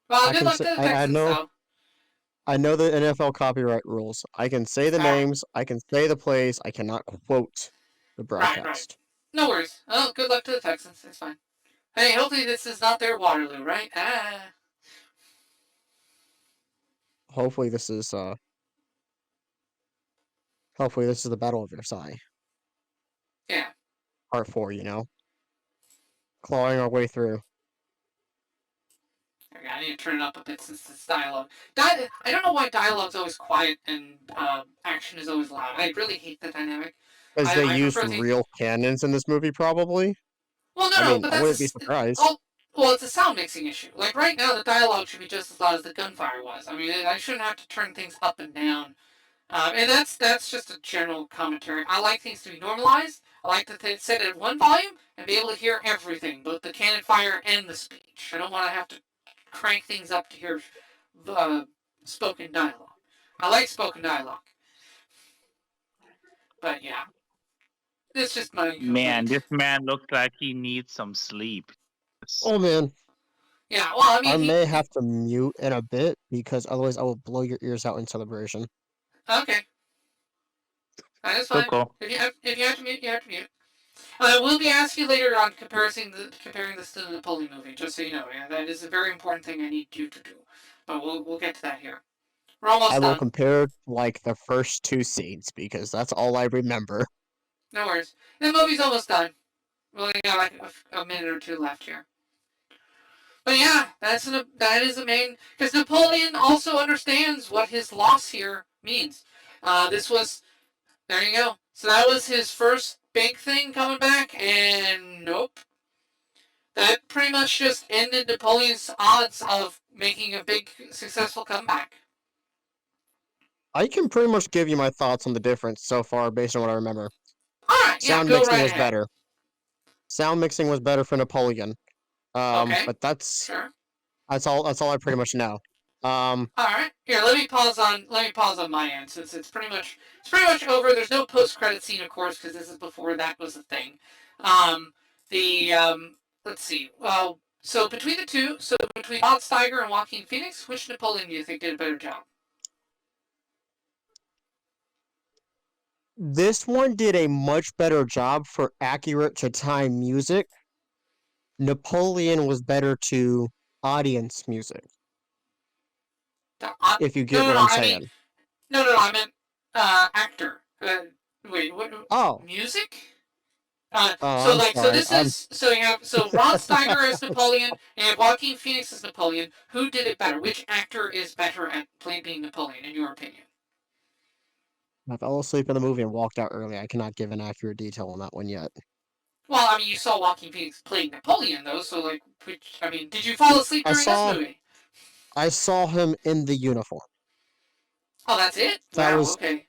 Well, good luck to the Texans, though. I know the NFL copyright rules. I can say the names, I can say the plays, I cannot quote the broadcast. Right. No worries. Oh, good luck to the Texans. It's fine. Hey, hopefully this is not their Waterloo, right? Hopefully this is the Battle of Versailles. Yeah. Part 4, clawing our way through. I need to turn it up a bit since it's dialogue. I don't know why dialogue's always quiet and action is always loud. I really hate the dynamic. Because they used real cannons in this movie, probably. Well, but I wouldn't be surprised. Well, it's a sound mixing issue. Like, right now, the dialogue should be just as loud as the gunfire was. I mean, I shouldn't have to turn things up and down. And that's just a general commentary. I like things to be normalized. I like to sit at one volume and be able to hear everything, both the cannon fire and the speech. I don't want to have to crank things up to hear spoken dialogue. I like spoken dialogue. But yeah. It's just my... Man, this man looks like he needs some sleep. Oh, man. Yeah, well, I mean... I may have to mute in a bit, because otherwise I will blow your ears out in celebration. Okay. That is fine. Cool. If you have to mute, you have to mute. I will be asking you later on comparing this to the Napoleon movie, just so you know. Yeah, that is a very important thing I need you to do. But we'll get to that here. We're almost done. I will compare, the first 2 scenes, because that's all I remember. No worries. The movie's almost done. We only got, a minute or two left here. But yeah, that is the main, because Napoleon also understands what his loss here means. This was There you go. So that was his first big thing coming back, and nope. That pretty much just ended Napoleon's odds of making a big, successful comeback. I can pretty much give you my thoughts on the difference so far based on what I remember. Alright, yeah, Sound go mixing right was ahead. better. Sound mixing was better for Napoleon. Okay, But that's sure. that's all I pretty much know. Alright, here, let me pause on my end, since it's pretty much over. There's no post-credit scene, of course, because this is before that was a thing. The, let's see, well, so between the two, between Rod Steiger and Joaquin Phoenix, which Napoleon do you think did a better job? This one did a much better job for accurate to time music. Napoleon was better to audience music, if you get No, no, what no, I'm I mean, saying. no, I meant, actor. Wait, what, Oh, music? oh, So I'm like, so sorry. this is, so Rod Steiger as Napoleon and Joaquin Phoenix as Napoleon. Who did it better? Which actor is better at being Napoleon, in your opinion? I fell asleep in the movie and walked out early. I cannot give an accurate detail on that one yet. Well, I mean, you saw Joaquin Phoenix playing Napoleon, though, so like, did you fall asleep I during this saw movie? I saw him in the uniform. Oh, that's it? That Wow, was okay.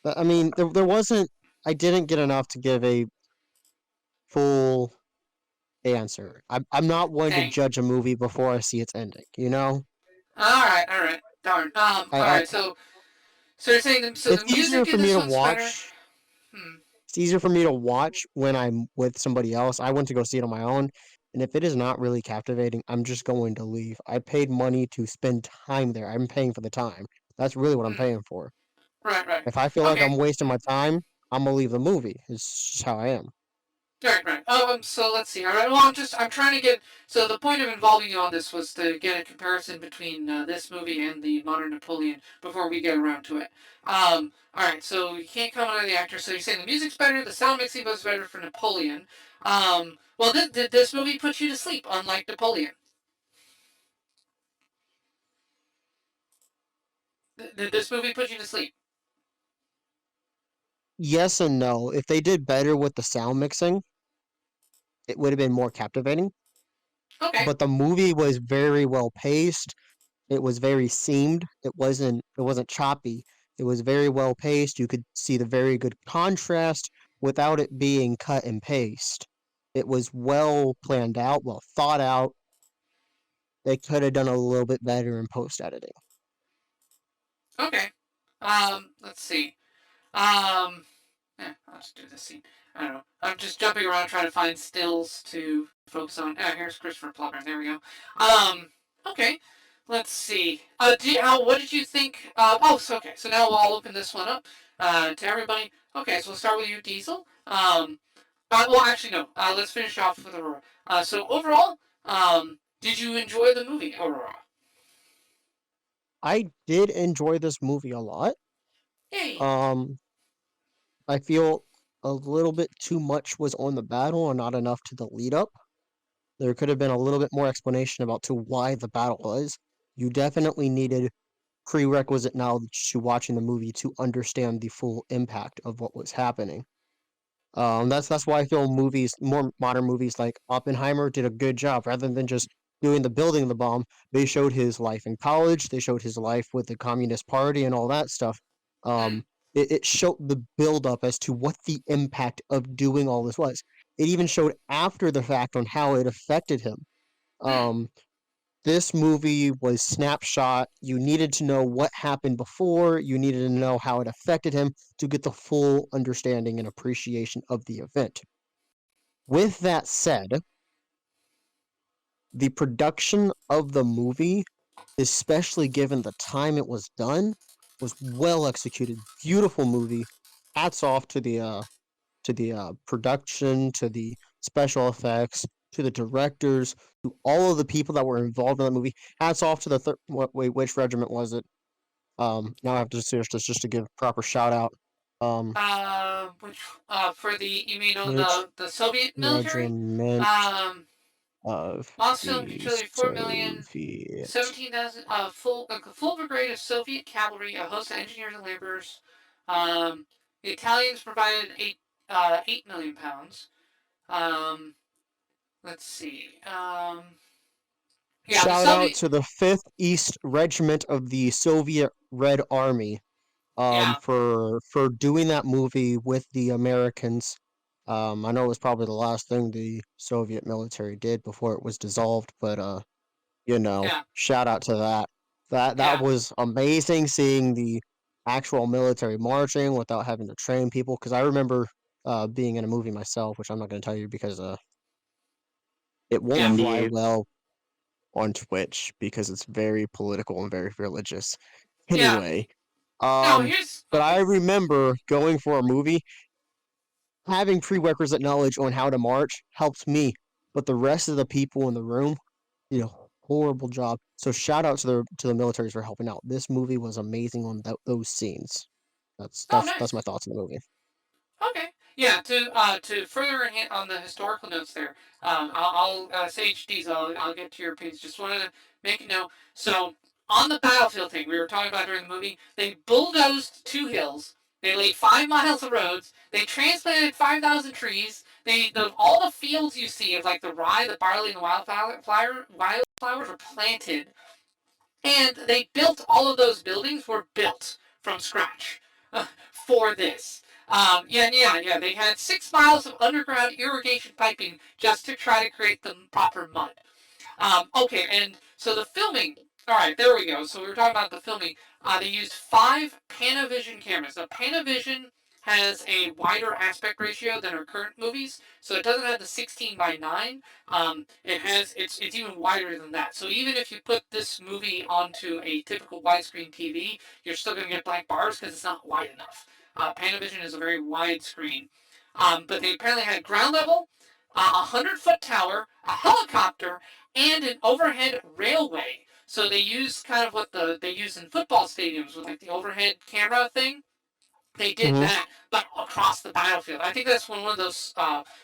I mean, there wasn't I didn't get enough to give a full answer. I'm not one to Dang. judge a movie before I see its ending, you know? Alright, darn. I Alright, so you're saying, so the it's easier music for in me this to one's better? watch. Hmm, It's easier for me to watch when I'm with somebody else. I went to go see it on my own, and if it is not really captivating, I'm just going to leave. I paid money to spend time there. I'm paying for the time. That's really what I'm hmm, paying for. right. If I feel like Okay. I'm wasting my time, I'm gonna leave the movie. It's just how I am. Right. So let's see. All right. Well, I'm trying to get. So the point of involving you on this was to get a comparison between this movie and the modern Napoleon before we get around to it. All right. So you can't comment on the actor. So you're saying the music's better, the sound mixing was better for Napoleon. Well, did this movie put you to sleep, unlike Napoleon? Did this movie put you to sleep? Yes and no. If they did better with the sound mixing, it would have been more captivating. Okay. But the movie was very well paced. It was very seamed. It wasn't choppy. It was very well paced. You could see the very good contrast without it being cut and paste. It was well planned out, well thought out. They could have done a little bit better in post editing. Okay. Let's see. I'll just do this scene. I don't know. I'm just jumping around trying to find stills to focus on. Here's Christopher Plummer. There we go. Okay. Let's see. What did you think? Okay. So now I'll open this one up to everybody. Okay, so we'll start with you, Diesel. Well, actually, no. Let's finish off with Aurora. So overall, did you enjoy the movie, Aurora? I did enjoy this movie a lot. Yay. Um, I feel a little bit too much was on the battle and not enough to the lead up. There could have been a little bit more explanation about to why the battle was. You definitely needed prerequisite knowledge to watching the movie to understand the full impact of what was happening. That's why I feel more modern movies like Oppenheimer did a good job. Rather than just doing the building of the bomb, they showed his life in college. They showed his life with the Communist Party and all that stuff. Mm, It showed the build up as to what the impact of doing all this was. It even showed after the fact on how it affected him. mm, Um, this movie was snapshot. You needed to know what happened before, you needed to know how it affected him to get the full understanding and appreciation of the event. With that said, the production of the movie, especially given the time it was done, was well executed. Beautiful movie. Hats off to the production, to the special effects, to the directors, to all of the people that were involved in the movie. Hats off to the wait, which regiment was it? Now I have to search this just to give proper shout out. Um, which for the, you mean on which the Soviet military? regiment? Um, of Milestone the contributed 4,000,000, Soviet. 17,000 full brigade of Soviet cavalry, a host of engineers and laborers. Um, the Italians provided 8,000,000 pounds. Let's see. Yeah, the Shout out Soviet. to the 5th East Regiment of the Soviet Red Army Yeah, for doing that movie with the Americans. I know it was probably the last thing the Soviet military did before it was dissolved, but yeah, shout out to that. That yeah, was amazing seeing the actual military marching without having to train people. Because I remember being in a movie myself, which I'm not going to tell you because it won't yeah. fly NDA. well on Twitch because it's very political and very religious. Yeah. Anyway, No, um, here's but I okay. remember going for a movie, having prerequisite knowledge on how to march helped me, but the rest of the people in the room did a horrible job. So shout out to the militaries for helping out. This movie was amazing on those scenes. That's Oh, that's that's my nice. thoughts on the movie. Okay. Yeah. To further enhance on the historical notes there, I'll Sage Diesel. I'll get to your opinions. Just wanted to make a note. So on the battlefield thing we were talking about during the movie, they bulldozed 2 hills. They laid 5 miles of roads. They transplanted 5,000 trees. All the fields you see of like the rye, the barley, and the wildflowers were planted, and they built all of those buildings were built from scratch for this. Yeah. They had 6 miles of underground irrigation piping just to try to create the proper mud. Okay, and so the filming. All right, there we go. So we were talking about the filming. They used 5 Panavision cameras. Now, Panavision has a wider aspect ratio than our current movies, so it doesn't have the 16:9. It's even wider than that. So even if you put this movie onto a typical widescreen TV, you're still going to get black bars because it's not wide enough. Panavision is a very wide screen. But they apparently had ground level, a 100-foot tower, a helicopter, and an overhead railway. So they use kind of what they use in football stadiums with like the overhead camera thing. They did Mm-hmm. that, but across the battlefield. I think that's one of those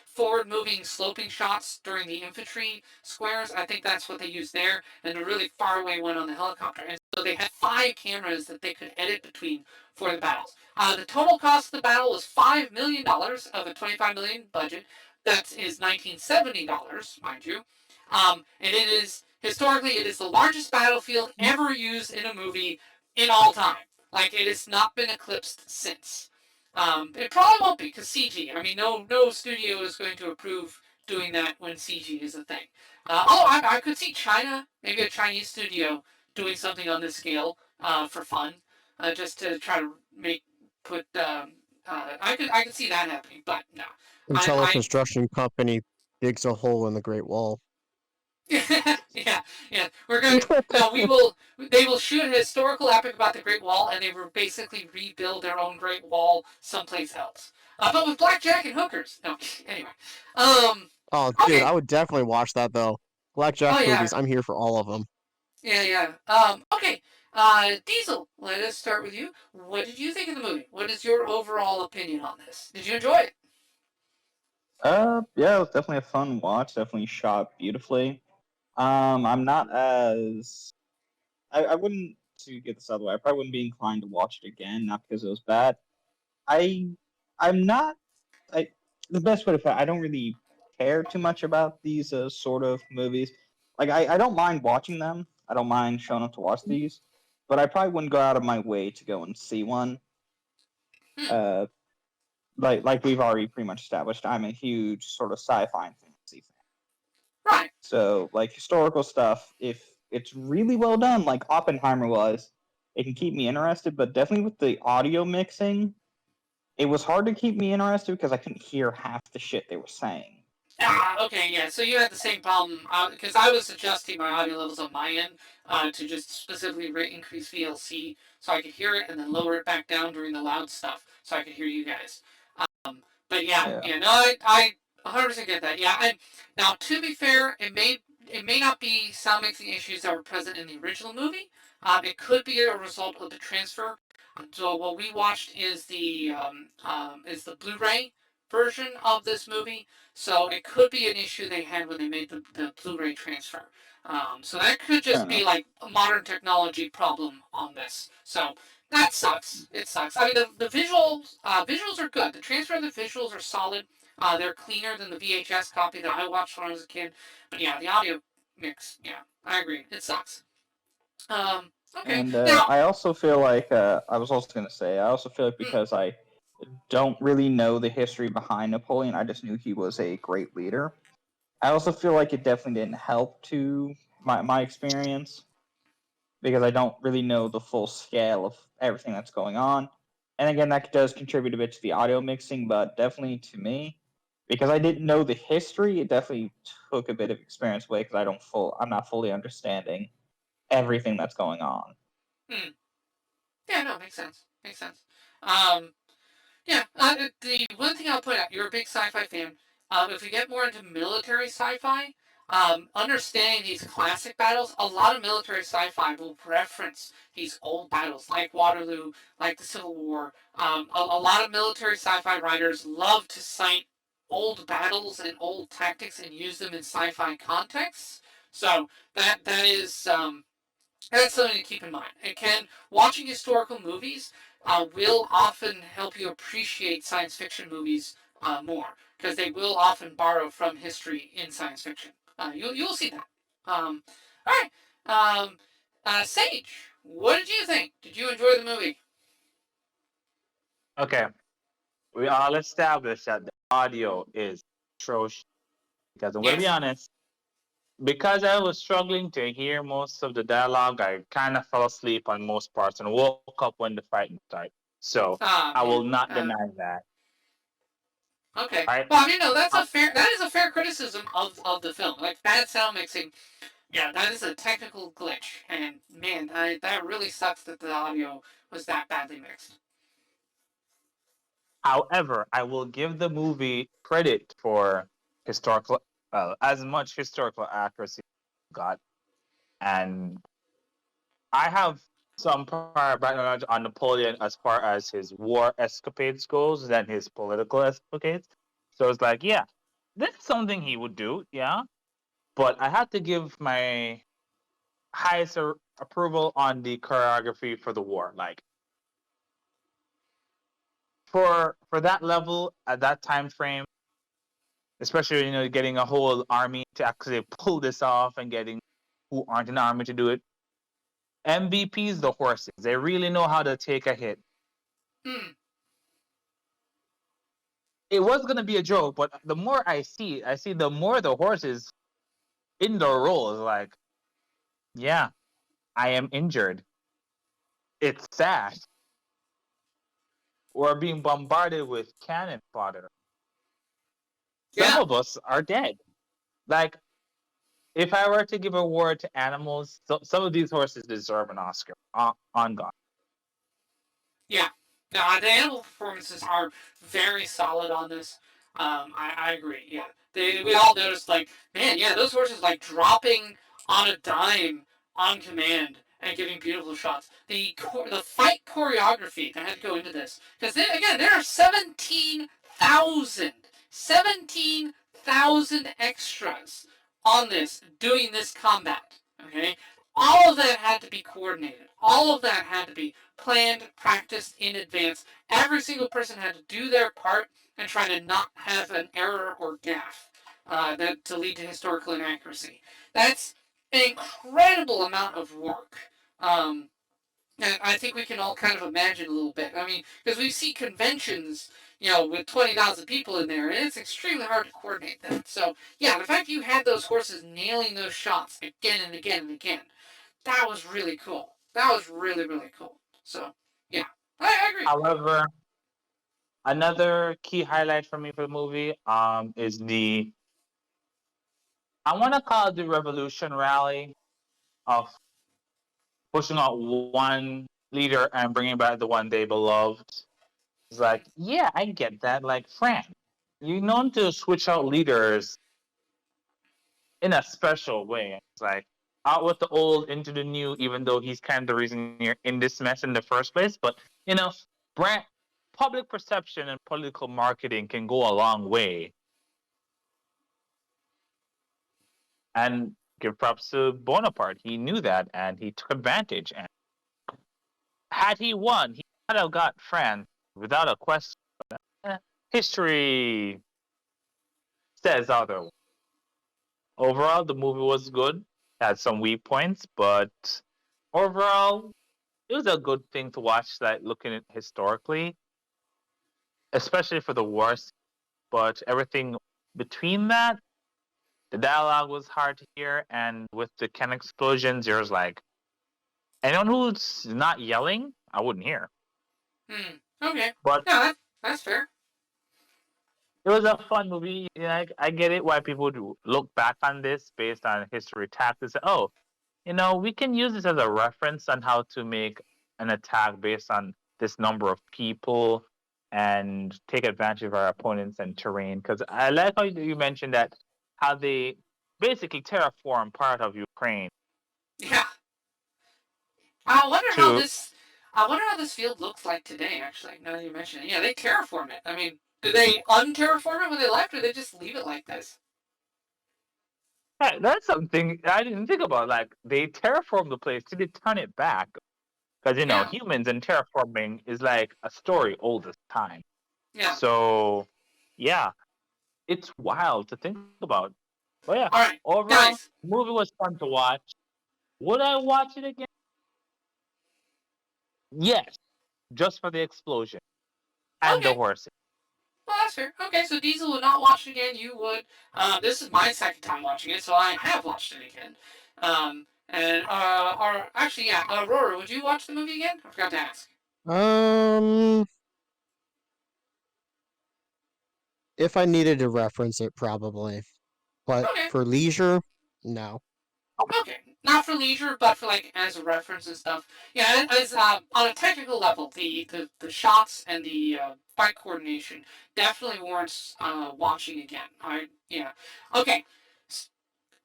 forward-moving sloping shots during the infantry squares. I think that's what they used there, and a really far away one on the helicopter. And so they had 5 cameras that they could edit between for the battles. The total cost of the battle was $5 million of a $25 million budget. That is $1970, mind you. And it is historically it is the largest battlefield ever used in a movie in all time. Like it has not been eclipsed since. It probably won't be because CG. I mean, no studio is going to approve doing that when CG is a thing. I could see China, maybe a Chinese studio, doing something on this scale for fun, just to try to put. I could see that happening, but no. Until a I construction company digs a hole in the Great Wall. yeah, yeah. We're going to no. We will. They will shoot a historical epic about the Great Wall, and they will basically rebuild their own Great Wall someplace else. But with blackjack and hookers. No. Anyway. Um. Oh, dude, Okay. I would definitely watch that though. Blackjack Oh yeah. movies, I'm here for all of them. Yeah. Okay. Diesel. Let us start with you. What did you think of the movie? What is your overall opinion on this? Did you enjoy it? Yeah, it was definitely a fun watch. Definitely shot beautifully. I'm not as I wouldn't to get this out of the way. I probably wouldn't be inclined to watch it again, not because it was bad. I I'm not. I the best way to put it, I don't really care too much about these sort of movies. Like I don't mind watching them. I don't mind showing up to watch these, but I probably wouldn't go out of my way to go and see one. Hmm. Uh, like we've already pretty much established, I'm a huge sort of sci-fi and fantasy fan. Right. So like historical stuff, if it's really well done, like Oppenheimer was, it can keep me interested. But definitely with the audio mixing, it was hard to keep me interested because I couldn't hear half the shit they were saying. Okay, yeah. So you had the same problem because I was adjusting my audio levels on my end to just specifically increase VLC so I could hear it, and then lower it back down during the loud stuff so I could hear you guys. But yeah, Yeah. no, I 100% get that. Yeah, now to be fair, it may not be sound mixing issues that were present in the original movie. It could be a result of the transfer. So what we watched is the Blu-ray version of this movie, so it could be an issue they had when they made the Blu-ray transfer. So that could just be like a modern technology problem on this. So that sucks. It sucks. I mean, the visuals are good. The transfer of the visuals are solid. They're cleaner than the VHS copy that I watched when I was a kid. But yeah, the audio mix. Yeah, I agree. It sucks. Okay. And Now, I also feel like I was also going to say I also feel like because I don't really know the history behind Napoleon, I just knew he was a great leader. I also feel like it definitely didn't help to my experience because I don't really know the full scale of everything that's going on. And again, that does contribute a bit to the audio mixing, but definitely to me, because I didn't know the history, it definitely took a bit of experience away because I'm not fully understanding everything that's going on. yeah, no, makes sense. Makes sense. Yeah, the one thing I'll point out, you're a big sci-fi fan. If we get more into military sci-fi, understanding these classic battles, a lot of military sci-fi will reference these old battles, like Waterloo, like the Civil War. A lot of military sci-fi writers love to cite old battles and old tactics and use them in sci-fi contexts. So that is that's something to keep in mind. And watching historical movies will often help you appreciate science fiction movies more because they will often borrow from history in science fiction. You'll see that. All right, Sage, what did you think? Did you enjoy the movie? Okay, we all established that the audio is atrocious. Because I'm going to be Yes. honest, because I was struggling to hear most of the dialogue, I kind of fell asleep on most parts and woke up when the fight started. So I will Man. not deny that. Okay. Right? Well, I mean, no, that is a fair criticism of the film. Like bad sound mixing. Yeah, that is a technical glitch, and man, that really sucks that the audio was that badly mixed. However, I will give the movie credit for historical, as much historical accuracy as it got. And I have some prior background on Napoleon as far as his war escapades goes than his political escapades. So it's like, yeah, this is something he would do, yeah. But I had to give my highest approval on the choreography for the war. Like for that level at that time frame, especially getting a whole army to actually pull this off and getting who aren't an army to do it. MVPs the horses. They really know how to take a hit. Hmm. It was gonna be a joke, but the more I see the more the horses in the role is like, yeah, I am injured. It's sad. We're being bombarded with cannon fodder. Some Yeah. of us are dead. Like, if I were to give a award to animals, some of these horses deserve an Oscar. On God. Yeah. No, the animal performances are very solid on this. I agree. Yeah. We all noticed like, man, yeah, those horses like dropping on a dime on command and giving beautiful shots. The fight choreography. I had to go into this because again there are 17,000 extras on this doing this combat. Okay, all of that had to be coordinated. All of that had to be planned, practiced in advance. Every single person had to do their part and try to not have an error or gaffe that to lead to historical inaccuracy. That's an incredible amount of work. And I think we can all kind of imagine a little bit. I mean, because we see conventions, with 20,000 people in there, and it's extremely hard to coordinate that. So, yeah, the fact you had those horses nailing those shots again and again and again, that was really cool. That was really, really cool. So, yeah, I agree. However, another key highlight for me for the movie is I want to call it the revolution rally of pushing out one leader and bringing back the one they beloved. It's like, yeah, I get that. Like, France, you known to switch out leaders in a special way. It's like out with the old, into the new, even though he's kind of the reason you're in this mess in the first place. But, you know, Brand public perception and political marketing can go a long way. And give props to Bonaparte. He knew that and he took advantage. And had he won, he would have got France without a question. History says otherwise. Overall, the movie was good. Had some weak points, but overall, it was a good thing to watch. Like looking at historically, especially for the worst. But everything between that, the dialogue was hard to hear, and with the Ken explosions, there's like anyone who's not yelling, I wouldn't hear. Okay. But No, that's fair. it was a fun movie. You know, I get it why people would look back on this based on history tactics. Oh, we can use this as a reference on how to make an attack based on this number of people and take advantage of our opponents and terrain. Because I like how you mentioned that how they basically terraform part of Ukraine. Yeah. I wonder how to this field looks like today. Actually, now that you mention it, yeah, they terraform it. I mean, did they unterraform it when they left, or did they just leave it like this? Yeah, that's something I didn't think about. Like they terraform the place till they turn it back, because Yeah. humans and terraforming is like a story old as time. Yeah. So, yeah, it's wild to think about. But yeah, All right, overall, guys. the movie was fun to watch. Would I watch it again? Yes, just for the explosion and the Okay. horses. Well, that's fair. Okay, so Diesel would not watch it again. You would. This is my second time watching it, so I have watched it again. Actually, yeah, Aurora, would you watch the movie again? I forgot to ask. If I needed to reference it, probably. But Okay. for leisure, no. Okay, not for leisure, but for like as a reference and stuff. Yeah, as on a technical level, the shots and the fight coordination definitely warrants watching again. Yeah. Okay.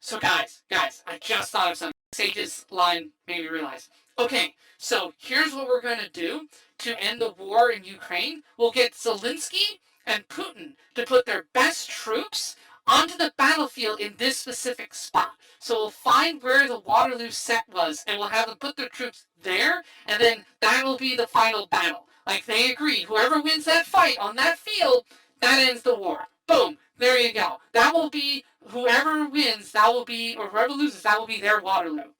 So guys, I just thought of something. Sage's line made me realize. Okay, so here's what we're gonna do to end the war in Ukraine. We'll get Zelensky and Putin to put their best troops onto the battlefield in this specific spot. So we'll find where the Waterloo set was, and we'll have them put their troops there, and then that will be the final battle. Like they agreed, whoever wins that fight on that field, that ends the war. Boom, there you go. That will be, whoever wins, that will be, or whoever loses, that will be their Waterloo.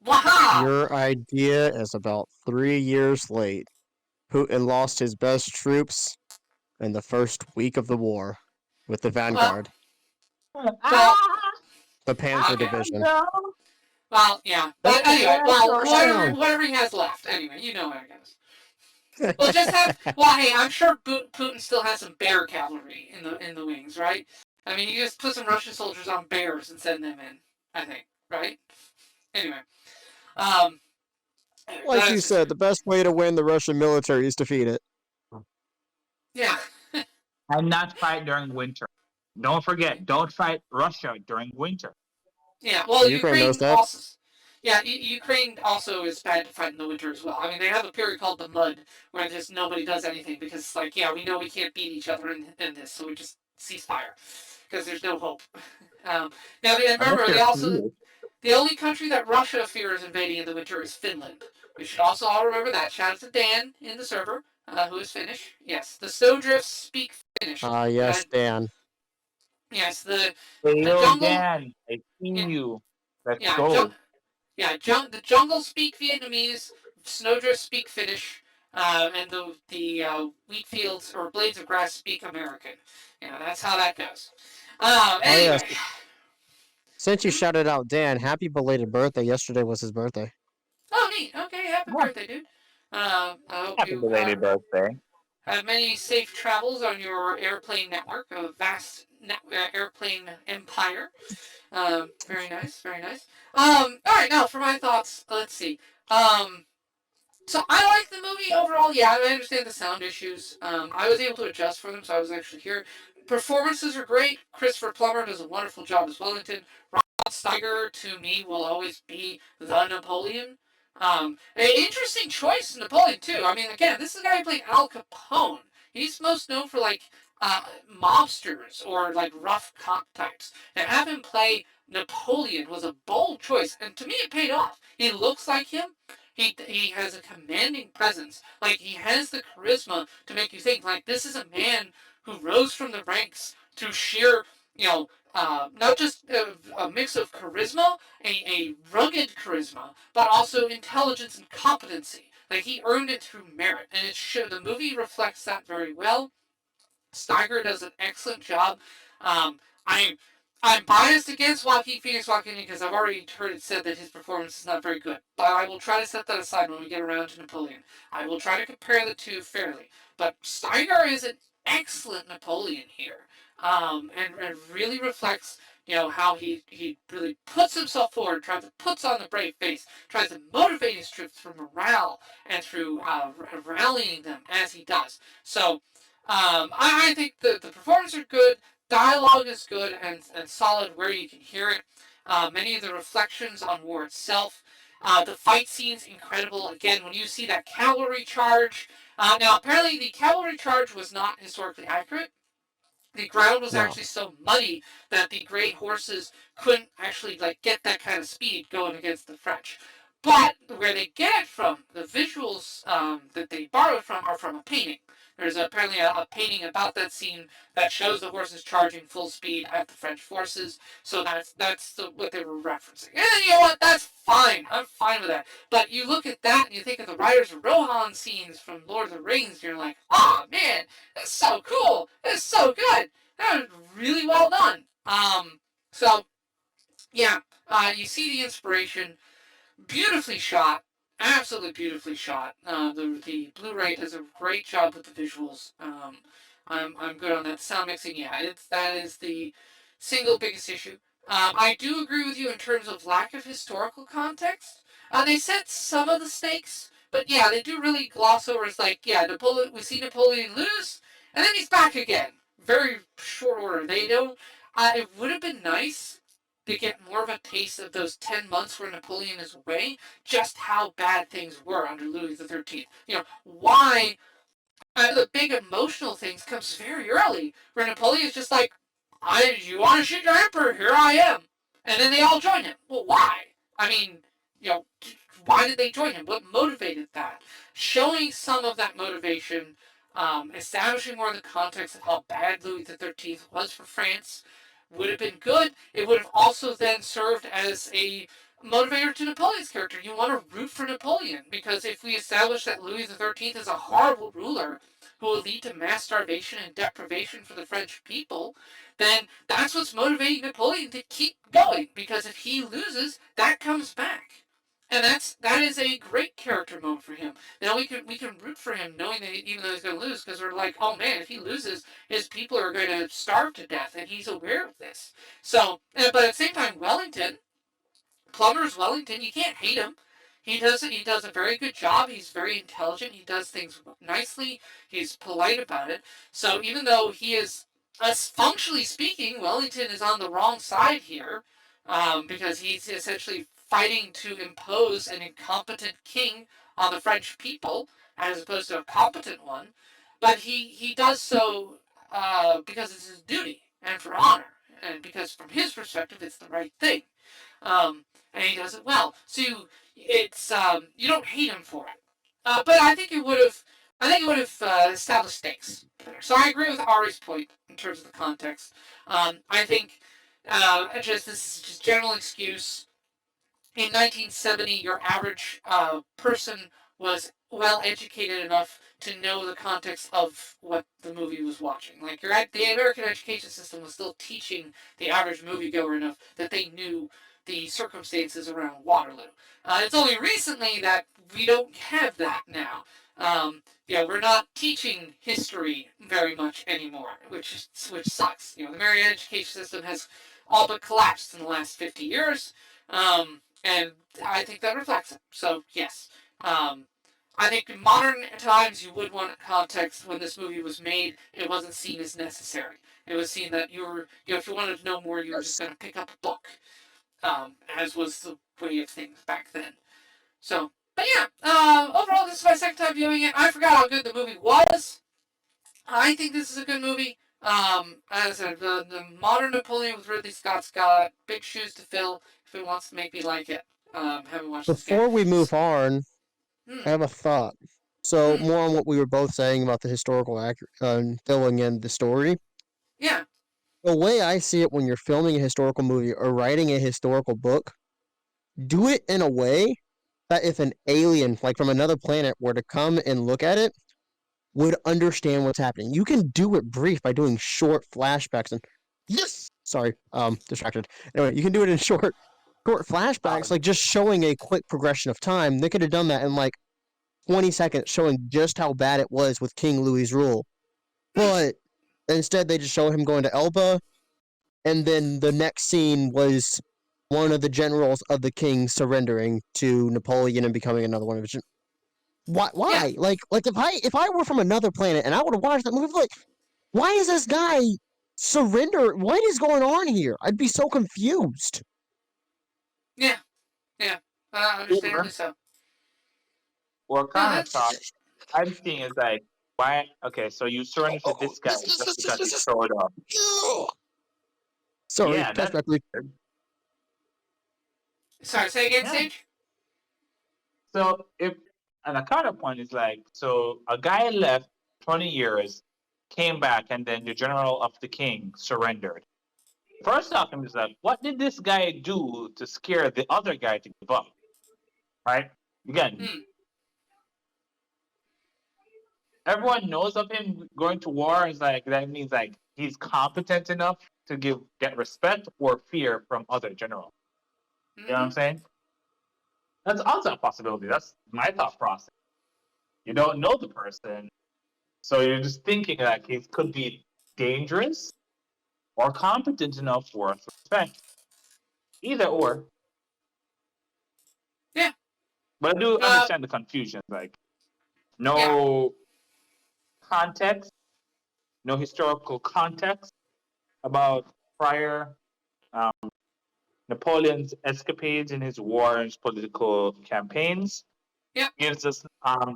Waha! Your idea is about 3 years late. Putin lost his best troops in the first week of the war with the Vanguard, Well, the Panzer okay. Division. Well, yeah. But anyway, well, down. whatever he has left. Anyway, you know how it goes. Well, just have. Well, hey, I'm sure Putin still has some bear cavalry in the wings, right? I mean, you just put some Russian soldiers on bears and send them in. I think, right? Anyway, Like you said, the best way to win the Russian military is defeat it. Yeah. And not fight during winter. Don't forget, don't fight Russia during winter. Yeah. Well, Ukraine knows that. also. Yeah, Ukraine also is bad to fight in the winter as well. I mean, they have a period called the Mud, where just nobody does anything because, like, yeah, we know we can't beat each other in this, so we just cease fire because there's no hope. Now, remember, the only country that Russia fears invading in the winter is Finland. We should also all remember that. Shout out to Dan in the server, who is Finnish. Yes, the Snowdrifts speak Finnish. Yes, Dan. Yes, the Hello, jungle. Dan. I see you. Let's Yeah, go. the jungle speak Vietnamese, Snowdrifts speak Finnish, and the wheat fields or blades of grass speak American. Yeah, that's how that goes. Anyway. yes. Since you shouted out Dan, happy belated birthday. Yesterday was his birthday. Oh, neat. Okay, happy birthday, dude. I hope Happy you belated birthday. have many safe travels on your airplane network, a vast airplane empire. Very nice, very nice. All right, now for my thoughts. Let's see. So I like the movie overall. Yeah, I understand the sound issues. I was able to adjust for them, so I was actually here. Performances are great. Christopher Plummer does a wonderful job as Wellington. Rod Steiger, to me, will always be the Napoleon. An interesting choice, Napoleon too. I mean, again, this is a guy who played Al Capone. He's most known for like uh, mobsters or like rough cop types. And have him play Napoleon was a bold choice, and to me, it paid off. He looks like him. He has a commanding presence. Like he has the charisma to make you think like this is a man who rose from the ranks to sheer, not just a mix of charisma, a rugged charisma, but also intelligence and competency. Like he earned it through merit, and the movie reflects that very well. Steiger does an excellent job. Um, I I'm biased against Joaquin Phoenix because I've already heard it said that his performance is not very good. But I will try to set that aside when we get around to Napoleon. I will try to compare the two fairly. But Steiger is an excellent Napoleon here, and really reflects how he really puts himself forward, tries to puts on the brave face, tries to motivate his troops through morale and through rallying them as he does. So I think the performances are good, dialogue is good and solid where you can hear it. Many of the reflections on war itself. The fight scenes incredible. Again, when you see that cavalry charge. Now, apparently, the cavalry charge was not historically accurate. The ground was No. actually so muddy that the great horses couldn't actually like get that kind of speed going against the French. But where they get it from, the visuals that they borrowed from are from a painting. There's apparently a painting about that scene that shows the horses charging full speed at the French forces. So what they were referencing. And you know what? That's fine. I'm fine with that. But you look at that and you think of the Riders of Rohan scenes from Lord of the Rings, and you're like, oh man, that's so cool. That's so good. That was really well done. So yeah, you see the inspiration, beautifully shot, absolutely beautifully shot. The Blu-ray does a great job with the visuals. I'm good on that. Sound mixing, yeah, that is the single biggest issue. I do agree with you in terms of lack of historical context. They set some of the stakes, but yeah, they do really gloss over. It's like, yeah, Napoleon. We see Napoleon lose, and then he's back again. Very short order. They don't. It would have been nice to get more of a taste of those 10 months where Napoleon is away, just how bad things were under Louis the 13th. Why the big emotional things comes very early, where Napoleon's just like, you want to shoot your emperor? Here I am. And then they all join him. Well, why? I mean, you know, why did they join him? What motivated that? Showing some of that motivation, establishing more of the context of how bad Louis the 13th was for France would have been good. It would have also then served as a motivator to Napoleon's character. You want to root for Napoleon because if we establish that Louis the 13th is a horrible ruler who will lead to mass starvation and deprivation for the French people, then that's what's motivating Napoleon to keep going. Because if he loses, that comes back. And that is a great character moment for him. Now we can root for him knowing that even though he's going to lose, because we're like, oh man, if he loses, his people are going to starve to death, and he's aware of this. So, but at the same time, Plummer's Wellington, you can't hate him. He does a very good job. He's very intelligent. He does things nicely. He's polite about it. So even though he is, functionally speaking, Wellington is on the wrong side here, because he's essentially fighting to impose an incompetent king on the French people as opposed to a competent one. But he does so because it's his duty and for honor, and because from his perspective it's the right thing. And he does it well. So you don't hate him for it. But I think it would have established stakes better. So I agree with Ari's point in terms of the context. I think this is just general excuse. In 1970, your average person was well educated enough to know the context of what the movie was watching. Like the American education system was still teaching the average moviegoer enough that they knew the circumstances around Waterloo. It's only recently that we don't have that now. We're not teaching history very much anymore, which sucks. The American education system has all but collapsed in the last 50 years. And I think that reflects it. So, yes. I think in modern times you would want context. When this movie was made, it wasn't seen as necessary. It was seen that if you wanted to know more, you were just going to pick up a book, as was the way of things back then. So, But yeah, overall, this is my second time viewing it. I forgot how good the movie was. I think this is a good movie. As I said, the modern Napoleon with Ridley Scott's got big shoes to fill if he wants to make me like it. Haven't watched this Before yet. we move on, Hmm. I have a thought. So Hmm. more on what we were both saying about the historical filling in the story. Yeah. The way I see it, when you're filming a historical movie or writing a historical book, do it in a way that if an alien, like from another planet, were to come and look at it, would understand what's happening. You can do it brief by doing short flashbacks and sorry, distracted. Anyway, you can do it in short flashbacks, like just showing a quick progression of time. They could have done that in like 20 seconds, showing just how bad it was with King Louis's rule. But instead, they just show him going to Elba, and then the next scene was one of the generals of the king surrendering to Napoleon and becoming another one of his. Why? Yeah. Like if I were from another planet and I would have watched that movie, like, why is this guy surrender? What is going on here? I'd be so confused. Yeah. Yeah. Understandably so. What No, kind of that's. thought I'm seeing is like, why? Okay, so you surrender to this guy just because he showed up. Sorry, Yeah, touch that's back, please. Sorry, say again, yeah. Sage? So if and a counterpoint is like, so a guy left 20 years, came back, and then the general of the king surrendered. First off, I'm just like, what did this guy do to scare the other guy to give up? Right? Again, Hmm. everyone knows of him going to war. Is like that means like he's competent enough to get respect or fear from other generals. You know what I'm Mm-hmm. saying? That's also a possibility. That's my thought process. You don't know the person, so you're just thinking that he could be dangerous or competent enough worth respect. Either or. Yeah. But I do Uh. understand the confusion. Like Yeah. no context, no historical context about prior um, Napoleon's escapades in his war and his political campaigns. Yeah. Gives us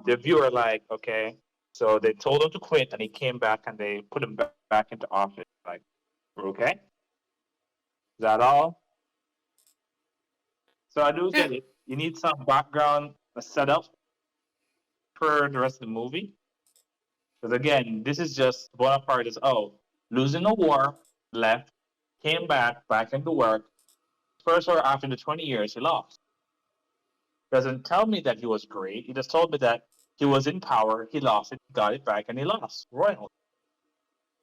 the viewer like, okay, so they told him to quit and he came back and they put him back into office. Like, okay, is that all? So I do Yeah. get it. You need some background setup for the rest of the movie. Because again, this is just Bonaparte is losing a war, left, came back into work. First or after the 20 years he lost. Doesn't tell me that he was great. He just told me that he was in power, he lost it, got it back, and he lost royally.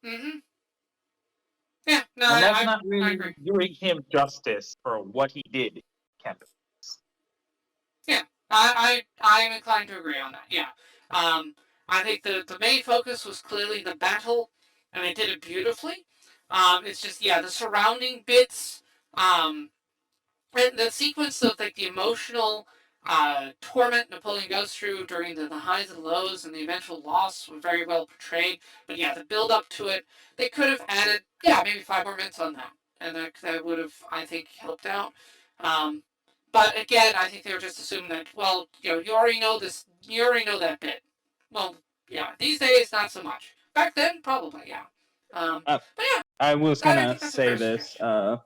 Mm-hmm. Yeah. No, And that's not I really agree. doing him justice for what he did in campaign. Yeah. I am inclined to agree on that. Yeah. I think the main focus was clearly the battle, and they did it beautifully. It's just the surrounding bits. And the sequence of like the emotional torment Napoleon goes through during the highs and lows and the eventual loss were very well portrayed. But yeah, the build up to it, they could have added maybe 5 more minutes on that, and that would have I think helped out. Um, but again, I think they were just assuming that you already know this, you already know that bit. Well, yeah, these days not so much. Back then, probably yeah. But yeah, I was I gonna think that's a say fair this. suggestion.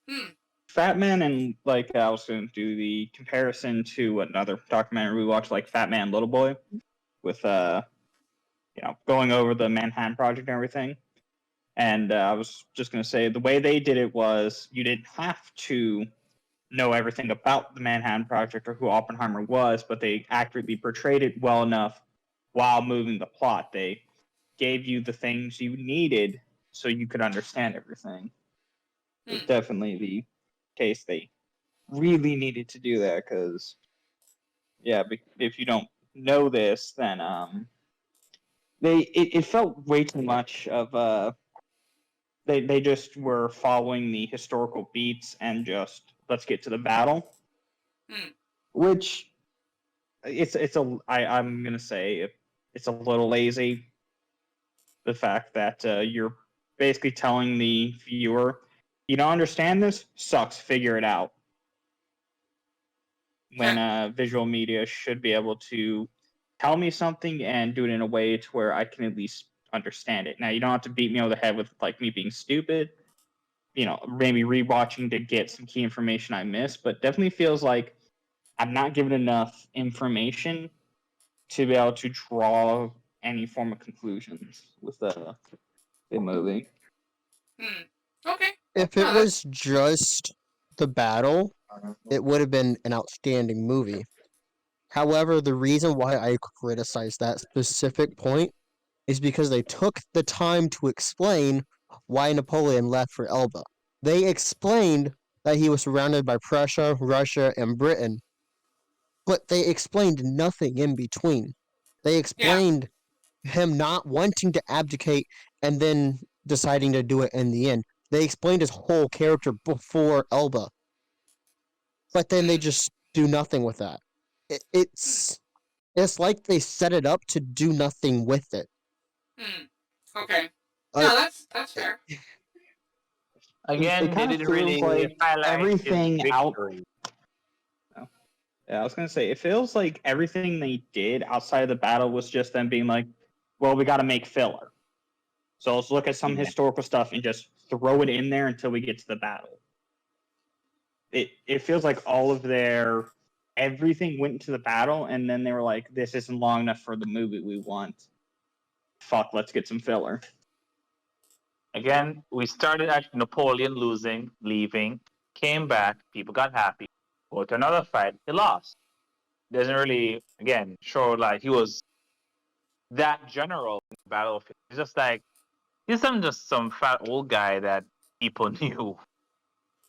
Hmm. Fat Man and like I was gonna do the comparison to another documentary we watched, like Fat Man Little Boy, with going over the Manhattan Project and everything. And I was just gonna say the way they did it was you didn't have to know everything about the Manhattan Project or who Oppenheimer was, but they accurately portrayed it well enough while moving the plot. They gave you the things you needed so you could understand everything. It's Hmm. definitely the case they really needed to do that because, yeah, if you don't know this, then it felt way too much of they just were following the historical beats and just let's get to the battle, Hmm. which I'm gonna say it's a little lazy. The fact that you're basically telling the viewer, you don't understand this, sucks, figure it out. when visual media should be able to tell me something and do it in a way to where I can at least understand it. Now, you don't have to beat me over the head with like me being stupid, maybe rewatching to get some key information I missed, but definitely feels like I'm not given enough information to be able to draw any form of conclusions with the movie. Okay. If it was just the battle, it would have been an outstanding movie. However, the reason why I criticize that specific point is because they took the time to explain why Napoleon left for Elba. They explained that he was surrounded by Prussia, Russia, and Britain, but they explained nothing in between. They explained him not wanting to abdicate and then deciding to do it in the end. They explained his whole character before Elba, but then they just do nothing with that. It's like they set it up to do nothing with it. Okay. No, that's fair. Again, it they kind of didn't feels really like highlight everything his out. victory. Yeah, I was gonna say it feels like everything they did outside of the battle was just them being like, "Well, we got to make filler, so let's look at some historical stuff and just throw it in there until we get to the battle." It feels like all of everything went into the battle, and then they were like, "This isn't long enough for the movie we want. Fuck, let's get some filler." Again, we started at Napoleon losing, leaving, came back, people got happy. Go to another fight, he lost. Doesn't really, again, show like he was that general in the battlefield. He's just like he's just some fat old guy that people knew,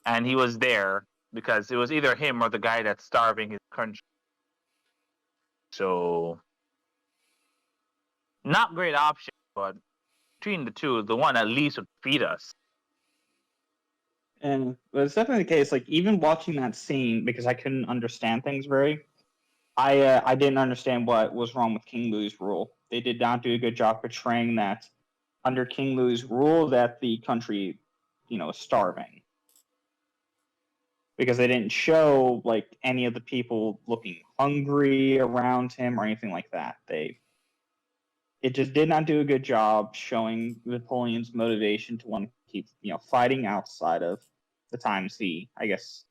and he was there because it was either him or the guy that's starving his country. So, not great option, but between the two, the one at least would feed us. And but it's definitely the case. Like even watching that scene, because I couldn't understand things I didn't understand what was wrong with King Louis's rule. They did not do a good job portraying that under King Louis's rule that the country, is starving. Because they didn't show like any of the people looking hungry around him or anything like that. It just did not do a good job showing Napoleon's motivation to want to keep, fighting outside of the times I guess,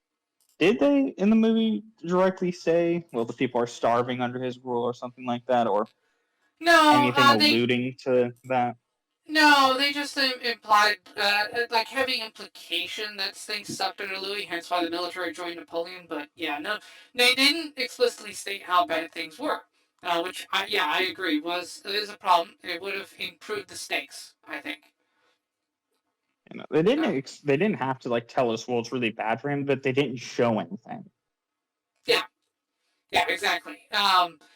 did they in the movie directly say, well, the people are starving under his rule or something like that, or anything alluding to that? No, they just implied, like, heavy implication that things sucked under Louis, hence why the military joined Napoleon. But yeah, no, they didn't explicitly state how bad things were. Which I agree is a problem. It would have improved the stakes, I think. They didn't have to like tell us, well, it's really bad for him, but they didn't show anything. Yeah, exactly.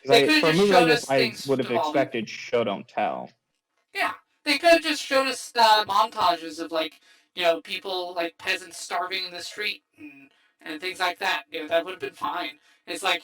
They could for a have just movie like shown this, us I things would have devolving. expected show don't tell. Yeah, they could have just shown us montages of like people like peasants starving in the street and things like that. That would have been fine. It's like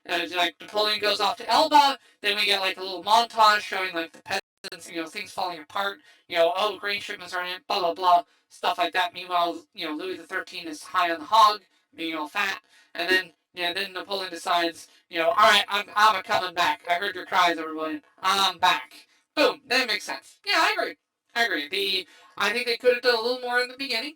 like Napoleon goes off to Elba, then we get like a little montage showing like the peasants, things falling apart. Oh, grain shipments are in, blah blah blah, stuff like that. Meanwhile, Louis XIII is high on the hog, being all fat, and then then Napoleon decides, all right, I'm coming back. I heard your cries, everyone. I'm back. Boom, that makes sense. Yeah, I agree. I think they could have done a little more in the beginning.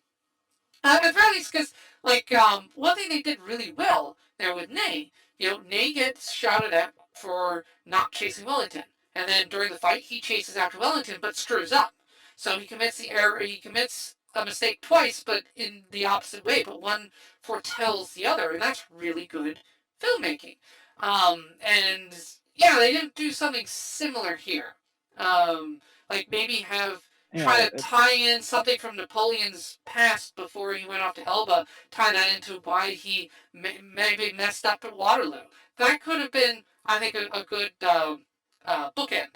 At the very least, because one thing they did really well there with Ney, Ney gets shouted at for not chasing Wellington, and then during the fight he chases after Wellington but screws up. So he commits the error. He commits a mistake twice, but in the opposite way. But one foretells the other, and that's really good filmmaking. And yeah, they didn't do something similar here. Like maybe have try to tie in something from Napoleon's past before he went off to Elba, tie that into why he maybe messed up at Waterloo. That could have been, I think, a good bookend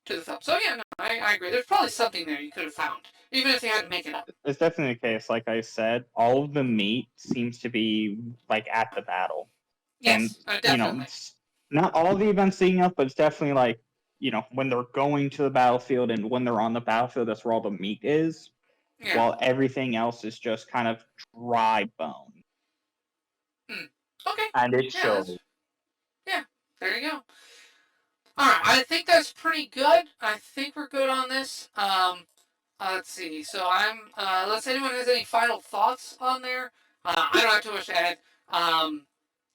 to the film. So yeah, no, I agree. There's probably something there you could have found, even if they had to make it up. It's definitely the case. Like I said, all of the meat seems to be like at the battle. Yes, and definitely. Not all of the events leading up, but it's definitely like when they're going to the battlefield and when they're on the battlefield, that's where all the meat is. Yeah. While everything else is just kind of dry bone. Okay. And it Yeah, shows. yeah, there you go. Alright, I think that's pretty good. I think we're good on this. Let's see. So unless anyone has any final thoughts on there, I don't have too much to add.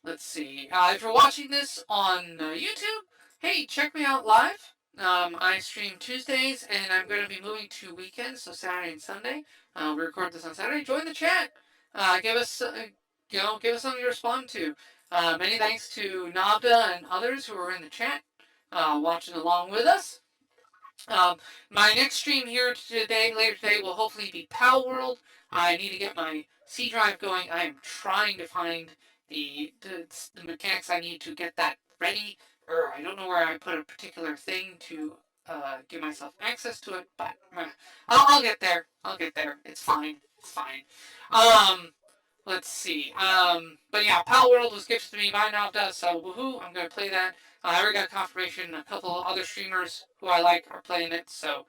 Let's see. If you're watching this on YouTube, hey, check me out live. I stream Tuesdays, and I'm going to be moving to weekends, so Saturday and Sunday. We record this on Saturday. Join the chat. Give us, give us something to respond to. Many thanks to Nabda and others who are in the chat, watching along with us. My next stream here later today, will hopefully be Pal World. I need to get my C drive going. I am trying to find the mechanics I need to get that ready. Or I don't know where I put a particular thing to give myself access to it, but I'll get there. I'll get there. It's fine. It's fine. Let's see. But yeah, Pal World was gifted to me by Navda, so woohoo! I'm gonna play that. I already got confirmation. A couple of other streamers who I like are playing it, so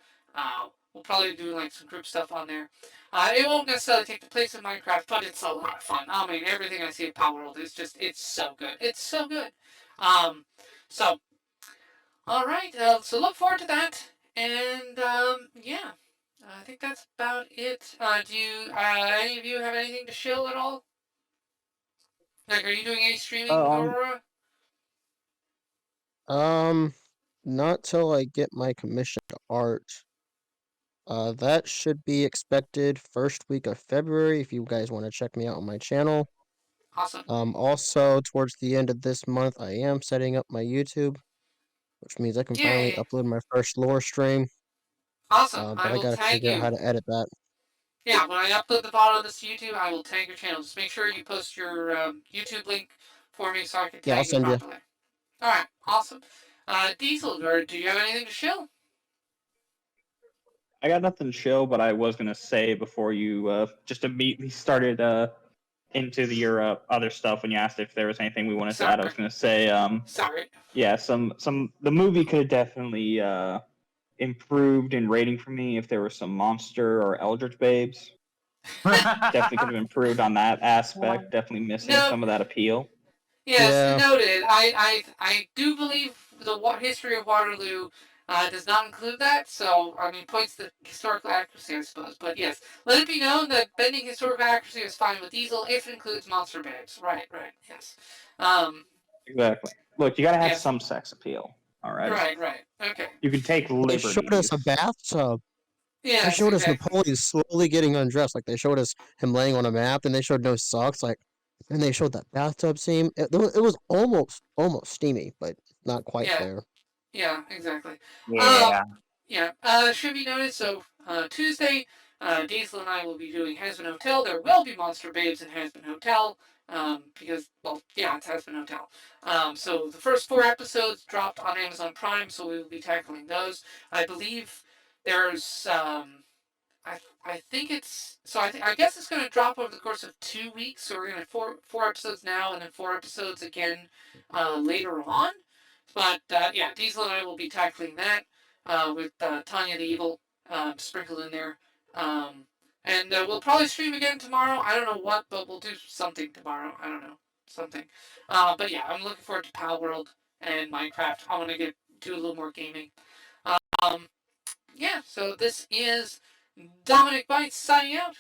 we'll probably do like some group stuff on there. It won't necessarily take the place of Minecraft, but it's a lot of fun. I mean, everything I see at Pal World is it's so good. It's so good. So all right. So look forward to that, and yeah. I think that's about it. Do any of you have anything to shill at all? Like, are you doing any streaming, Aurora? Not till I get my commissioned art. That should be expected first week of February if you guys want to check me out on my channel. Awesome. Also, towards the end of this month, I am setting up my YouTube, which means I can finally upload my first lore stream. Awesome. But I gotta figure out how to edit that. Yeah, when I upload the VOD on this YouTube, I will tag your channel. Just make sure you post your YouTube link for me so I can tag you properly. Alright, awesome. Diesel, do you have anything to shill? I got nothing to shill, but I was gonna say before you just immediately started into your other stuff when you asked if there was anything we wanted to add. I was gonna say sorry. Yeah, the movie could have definitely improved in rating for me if there were some monster or eldritch babes. Definitely could have improved on that aspect. Definitely missing some of that appeal. Yes, noted. I do believe the history of Waterloo does not include that, so, I mean, points to historical accuracy, I suppose. But yes, let it be known that bending historical accuracy is fine with Diesel if it includes monster babes. Right, yes. Exactly. Look, you gotta have some sex appeal, alright? Right, okay. You can take liberties. They showed us a bathtub. Yeah, they showed us Napoleon slowly getting undressed. Like, they showed us him laying on a map, and they showed no socks, like, and they showed that bathtub scene. It was almost steamy, but not quite there. Yeah, exactly. Yeah. Should be noted, so Tuesday, Diesel and I will be doing Has-Been Hotel. There will be Monster Babes in Has-Been Hotel, because, well, yeah, it's Has-Been Hotel. So the first 4 episodes dropped on Amazon Prime, so we will be tackling those. I believe there's, I think it's, so I guess it's going to drop over the course of 2 weeks, so we're going to have 4 episodes now, and then 4 episodes again later on. But, yeah, Diesel and I will be tackling that with Tanya the Evil sprinkled in there. And we'll probably stream again tomorrow. I don't know what, but we'll do something tomorrow. I don't know. Something. But yeah, I'm looking forward to Pal World and Minecraft. I want to do a little more gaming. Yeah, so this is Dominic Bytes signing out.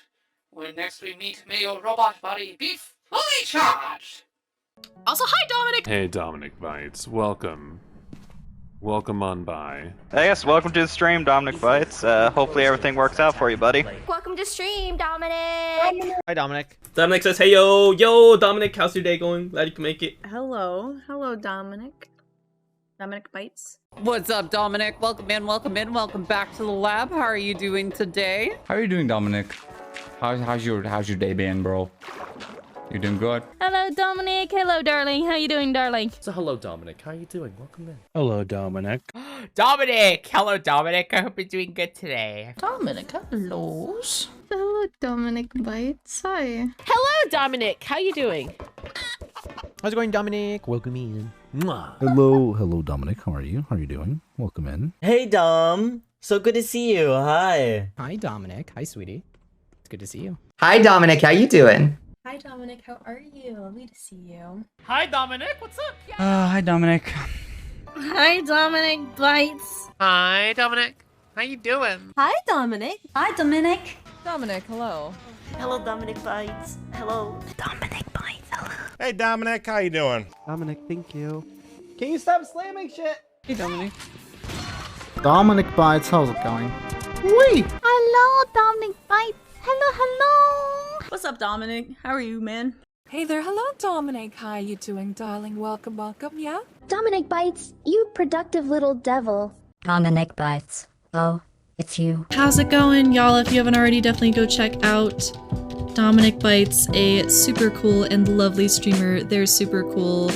When next we meet, may your robot body be fully charged! Also, hi, Dominic! Hey, Dominic Bytes. Welcome. Welcome on by. Hey, yes, welcome to the stream, Dominic Bytes. Hopefully everything works out for you, buddy. Welcome to stream, Dominic! Hi, Dominic. Dominic says, hey, yo, Dominic, how's your day going? Glad you can make it. Hello, Dominic. Dominic Bytes. What's up, Dominic? Welcome in, welcome back to the lab. How are you doing today? How are you doing, Dominic? How's your day been, bro? You doing good? Hello, Dominic. Hello, darling. How you doing, darling? So, hello, Dominic. How are you doing? Welcome in. Hello, Dominic. Dominic! Hello, Dominic. I hope you're doing good today. Dominic, hello. Hello, Dominic Bytes. Hi. Hello, Dominic. How you doing? How's it going, Dominic? Welcome in. Mwah. Hello, Dominic. How are you? How are you doing? Welcome in. Hey, Dom. So good to see you. Hi. Hi, Dominic. Hi, sweetie. It's good to see you. Hi, Dominic. How you doing? Hi, Dominic. How are you? Lovely to see you. Hi, Dominic. What's up? Hi, Dominic. Hi, Dominic Bytes. Hi, Dominic. How you doing? Hi, Dominic. Hi, Dominic. Dominic, hello. Hello, Dominic Bytes. Hello. Dominic Bytes. Hello. Hey, Dominic. How you doing? Dominic, thank you. Can you stop slamming shit? Hey, Dominic. Dominic Bytes, how's it going? Wee! Hello, Dominic Bytes. Hello. What's up, Dominic? How are you, man? Hey there. Hello, Dominic. How you doing, darling? Welcome, yeah? Dominic Bytes, you productive little devil. Dominic Bytes. Oh, it's you. How's it going, y'all? If you haven't already, definitely go check out Dominic Bytes, a super cool and lovely streamer. They're super cool.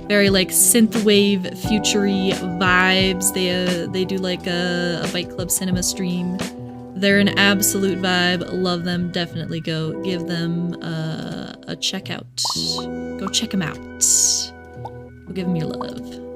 Very like synthwave, futury vibes. They do like a Byte Club cinema stream. They're an absolute vibe. Love them. Definitely go give them a check out. Go check them out. Go give them your love.